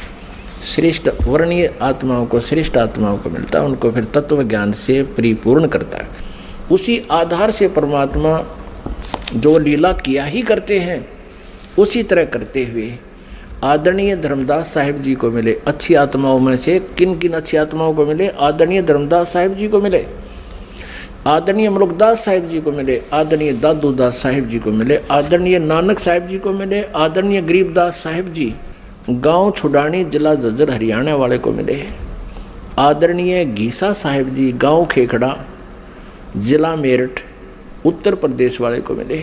श्रेष्ठ वर्णीय आत्माओं को, श्रेष्ठ आत्माओं को मिलता है, उनको फिर तत्व ज्ञान से परिपूर्ण करता है। उसी आधार से परमात्मा जो लीला किया ही करते हैं, उसी तरह करते हुए आदरणीय धर्मदास साहिब जी को मिले। अच्छी आत्माओं में से किन किन अच्छी आत्माओं को मिले? आदरणीय धर्मदास साहिब जी को मिले, आदरणीय मलुकदास साहिब जी को मिले, आदरणीय दादूदास साहिब जी को मिले, आदरणीय नानक साहिब जी को मिले, आदरणीय गरीबदास साहिब जी गांव छुडानी जिला झज्जर हरियाणा वाले को मिले, आदरणीय गीसा साहिब जी गांव खेखड़ा जिला मेरठ उत्तर प्रदेश वाले को मिले।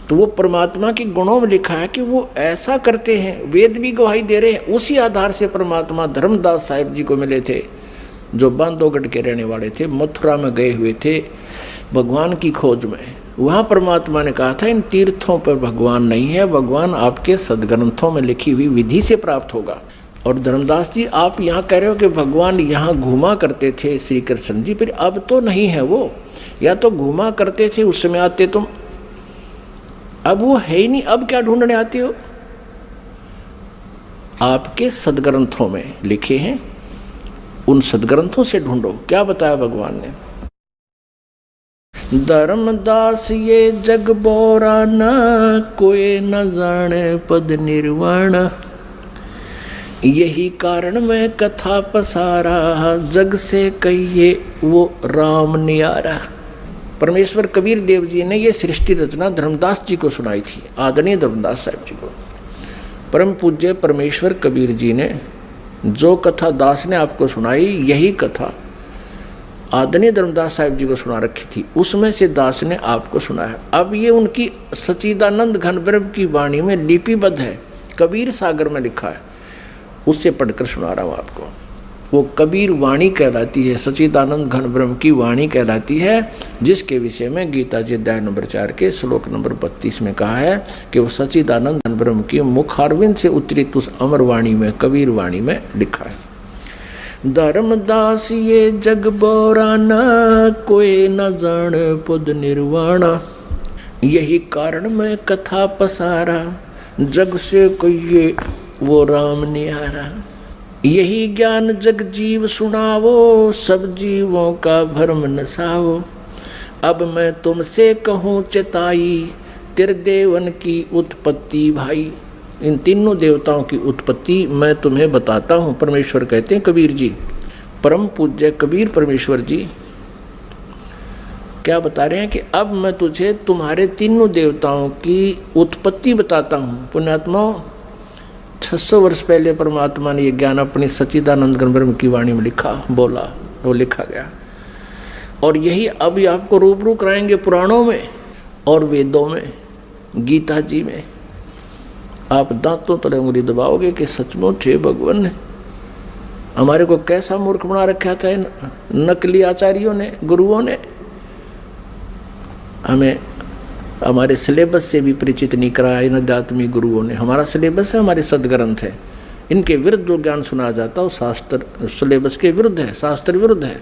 तो वो परमात्मा के गुणों में लिखा है कि वो ऐसा करते हैं, वेद भी गवाही दे रहे हैं। उसी आधार से परमात्मा धर्मदास साहिब जी को मिले थे, जो बांधवगढ़ के रहने वाले थे, मथुरा में गए हुए थे भगवान की खोज में। वहाँ परमात्मा ने कहा था इन तीर्थों पर भगवान नहीं है, भगवान आपके सदग्रंथों में लिखी हुई विधि से प्राप्त होगा। और धर्मदास जी आप यहाँ कह रहे हो कि भगवान यहाँ घूमा करते थे श्री कृष्ण जी, फिर अब तो नहीं है वो, या तो घूमा करते थे उस समय आते तुम, अब वो है ही नहीं, अब क्या ढूंढने आते हो? आपके सदग्रंथों में लिखे हैं, उन सदग्रंथों से ढूंढो। क्या बताया भगवान ने? धर्मदास ये जग बोरा न, कोई न जाने पद निर्वाण। यही कारण मैं कथा पसारा, जग से कहिए वो राम नियारा। परमेश्वर कबीर देव जी ने ये सृष्टि रचना धर्मदास जी को सुनाई थी, आदरणीय धर्मदास साहब जी को। परम पूज्य परमेश्वर कबीर जी ने जो कथा दास ने आपको सुनाई, यही कथा आदरणीय धर्मदास साहब जी को सुना रखी थी, उसमें से दास ने आपको सुनाया। अब ये उनकी सच्चिदानंद घन ब्रह्म की वाणी में लिपिबद्ध है, कबीर सागर में लिखा है, उससे पढ़कर सुना रहा हूँ आपको। वो कबीर वाणी कहलाती है, सच्चिदानंद घन ब्रह्म की वाणी कहलाती है, जिसके विषय में गीता जी अध्याय नंबर 4 के श्लोक नंबर 32 में कहा है कि वो सच्चिदानंद घन ब्रह्म की मुखारविंद से उतरित उस अमर वाणी में, कबीर वाणी में लिखा है। धर्मदास ये जग बोरा न, कोई न जान पद निर्वाणा। यही कारण मैं कथा पसारा, जग से कहिए वो राम निहारा। यही ज्ञान जग जीव सुनावो, सब जीवों का भ्रम नसाओ। अब मैं तुमसे कहूँ चेताई, त्रिदेवन की उत्पत्ति भाई। इन तीनों देवताओं की उत्पत्ति मैं तुम्हें बताता हूँ, परमेश्वर कहते हैं कबीर जी। परम पूज्य कबीर परमेश्वर जी क्या बता रहे हैं कि अब मैं तुझे तुम्हारे तीनों देवताओं की उत्पत्ति बताता हूँ। पुण्यात्माओं, 600 वर्ष पहले परमात्मा ने ये ज्ञान अपनी सच्चिदानंद घन ब्रह्म की वाणी में लिखा, बोला, वो लिखा गया। और यही अब आपको रूबरू कराएंगे पुराणों में और वेदों में, गीता जी में। आप दांतों तले उंगली दबाओगे कि सचमुच हे भगवान ने हमारे को कैसा मूर्ख बना रखा था इन नकली आचार्यों ने, गुरुओं ने। हमें हमारे सिलेबस से भी परिचित नहीं कराया इन अध्यात्मिक गुरुओं ने। हमारा सिलेबस है, हमारे सदग्रंथ है, इनके विरुद्ध जो ज्ञान सुना जाता है वो शास्त्र सिलेबस के विरुद्ध है, शास्त्र विरुद्ध है।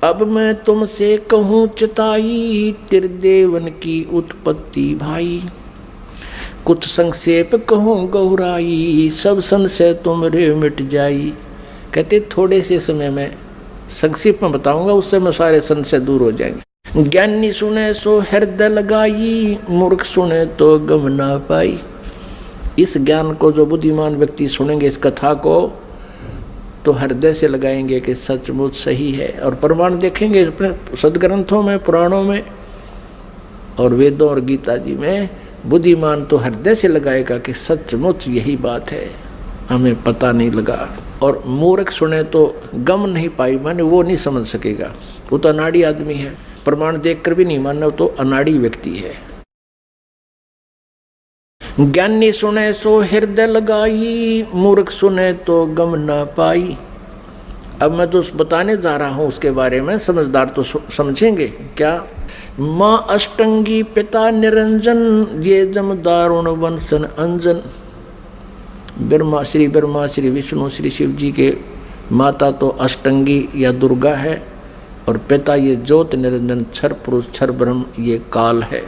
अब मैं तुमसे कहूँ चेताई, त्रिदेवन की उत्पत्ति भाई। कुछ संक्षेप कहूँ गौराई, सब संशय तुमरे मिट जाई। कहते थोड़े से समय में संक्षेप में बताऊंगा, उससे में सारे संशय दूर हो जाएंगे। ज्ञानी सुने सो हृदय लगाई, मूर्ख सुने तो गम ना पाई। इस ज्ञान को जो बुद्धिमान व्यक्ति सुनेंगे, इस कथा को, तो हृदय से लगाएंगे कि सचमुच सही है। और प्रमाण देखेंगे अपने सदग्रंथों में, पुराणों में और वेदों और गीता जी में। बुद्धिमान तो हृदय से लगाएगा कि सचमुच यही बात है, हमें पता नहीं लगा। और मूर्ख सुने तो गम नहीं पाई, माने वो नहीं समझ सकेगा, वो तो अनाड़ी आदमी है। प्रमाण देखकर भी नहीं मानना, तो अनाड़ी व्यक्ति है। ज्ञानी सुने सो हृदय लगाई, मूर्ख सुने तो गम ना पाई। अब मैं तो बताने जा रहा हूं उसके बारे में, समझदार तो समझेंगे क्या। माँ अष्टंगी पिता निरंजन, ये जमदारुण वंशन अंजन। ब्रह्मा श्री विष्णु श्री शिव जी के माता तो अष्टंगी या दुर्गा है, और पिता ये ज्योत निरंजन क्षर पुरुष क्षर ब्रह्म ये काल है।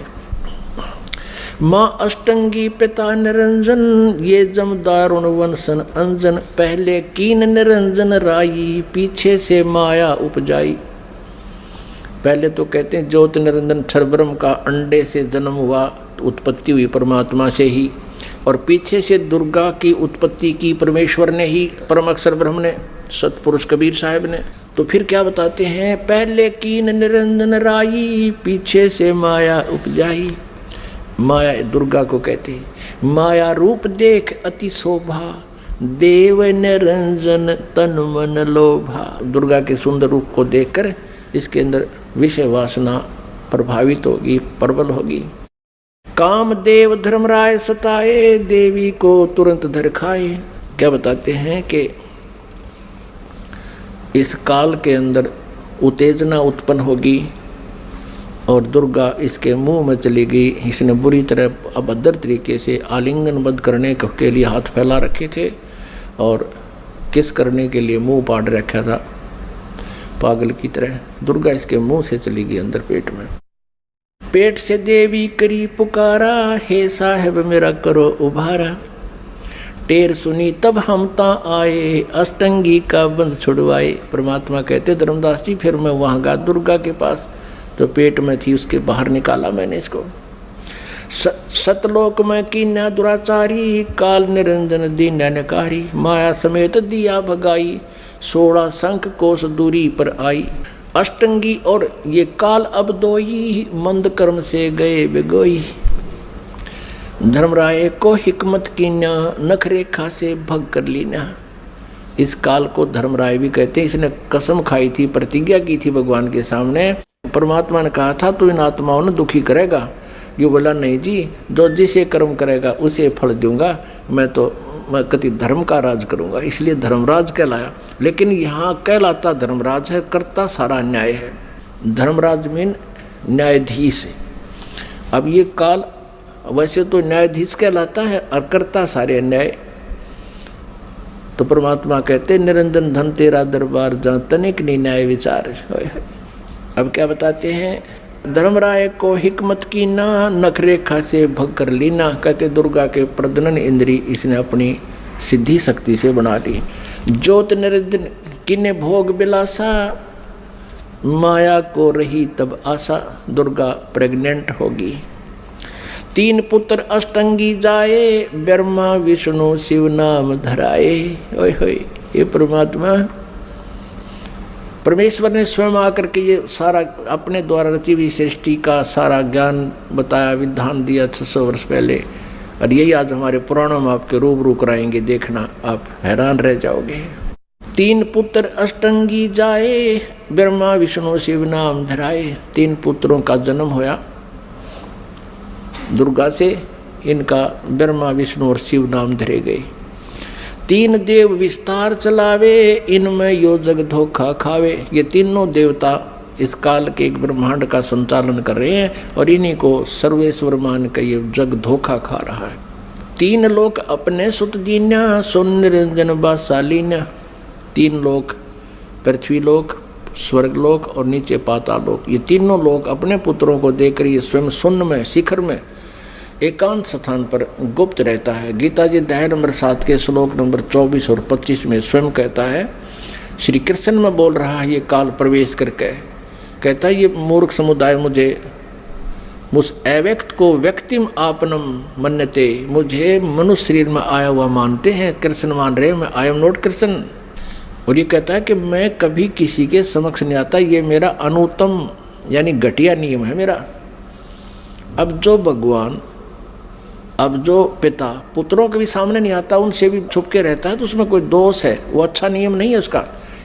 माँ अष्टंगी पिता निरंजन, ये जमदारुण वंशन अंजन। पहले कीन निरंजन राई, पीछे से माया उपजाई। पहले तो कहते हैं ज्योत निरंजन क्षर ब्रह्म का अंडे से जन्म हुआ, उत्पत्ति हुई परमात्मा से ही, और पीछे से दुर्गा की उत्पत्ति की परमेश्वर ने ही, परम अक्षर ब्रह्म ने, सतपुरुष कबीर साहब ने। तो फिर क्या बताते हैं, पहले कीन निरंजन राई, पीछे से माया उपजाई। माया दुर्गा को कहते हैं। माया रूप देख अति शोभा, देव निरंजन तन मन लोभा। दुर्गा के सुंदर रूप को देखकर इसके अंदर विषय वासना प्रभावित होगी, प्रबल होगी। कामदेव धर्मराय सताए, देवी को तुरंत धर खाए। क्या बताते हैं कि इस काल के अंदर उत्तेजना उत्पन्न होगी और दुर्गा इसके मुंह में चली गई। इसने बुरी तरह अभद्र तरीके से आलिंगनबद्ध करने के लिए हाथ फैला रखे थे और किस करने के लिए मुंह पाड़ रखा था पागल की तरह। दुर्गा इसके मुंह से चली गई अंदर पेट में। पेट से देवी करी पुकारा, हे साहेब मेरा करो उभारा। टेर सुनी तब हम ता आए, अष्टंगी का बंध छुड़वाए। परमात्मा कहते धर्मदास जी फिर मैं वहाँ गया दुर्गा के पास, जो पेट में थी उसके बाहर निकाला मैंने इसको। सतलोक में कीन्या दुराचारी, काल निरंजन दीन नकारी। माया समेत दिया भगाई, 16 शंख कोस दूरी पर आई। अष्टंगी और ये काल अब दोई, मंद कर्म से गए बिगोई। धर्मराय को हिकमत कीन्या, नख रेखा से भग कर लीना। इस काल को धर्मराय भी कहते हैं। इसने कसम खाई थी, प्रतिज्ञा की थी भगवान के सामने। परमात्मा ने कहा था तू इन आत्माओं ने दुखी करेगा। ये बोला नहीं जी, जो जिसे कर्म करेगा उसे फल दूंगा। मैं कति धर्म का राज करूंगा, इसलिए धर्मराज कहलाया। लेकिन यहाँ कहलाता धर्मराज है, करता सारा न्याय है। धर्मराज मीन न्यायाधीश है। अब ये काल वैसे तो न्यायाधीश कहलाता है और करता सारे न्याय। तो परमात्मा कहते निरंजन धन तेरा दरबार, जहाँ तनिक नहीं न्याय विचार। अब क्या बताते हैं, धर्मराय को हिकमत की ना, नख रेखा से भग कर लीना। कहते दुर्गा के प्रजनन इंद्री इसने अपनी सिद्धि शक्ति से बना ली। ज्योत निरंजन किन्ने भोग बिलासा, माया को रही तब आशा। दुर्गा प्रेग्नेंट होगी। 3 पुत्र अष्टंगी जाए, ब्रह्मा विष्णु शिव नाम धराए। ओए होए, ये परमात्मा परमेश्वर ने स्वयं आकर के ये सारा अपने द्वारा रची हुई सृष्टि का सारा ज्ञान बताया, विधान दिया 600 वर्ष पहले। और यही आज हमारे पुराणों में आपके रूबरू कराएंगे, देखना आप हैरान रह जाओगे। 3 पुत्र अष्टंगी जाए, ब्रह्मा विष्णु शिव नाम धराए। 3 पुत्रों का जन्म होया दुर्गा से, इनका ब्रह्मा विष्णु और शिव नाम धरे गए। 3 देव विस्तार चलावे, इनमें यो जग धोखा खावे। ये तीनों देवता इस काल के एक ब्रह्मांड का संचालन कर रहे हैं और इन्हीं को सर्वेश्वर मान के ये जग धोखा खा रहा है। 3 लोक अपने सुत दीन्या, सुन निरंजन बासालीन्या। 3 लोक, पृथ्वी लोक, स्वर्ग लोक और नीचे पाताल लोक, ये तीनों लोक अपने पुत्रों को देकर ये स्वयं शून्य में, शिखर में, एकांत स्थान पर गुप्त रहता है। गीता जी अध्याय नंबर 7 के श्लोक नंबर 24 और 25 में स्वयं कहता है, श्री कृष्ण में बोल रहा है ये काल प्रवेश करके, कहता है ये मूर्ख समुदाय मुझे उस अव्यक्त को व्यक्तिम आपनम मन्यते, मुझे मनुष्य शरीर में आया हुआ मानते हैं, कृष्ण मान रहे, मैं आई एम नॉट कृष्ण। और ये कहता है कि मैं कभी किसी के समक्ष नहीं आता, ये मेरा अनुत्तम यानी घटिया नियम है मेरा। अब जो भगवान, अब जो पिता पुत्रों के भी सामने नहीं आता, उनसे भी छुप के रहता है, तो उसमें कोई दोष है, वो अच्छा नियम नहीं है उसका।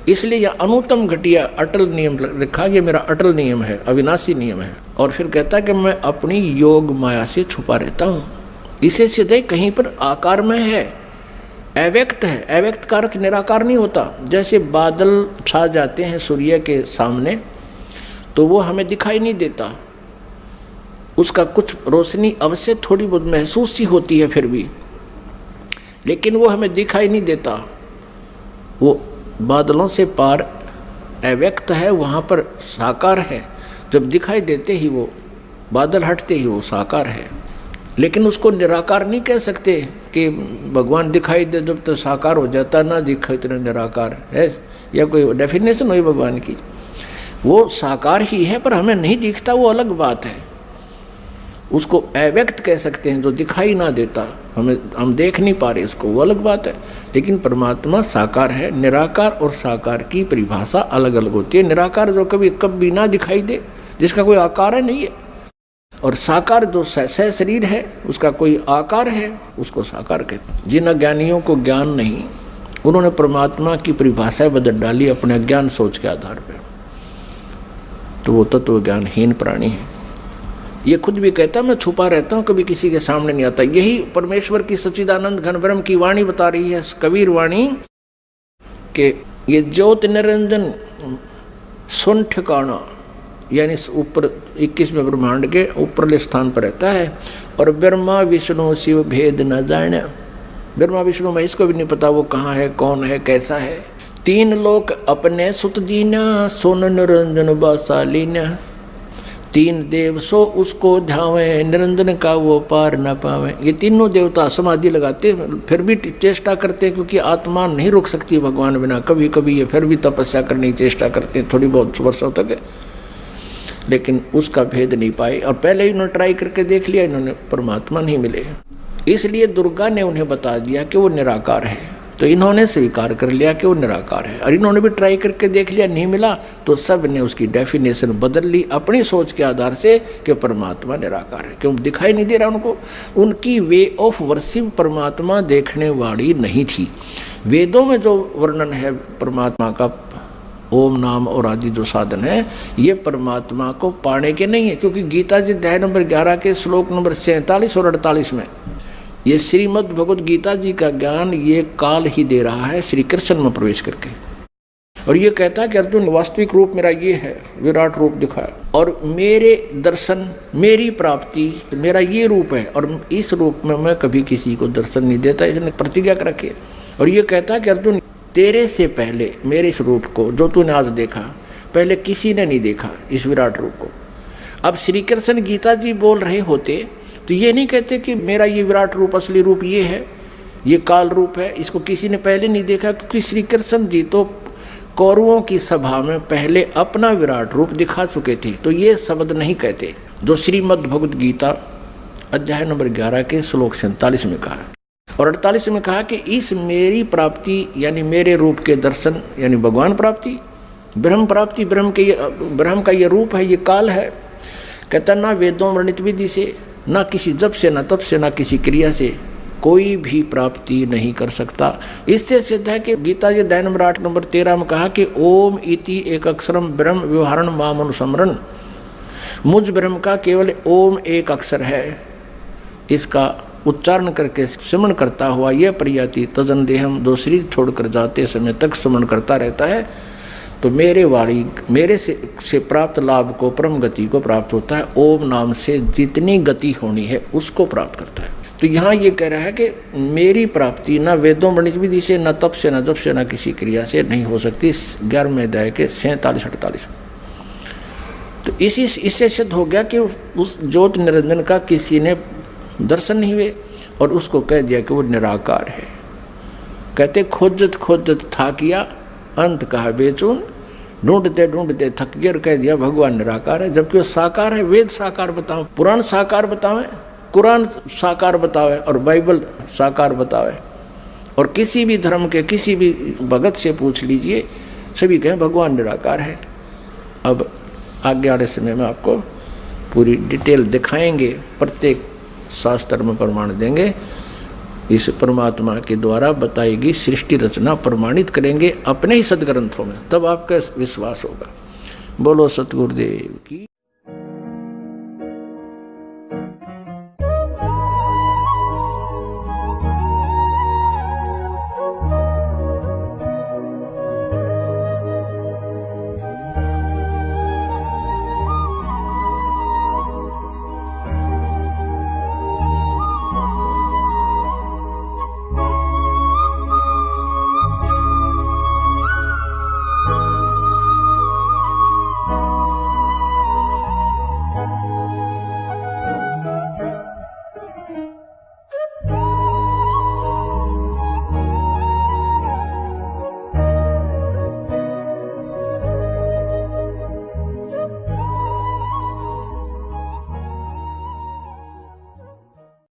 इसलिए यह अनुत्तम घटिया अटल नियम लिखा, ये मेरा अटल नियम है, अविनाशी नियम है। और फिर कहता है कि मैं अपनी योग माया से छुपा रहता हूँ। इसे सीधे कहीं पर आकार में है, अव्यक्त है। अव्यक्त का अर्थ निराकार नहीं होता। जैसे बादल छा जाते हैं सूर्य के सामने तो वो हमें दिखाई नहीं देता, उसका कुछ रोशनी अवश्य थोड़ी बहुत महसूस सी होती है फिर भी, लेकिन वो हमें दिखाई नहीं देता। वो बादलों से पार अव्यक्त है, वहाँ पर साकार है। जब दिखाई देते ही वो बादल हटते ही वो साकार है। लेकिन उसको निराकार नहीं कह सकते कि भगवान दिखाई दे जब तो साकार हो जाता, ना दिखाई तो निराकार है, या कोई डेफिनेशन हुई भगवान की। वो साकार ही है पर हमें नहीं दिखता, वो अलग बात है। उसको अव्यक्त कह सकते हैं, जो दिखाई ना देता, हम देख नहीं पा रहे उसको, वो अलग बात है। लेकिन परमात्मा साकार है। निराकार और साकार की परिभाषा अलग अलग होती है। निराकार जो कभी ना दिखाई दे, जिसका कोई आकार है नहीं है, और साकार जो सह शरीर है, उसका कोई आकार है, उसको साकार कहते हैं। जिन अज्ञानियों को ज्ञान नहीं, उन्होंने परमात्मा की परिभाषा बदल डाली अपने अज्ञान सोच के आधार पर, तो वो तत्व ज्ञानहीन प्राणी है। ये खुद भी कहता है मैं छुपा रहता हूँ, कभी किसी के सामने नहीं आता। यही परमेश्वर की सच्चिदानंद घन ब्रह्म की वाणी बता रही है, कबीर वाणी, कि ये ज्योत निरंजन सुन ठिकाना, यानी ऊपर 21वें ब्रह्मांड के ऊपरले स्थान पर रहता है। और ब्रह्मा विष्णु शिव भेद न जाने, ब्रह्मा विष्णु महेश को भी नहीं पता वो कहाँ है, कौन है, कैसा है। 3 लोक अपने सुत दीना, सोन निरंजन बासालीना। तीन देव सो उसको ध्यावे, निरंजन का वो पार न पावे। ये तीनों देवता समाधि लगाते फिर भी चेष्टा करते हैं, क्योंकि आत्मा नहीं रुक सकती भगवान बिना। कभी कभी ये फिर भी तपस्या करने की चेष्टा करते हैं थोड़ी बहुत वर्षों तक, लेकिन उसका भेद नहीं पाए। और पहले ही उन्होंने ट्राई करके देख लिया, इन्होंने परमात्मा नहीं मिले। इसलिए दुर्गा ने उन्हें बता दिया कि वो निराकार है, तो इन्होंने स्वीकार कर लिया कि वो निराकार है। और इन्होंने भी ट्राई करके देख लिया, नहीं मिला, तो सब ने उसकी डेफिनेशन बदल ली अपनी सोच के आधार से कि परमात्मा निराकार है। क्यों दिखाई नहीं दे रहा उनको? उनकी वे ऑफ वर्शिप परमात्मा देखने वाली नहीं थी। वेदों में जो वर्णन है परमात्मा का, ओम नाम और आदि जो साधन है, ये परमात्मा को पाने के नहीं है। क्योंकि गीता जी अध्याय नंबर 11 के श्लोक नंबर 47 और 48 में ये श्रीमद् भगवद गीता जी का ज्ञान ये काल ही दे रहा है श्री कृष्ण में प्रवेश करके। और ये कहता है कि अर्जुन वास्तविक रूप मेरा ये है, विराट रूप दिखाया, और मेरे दर्शन, मेरी प्राप्ति, मेरा ये रूप है, और इस रूप में मैं कभी किसी को दर्शन नहीं देता, इसने प्रतिज्ञा कर रखी है। और ये कहता है कि अर्जुन तेरे से पहले मेरे इस रूप को जो तूने आज देखा, पहले किसी ने नहीं देखा इस विराट रूप को। अब श्री कृष्ण गीता जी बोल रहे होते तो ये नहीं कहते कि मेरा ये विराट रूप, असली रूप ये है, ये काल रूप है, इसको किसी ने पहले नहीं देखा। क्योंकि श्री कृष्ण जी तो कौरवों की सभा में पहले अपना विराट रूप दिखा चुके थे, तो ये शब्द नहीं कहते जो श्रीमद् भगवद गीता अध्याय नंबर 11 के श्लोक 47 में कहा और 48 में कहा कि इस मेरी प्राप्ति यानी मेरे रूप के दर्शन यानी भगवान प्राप्ति, ब्रह्म प्राप्ति, ब्रह्म का ये रूप है, ये काल है। कहता ना वेदों वर्णित विधि से, ना किसी जप से, ना तप से, ना किसी क्रिया से कोई भी प्राप्ति नहीं कर सकता। इससे सिद्ध है कि गीता जी अध्याय नंबर 8 नंबर 13 में कहा कि ओम इति एक अक्षरम ब्रह्म व्यवहारण माम अनुसमरण। मुझ ब्रह्म का केवल ओम एक अक्षर है, इसका उच्चारण करके स्मरण करता हुआ यह प्रयाति तजन देहम, दो शरीर छोड़कर जाते समय तक स्मरण करता रहता है, तो मेरे से प्राप्त लाभ को, परम गति को प्राप्त होता है। ओम नाम से जितनी गति होनी है उसको प्राप्त करता है। तो यहाँ ये कह रहा है कि मेरी प्राप्ति ना वेदों वर्णित विधि से, ना तप से, ना जप से, ना किसी क्रिया से नहीं हो सकती। 11वें अध्याय के 47-48। तो इससे सिद्ध हो गया कि उस ज्योत निरंजन का किसी ने दर्शन नहीं हुए और उसको कह दिया कि वो निराकार है। कहते खोजत खोजत था किया, अंत कहा बेचून, ढूंढते ढूंढते थक गए, कह दिया भगवान निराकार है। जबकि वो साकार है। वेद साकार बताओ, पुराण साकार बतावे, कुरान साकार बतावे और बाइबल साकार बतावे, और किसी भी धर्म के किसी भी भगत से पूछ लीजिए, सभी कहें भगवान निराकार है। अब आगे वाले समय में आपको पूरी डिटेल दिखाएंगे, प्रत्येक शास्त्र में प्रमाण देंगे। इस परमात्मा के द्वारा बताई गई सृष्टि रचना प्रमाणित करेंगे अपने ही सदग्रंथों में, तब आपका विश्वास होगा। बोलो सतगुरुदेव की।